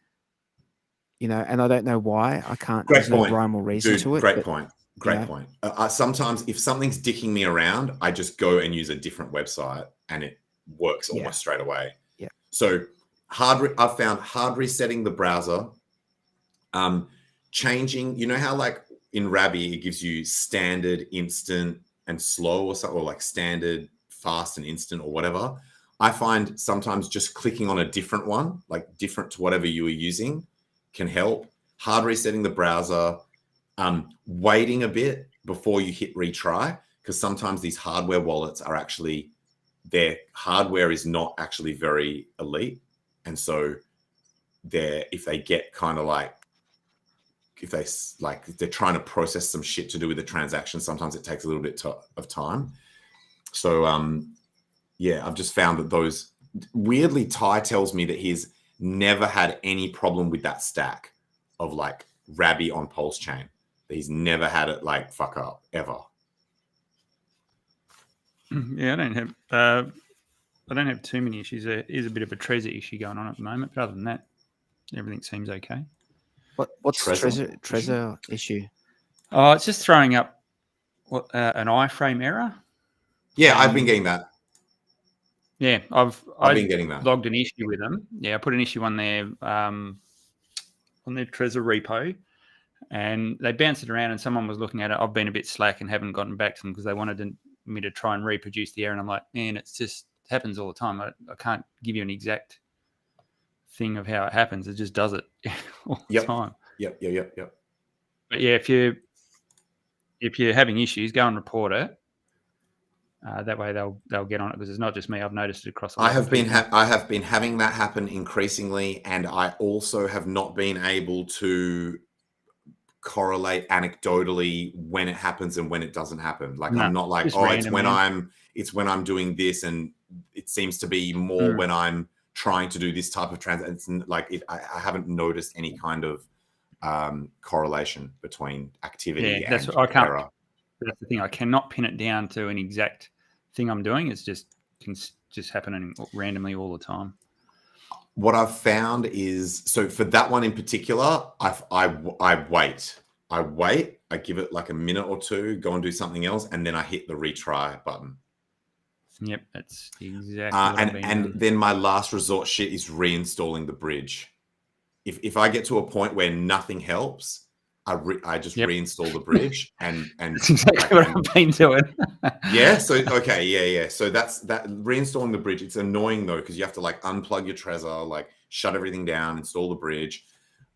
you know. And I don't know why. I can't. Great There's no point. rhyme or reason Dude, to it. great but, point. Great know. point. Sometimes if something's dicking me around, I just go and use a different website, and it works almost straight away. Yeah. So I've found hard resetting the browser, changing. You know how like in Rabby it gives you standard, instant, and slow, or something, or like standard, fast, and instant, or whatever. I find sometimes just clicking on a different one, like different to whatever you were using, can help. Hard resetting the browser, waiting a bit before you hit retry, because sometimes these hardware wallets are actually, their hardware is not actually very elite. And so if they get kind of like, if they're trying to process some shit to do with the transaction, sometimes it takes a little bit of time. So, yeah, I've just found that those, weirdly, Ty tells me that he's never had any problem with that stack of like Rabby on PulseChain. He's never had it like fuck up ever. Yeah, I don't have too many issues. There is a bit of a Trezor issue going on at the moment, but other than that, everything seems okay. What's Trezor issue? Oh, it's just throwing up an iframe error. Yeah, I've been getting that. Yeah, I've been getting that. Logged an issue with them. Yeah, I put an issue on their Trezor repo, and they bounced it around. And someone was looking at it. I've been a bit slack and haven't gotten back to them because they wanted me to try and reproduce the error. And I'm like, man, it happens all the time. I can't give you an exact thing of how it happens. It just does it all the time. Yep. But yeah, if you're having issues, go and report it. That way they'll get on it, because it's not just me. I've noticed it across. I have been having that happen increasingly, and I also have not been able to correlate anecdotally when it happens and when it doesn't happen. Like I'm not like, oh, it's when I'm doing this, and it seems to be more when I'm trying to do this type of transaction. Like I haven't noticed any kind of correlation between activity and error. That's the thing. I cannot pin it down to an exact thing I'm doing. It's just happening randomly all the time. What I've found is, so for that one in particular, I wait. I give it like a minute or two, go and do something else, and then I hit the retry button. Yep, that's exactly. And then my last resort shit is reinstalling the bridge. If I get to a point where nothing helps, I just reinstall the bridge and that's exactly what I've been doing. Yeah. So okay. Yeah. So that's that. Reinstalling the bridge. It's annoying though, because you have to like unplug your Trezor, like shut everything down, install the bridge,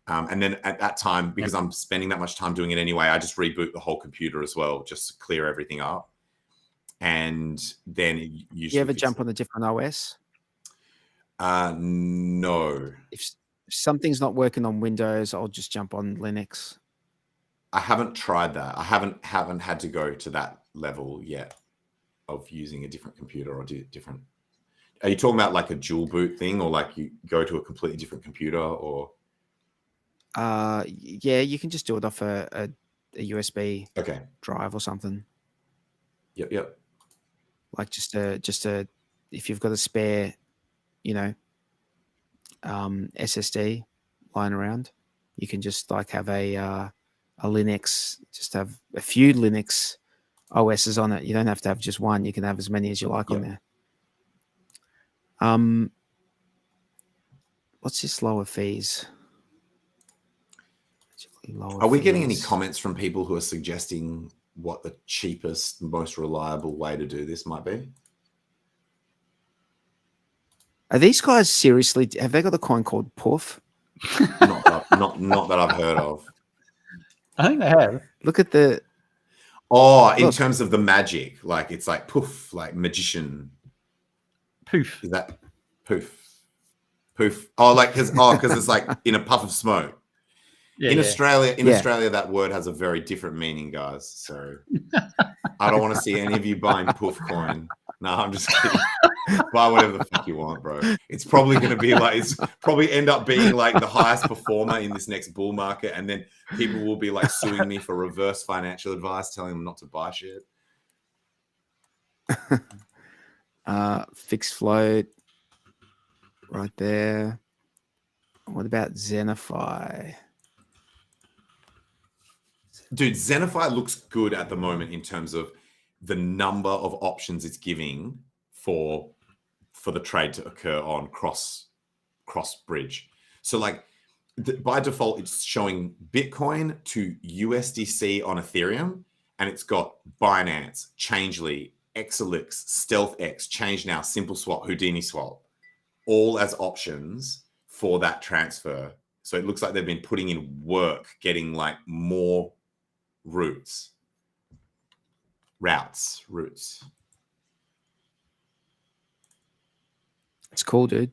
and then at that time, because I'm spending that much time doing it anyway, I just reboot the whole computer as well, just to clear everything up. And then you ever jump on a different OS? No. If something's not working on Windows, I'll just jump on Linux. I haven't tried that. I haven't had to go to that level yet of using a different computer or different. Are you talking about like a dual boot thing, or like you go to a completely different computer, or? Yeah, you can just do it off a USB drive or something. Yep. Like just a if you've got a spare, SSD lying around. You can just like have a Linux, just have a few Linux OSs on it. You don't have to have just one. You can have as many as you like on there. What's this lower fees? Lower Are we getting any fees. comments from people who are suggesting what the cheapest, most reliable way to do this might be? Are these guys seriously? Have they got a coin called Puff? Not that I've heard of. I think they have. Look at the. Oh, in terms of the magic, like it's like poof, like magician. Poof. Is that poof? Poof. Oh, like because it's like in a puff of smoke. Yeah, in Australia, Australia, that word has a very different meaning, guys. So I don't want to see any of you buying poof coin. No, I'm just kidding. Buy whatever the fuck you want, bro. It's probably going to be like, it's probably end up being like the highest performer in this next bull market. And then people will be like suing me for reverse financial advice, telling them not to buy shit. Fixed float right there. What about Zenify? Dude, Zenify looks good at the moment in terms of the number of options it's giving for the trade to occur on cross bridge. So like by default, it's showing Bitcoin to USDC on Ethereum, and it's got Binance, Changely, Exelix, StealthX, ChangeNow, SimpleSwap, Houdini Swap, all as options for that transfer. So it looks like they've been putting in work, getting like more routes. It's cool, dude.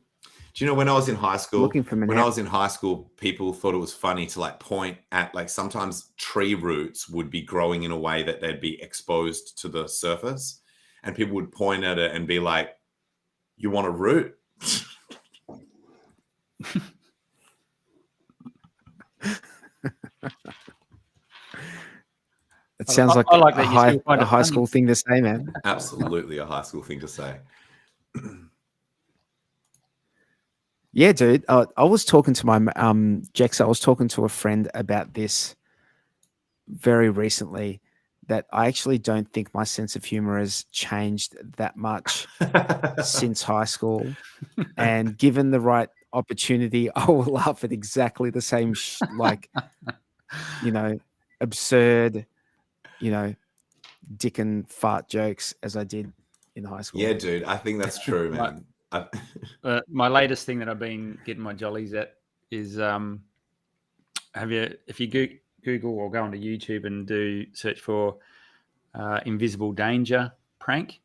Do you know when I was in high school? I was in high school, people thought it was funny to like point at like sometimes tree roots would be growing in a way that they'd be exposed to the surface, and people would point at it and be like, "You want a root?" It sounds like, like a high school thing to say, man. Absolutely a high school thing to say. Yeah, dude. I was talking to my Jex. I was talking to a friend about this very recently. That I actually don't think my sense of humor has changed that much since high school. And given the right opportunity, I will laugh at exactly the same, like, absurd, dick and fart jokes as I did in high school. Yeah, dude. I think that's true, man. My latest thing that I've been getting my jollies at is if you Google or go onto YouTube and do search for invisible danger prank,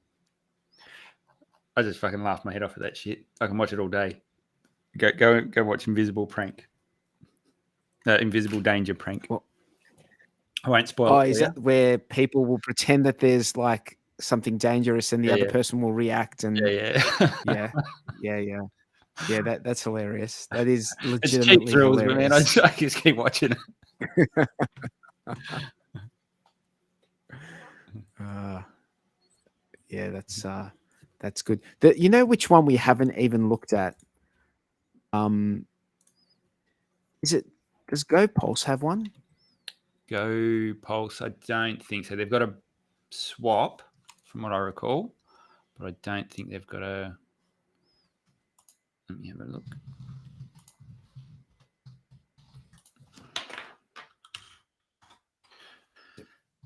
I just fucking laugh my head off at that shit. I can watch it all day. Go watch invisible danger prank. Well, I won't spoil it. Is it where people will pretend that there's like something dangerous and the other person will react and yeah, that's hilarious. That is legitimately it's cheap thrills, hilarious. Man, I just keep watching it. Yeah, that's good. You know which one we haven't even looked at? Does Go Pulse have one? Go Pulse, I don't think so. They've got a swap, from what I recall, but I don't think they've got a. Let me have a look.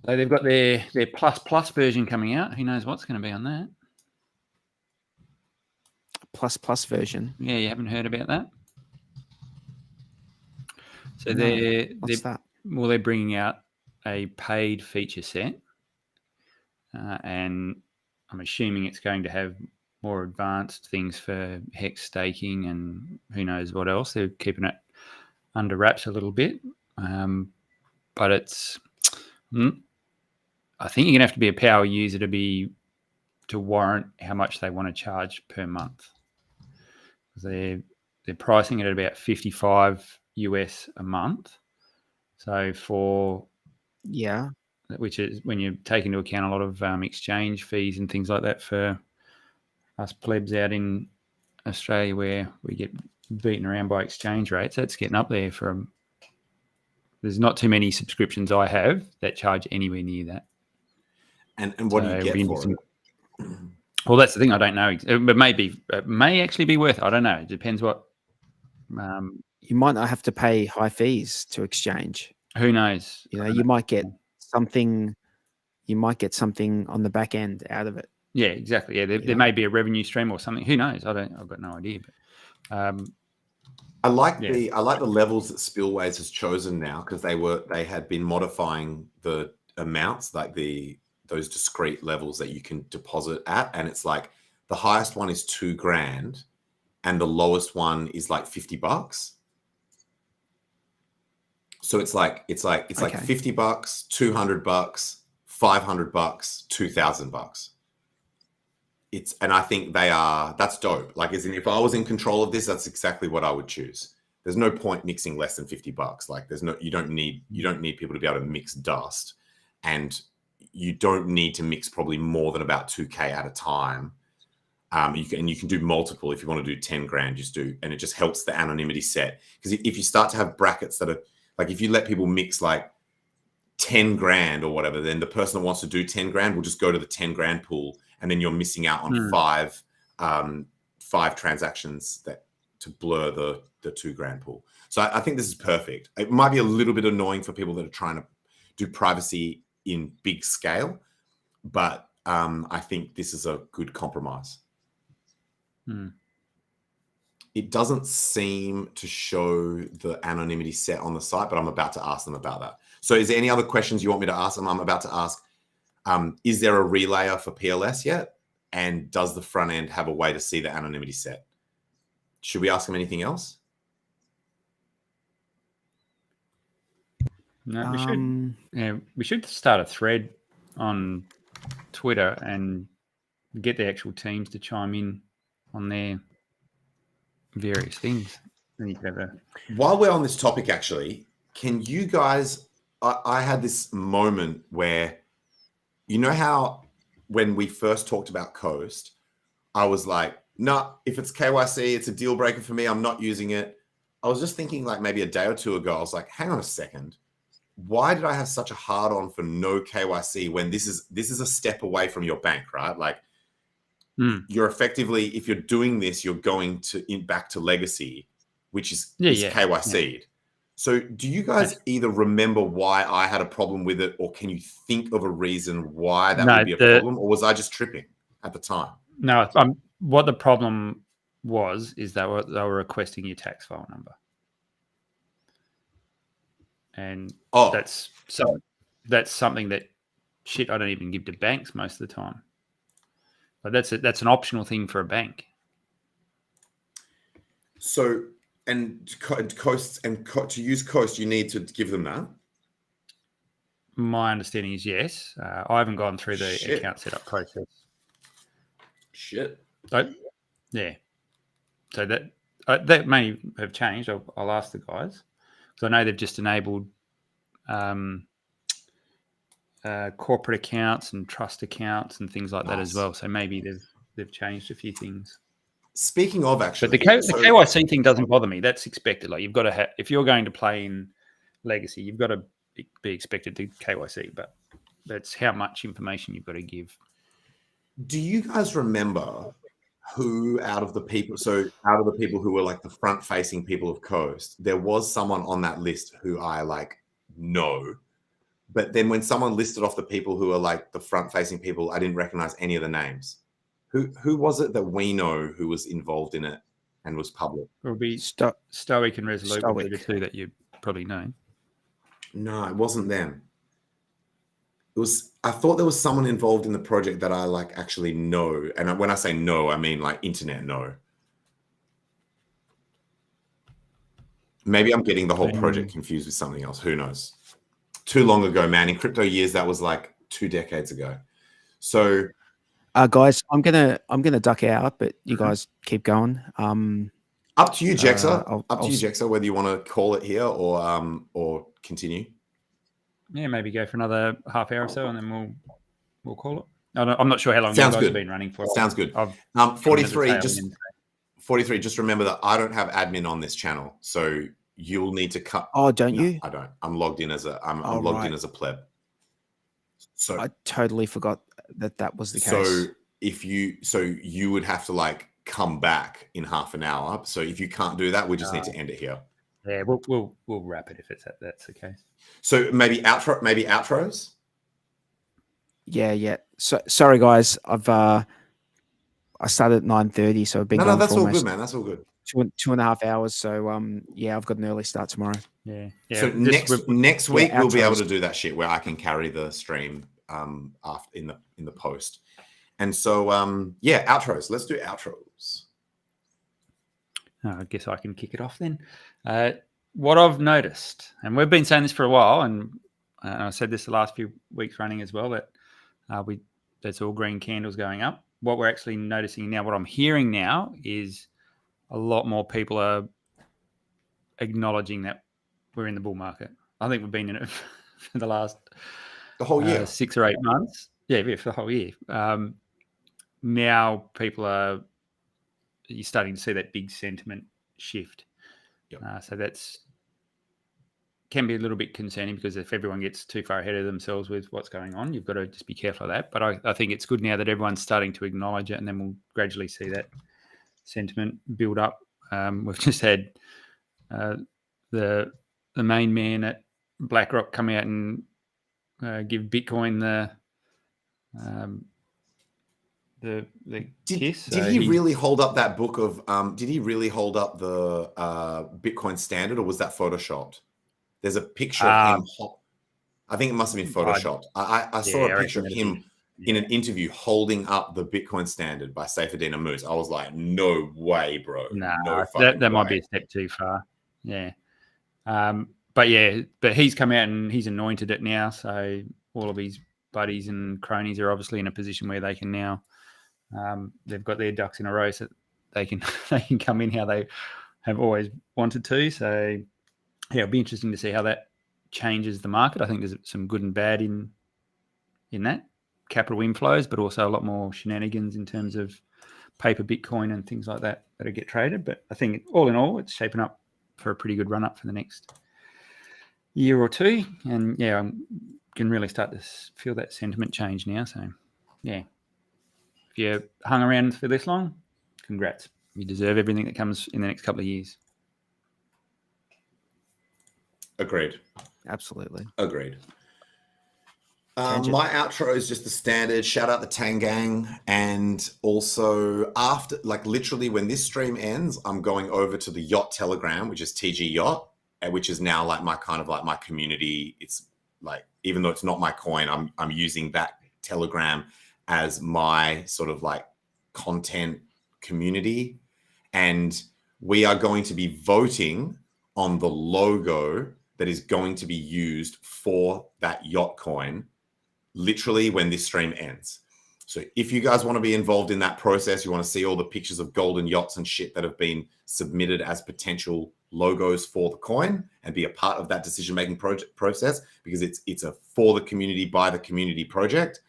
So they've got their plus version coming out. Who knows what's going to be on that? Plus version. Yeah, you haven't heard about that? So what's that? Well, they're bringing out a paid feature set, and I'm assuming it's going to have more advanced things for HEX staking and who knows what else. They're keeping it under wraps a little bit, but it's. I think you're gonna have to be a power user to warrant how much they want to charge per month. They're pricing it at about $55 US a month. So which is when you take into account a lot of exchange fees and things like that for us plebs out in Australia, where we get beaten around by exchange rates. That's getting up there from. There's not too many subscriptions I have that charge anywhere near that. And what do you get for it? Well, that's the thing. I don't know. It may actually be worth it. I don't know. It depends what. You might not have to pay high fees to exchange. Who knows? You might get something. You might get something on the back end out of it. Yeah, exactly. Yeah, there may be a revenue stream or something. Who knows? I've got no idea. But, I like the levels that Spillways has chosen now, because they had been modifying the amounts, like those discrete levels that you can deposit at, and it's like the highest one is $2,000 and the lowest one is like $50. So it's like $50, $200, $500, $2,000. And I think that's dope. Like, as in, if I was in control of this, that's exactly what I would choose. There's no point mixing less than $50. Like, you don't need people to be able to mix dust, and you don't need to mix probably more than about 2K at a time. You can do multiple. If you want to do 10 grand, just do, and it just helps the anonymity set. Because if you start to have brackets that are like, if you let people mix like 10 grand or whatever, then the person that wants to do 10 grand will just go to the 10 grand pool, and then you're missing out on five transactions to blur the $2,000 pool. So I think this is perfect. It might be a little bit annoying for people that are trying to do privacy in big scale, but I think this is a good compromise. It doesn't seem to show the anonymity set on the site, but I'm about to ask them about that. So is there any other questions you want me to ask them? I'm about to ask, is there a relayer for PLS yet? And does the front end have a way to see the anonymity set? Should we ask them anything else? No, we should. Yeah, we should start a thread on Twitter and get the actual teams to chime in on their various things. And you can have While we're on this topic, actually, can you guys? I had this moment where, you know how when we first talked about Coast, I was like, nah, if it's KYC, it's a deal breaker for me. I'm not using it. I was just thinking, like, maybe a day or two ago, I was like, hang on a second. Why did I have such a hard on for no KYC when this is a step away from your bank, right? Like, you're effectively, if you're doing this, you're going back to legacy, which is KYC'd. Yeah. So do you guys either remember why I had a problem with it, or can you think of a reason why that would be a problem, or was I just tripping at the time? No, what the problem is that they were requesting your tax file number. And that's something that I don't even give to banks most of the time. But that's an optional thing for a bank. So, and Coast to use Coast, you need to give them that. My understanding is yes. I haven't gone through the account setup process. Yeah. So that may have changed. I'll ask the guys, because I know they've just enabled corporate accounts and trust accounts and things like that as well. So maybe they've changed a few things. Speaking of, actually, but the KYC thing doesn't bother me. That's expected. Like, you've got to if you're going to play in legacy, you've got to be expected to KYC. But that's how much information you've got to give. Do you guys remember who out of the people who were like the front-facing people of Coast, there was someone on that list who I like know, but then when someone listed off the people who are like the front-facing people, I didn't recognize any of the names. Who was it that we know who was involved in it and was public? It would be Stoic and Resolute, would be the two that you probably know. No, it wasn't them. I thought there was someone involved in the project that I like actually know. And when I say know, I mean like internet know. Maybe I'm getting the whole project confused with something else. Who knows? Too long ago, man. In crypto years, that was like 2 decades ago. So, guys, I'm gonna duck out, but you guys keep going. Up to you, Jexa. Up to you, Jexa, whether you want to call it here or continue. Yeah, maybe go for another half hour or so, and then we'll call it. I'm not sure how long you guys have been running for. Sounds good. 43. 43. Just remember that I don't have admin on this channel, so you'll need to cut. Oh, don't No, you? I don't. I'm logged in as I'm Oh, logged right. in as a pleb. So I totally forgot that was the case. so you would have to like come back in half an hour. So if you can't do that, we just need to end it here. Yeah, we'll wrap it if that's the case. So maybe outros. Yeah. So sorry, guys. I started at 9:30, so I've been No, going that's for all almost good, man. That's all good. 2.5 hours. So yeah, I've got an early start tomorrow. Yeah. So next week we'll be able outros. to do that shit where I can carry the stream after in the post. And so outros. Let's do outros. I guess I can kick it off then. What I've noticed, and we've been saying this for a while, and I said this the last few weeks running as well, that that's all green candles going up. What we're actually noticing now, what I'm hearing now, is a lot more people are acknowledging that we're in the bull market. I think we've been in it for the whole year, 6 or 8 months. Yeah, for the whole year. Now you're starting to see that big sentiment shift. Yep. So can be a little bit concerning, because if everyone gets too far ahead of themselves with what's going on, you've got to just be careful of that. But I think it's good now that everyone's starting to acknowledge it, and then we'll gradually see that sentiment build up. We've just had the main man at BlackRock come out and give Bitcoin the kiss. Did he really hold up that book of? Did he really hold up the Bitcoin Standard, or was that photoshopped? There's a picture of him. I think it must have been photoshopped. I saw a picture of him in an interview holding up the Bitcoin Standard by Saifedean Ammous. I was like, no way, bro. No, that might be a step too far. Yeah. But he's come out and he's anointed it now. So all of his buddies and cronies are obviously in a position where they can now, they've got their ducks in a row, so they can come in how they have always wanted to. So yeah, it'll be interesting to see how that changes the market. I think there's some good and bad in that capital inflows, but also a lot more shenanigans in terms of paper Bitcoin and things like that get traded. But I think all in all, it's shaping up for a pretty good run up for the next year or two. And yeah, I can really start to feel that sentiment change now. So yeah, if you hung around for this long, congrats. You deserve everything that comes in the next couple of years. Agreed. Absolutely. Agreed. My outro is just the standard. Shout out the Tang Gang. And also after, like literally when this stream ends, I'm going over to the Yacht Telegram, which is TG Yacht, which is now like my kind of like my community. It's like, even though it's not my coin, I'm using that Telegram as my sort of like content community. And we are going to be voting on the logo that is going to be used for that yacht coin literally when this stream ends. So if you guys want to be involved in that process, you want to see all the pictures of golden yachts and shit that have been submitted as potential logos for the coin and be a part of that decision-making process, because it's a for the community, by the community project,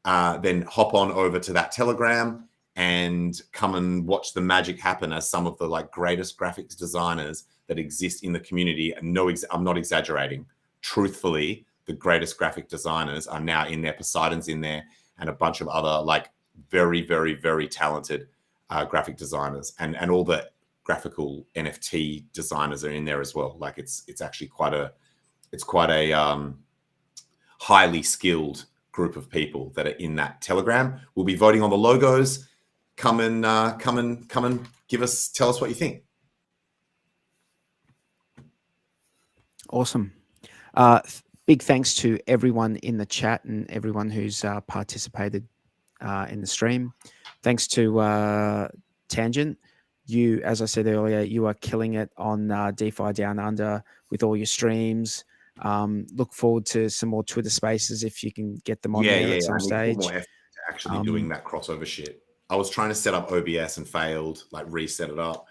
then hop on over to that Telegram and come and watch the magic happen as some of the like greatest graphics designers that exist in the community. And I'm not exaggerating. Truthfully, the greatest graphic designers are now in there. Poseidon's in there, and a bunch of other like very, very, very talented graphic designers, and all the graphical NFT designers are in there as well. Like it's actually quite a highly skilled group of people that are in that Telegram. We'll be voting on the logos. Come and tell us what you think. Awesome. Big thanks to everyone in the chat and everyone who's participated in the stream. Thanks to Tangent. You, as I said earlier, you are killing it on DeFi Down Under with all your streams. Look forward to some more Twitter Spaces if you can get them on there at some stage. More effort to actually doing that crossover shit. I was trying to set up OBS and failed, like reset it up.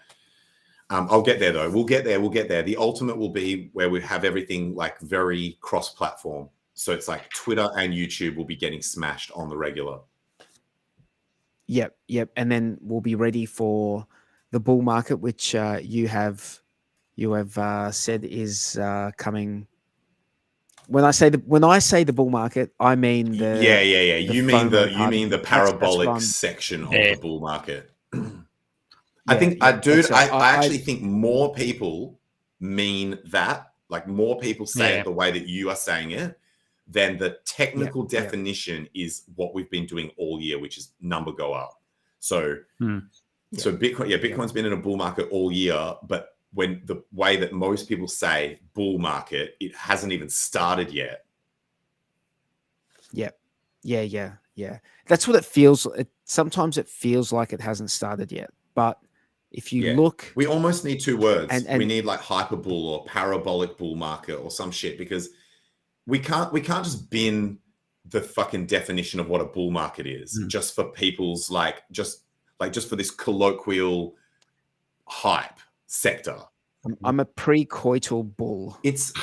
I'll get there though. We'll get there. The ultimate will be where we have everything like very cross-platform. So it's like Twitter and YouTube will be getting smashed on the regular. Yep. And then we'll be ready for the bull market, which you have said is coming. When I say the bull market, I mean yeah. You mean FOMO the part. That's what parabolic I'm. section of Yeah. the bull market. Yeah, Dude, I actually think more people mean that, like more people say it the way that you are saying it, than the technical definition is what we've been doing all year, which is number go up. So, so Bitcoin's been in a bull market all year, but when the way that most people say bull market, it hasn't even started yet. Yeah. That's what it feels. Sometimes it feels like it hasn't started yet, but if you look, we almost need two words. And we need like hyperbull or parabolic bull market or some shit, because we can't just bin the fucking definition of what a bull market is just for people's just for this colloquial hype sector. I'm a pre-coital bull. It's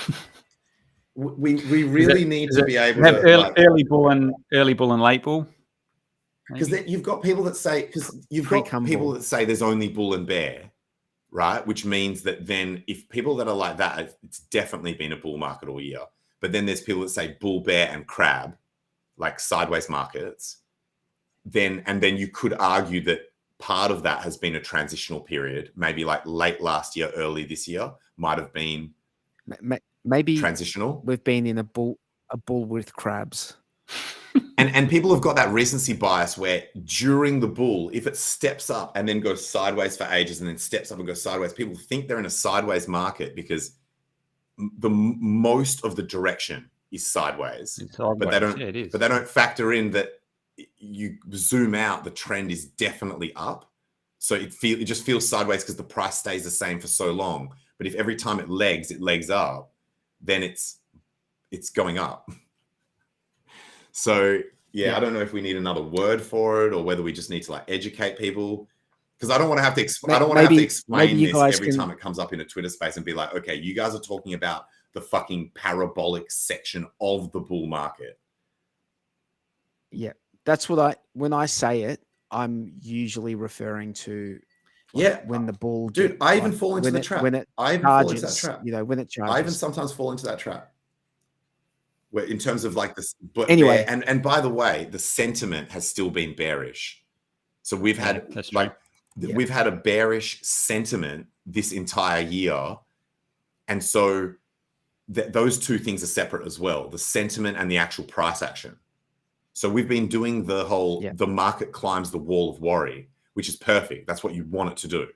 we really need to be able to to early bull and late bull. Because you've got people that say, that say there's only bull and bear, right? Which means that then if people that are like that, it's definitely been a bull market all year. But then there's people that say bull, bear, and crab, like sideways markets. Then you could argue that part of that has been a transitional period. Maybe like late last year, early this year might have been maybe transitional. We've been in a bull with crabs. And people have got that recency bias where during the bull, if it steps up and then goes sideways for ages and then steps up and goes sideways, people think they're in a sideways market because most of the direction is sideways. But they don't factor in that you zoom out, the trend is definitely up. So it just feels sideways because the price stays the same for so long. But if every time it legs up, then it's going up. So I don't know if we need another word for it or whether we just need to like educate people, because I don't want to have to explain this every time it comes up in a Twitter space and be like, okay, you guys are talking about the fucking parabolic section of the bull market. Yeah, that's what when I say it, I'm usually referring to when the bull. Dude, I even fall into the trap. I even fall into that trap. When it charges. I even sometimes fall into that trap. Where in terms of like this, but anyway, and by the way, the sentiment has still been bearish. So we've had we've had a bearish sentiment this entire year, and so those two things are separate as well: the sentiment and the actual price action. So we've been doing the whole the market climbs the wall of worry, which is perfect. That's what you want it to do.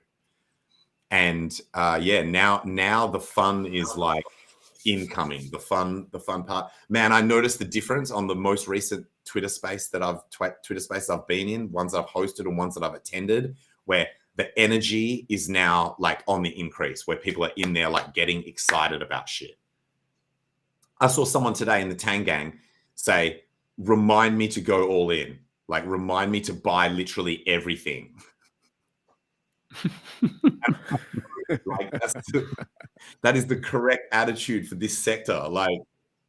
And now the fun is like incoming, the fun part. Man, I noticed the difference on the most recent Twitter space that I've been in, ones I've hosted and ones that I've attended, where the energy is now like on the increase, where people are in there like getting excited about shit. I saw someone today in the Tang Gang say, remind me to go all in, like remind me to buy literally everything. Like that is the correct attitude for this sector. Like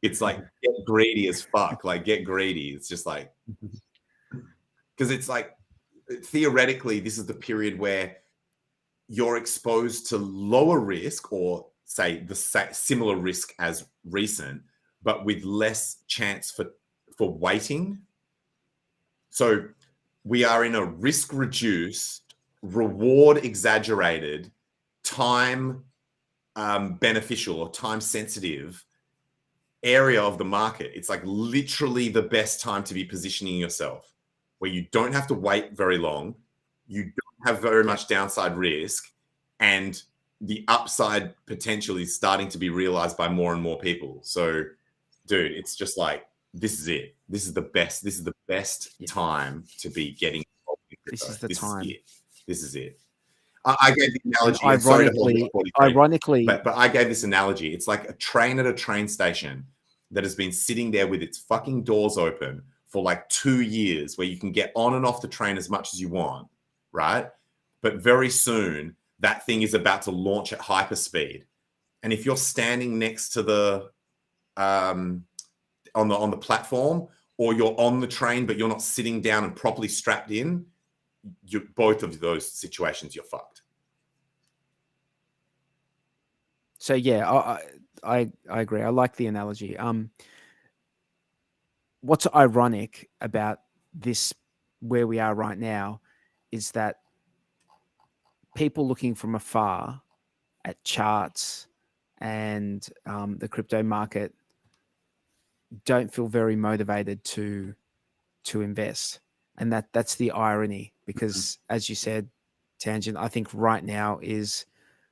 it's like get greedy as fuck. Like get greedy. It's just like, because it's like theoretically this is the period where you're exposed to lower risk, or say the similar risk as recent, but with less chance for waiting. So we are in a risk reduced, reward exaggerated, time beneficial or time sensitive area of the market. It's like literally the best time to be positioning yourself, where you don't have to wait very long, you don't have very much downside risk, and the upside potential is starting to be realized by more and more people. So dude, it's just like, this is it. This is the best time to be getting involved in crypto. This is the time. This is it. I gave the analogy. Ironically, but I gave this analogy. It's like a train at a train station that has been sitting there with its fucking doors open for like 2 years, where you can get on and off the train as much as you want, right? But very soon that thing is about to launch at hyperspeed, and if you're standing next to the on the platform, or you're on the train but you're not sitting down and properly strapped in, both of those situations, you're fucked. So yeah, I agree. I like the analogy. What's ironic about this, where we are right now, is that people looking from afar at charts and the crypto market don't feel very motivated to invest, and that's the irony. Because as you said, Tangent, I think right now is,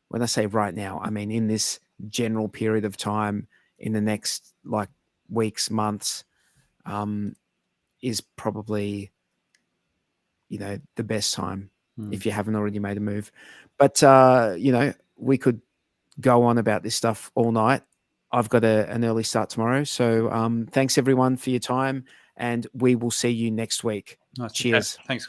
when I say right now, I mean in this general period of time, in the next like weeks, months, is probably, you know, the best time if you haven't already made a move. But you know, we could go on about this stuff all night. I've got an early start tomorrow. So thanks everyone for your time, and we will see you next week. Nice to chat. Cheers. Thanks.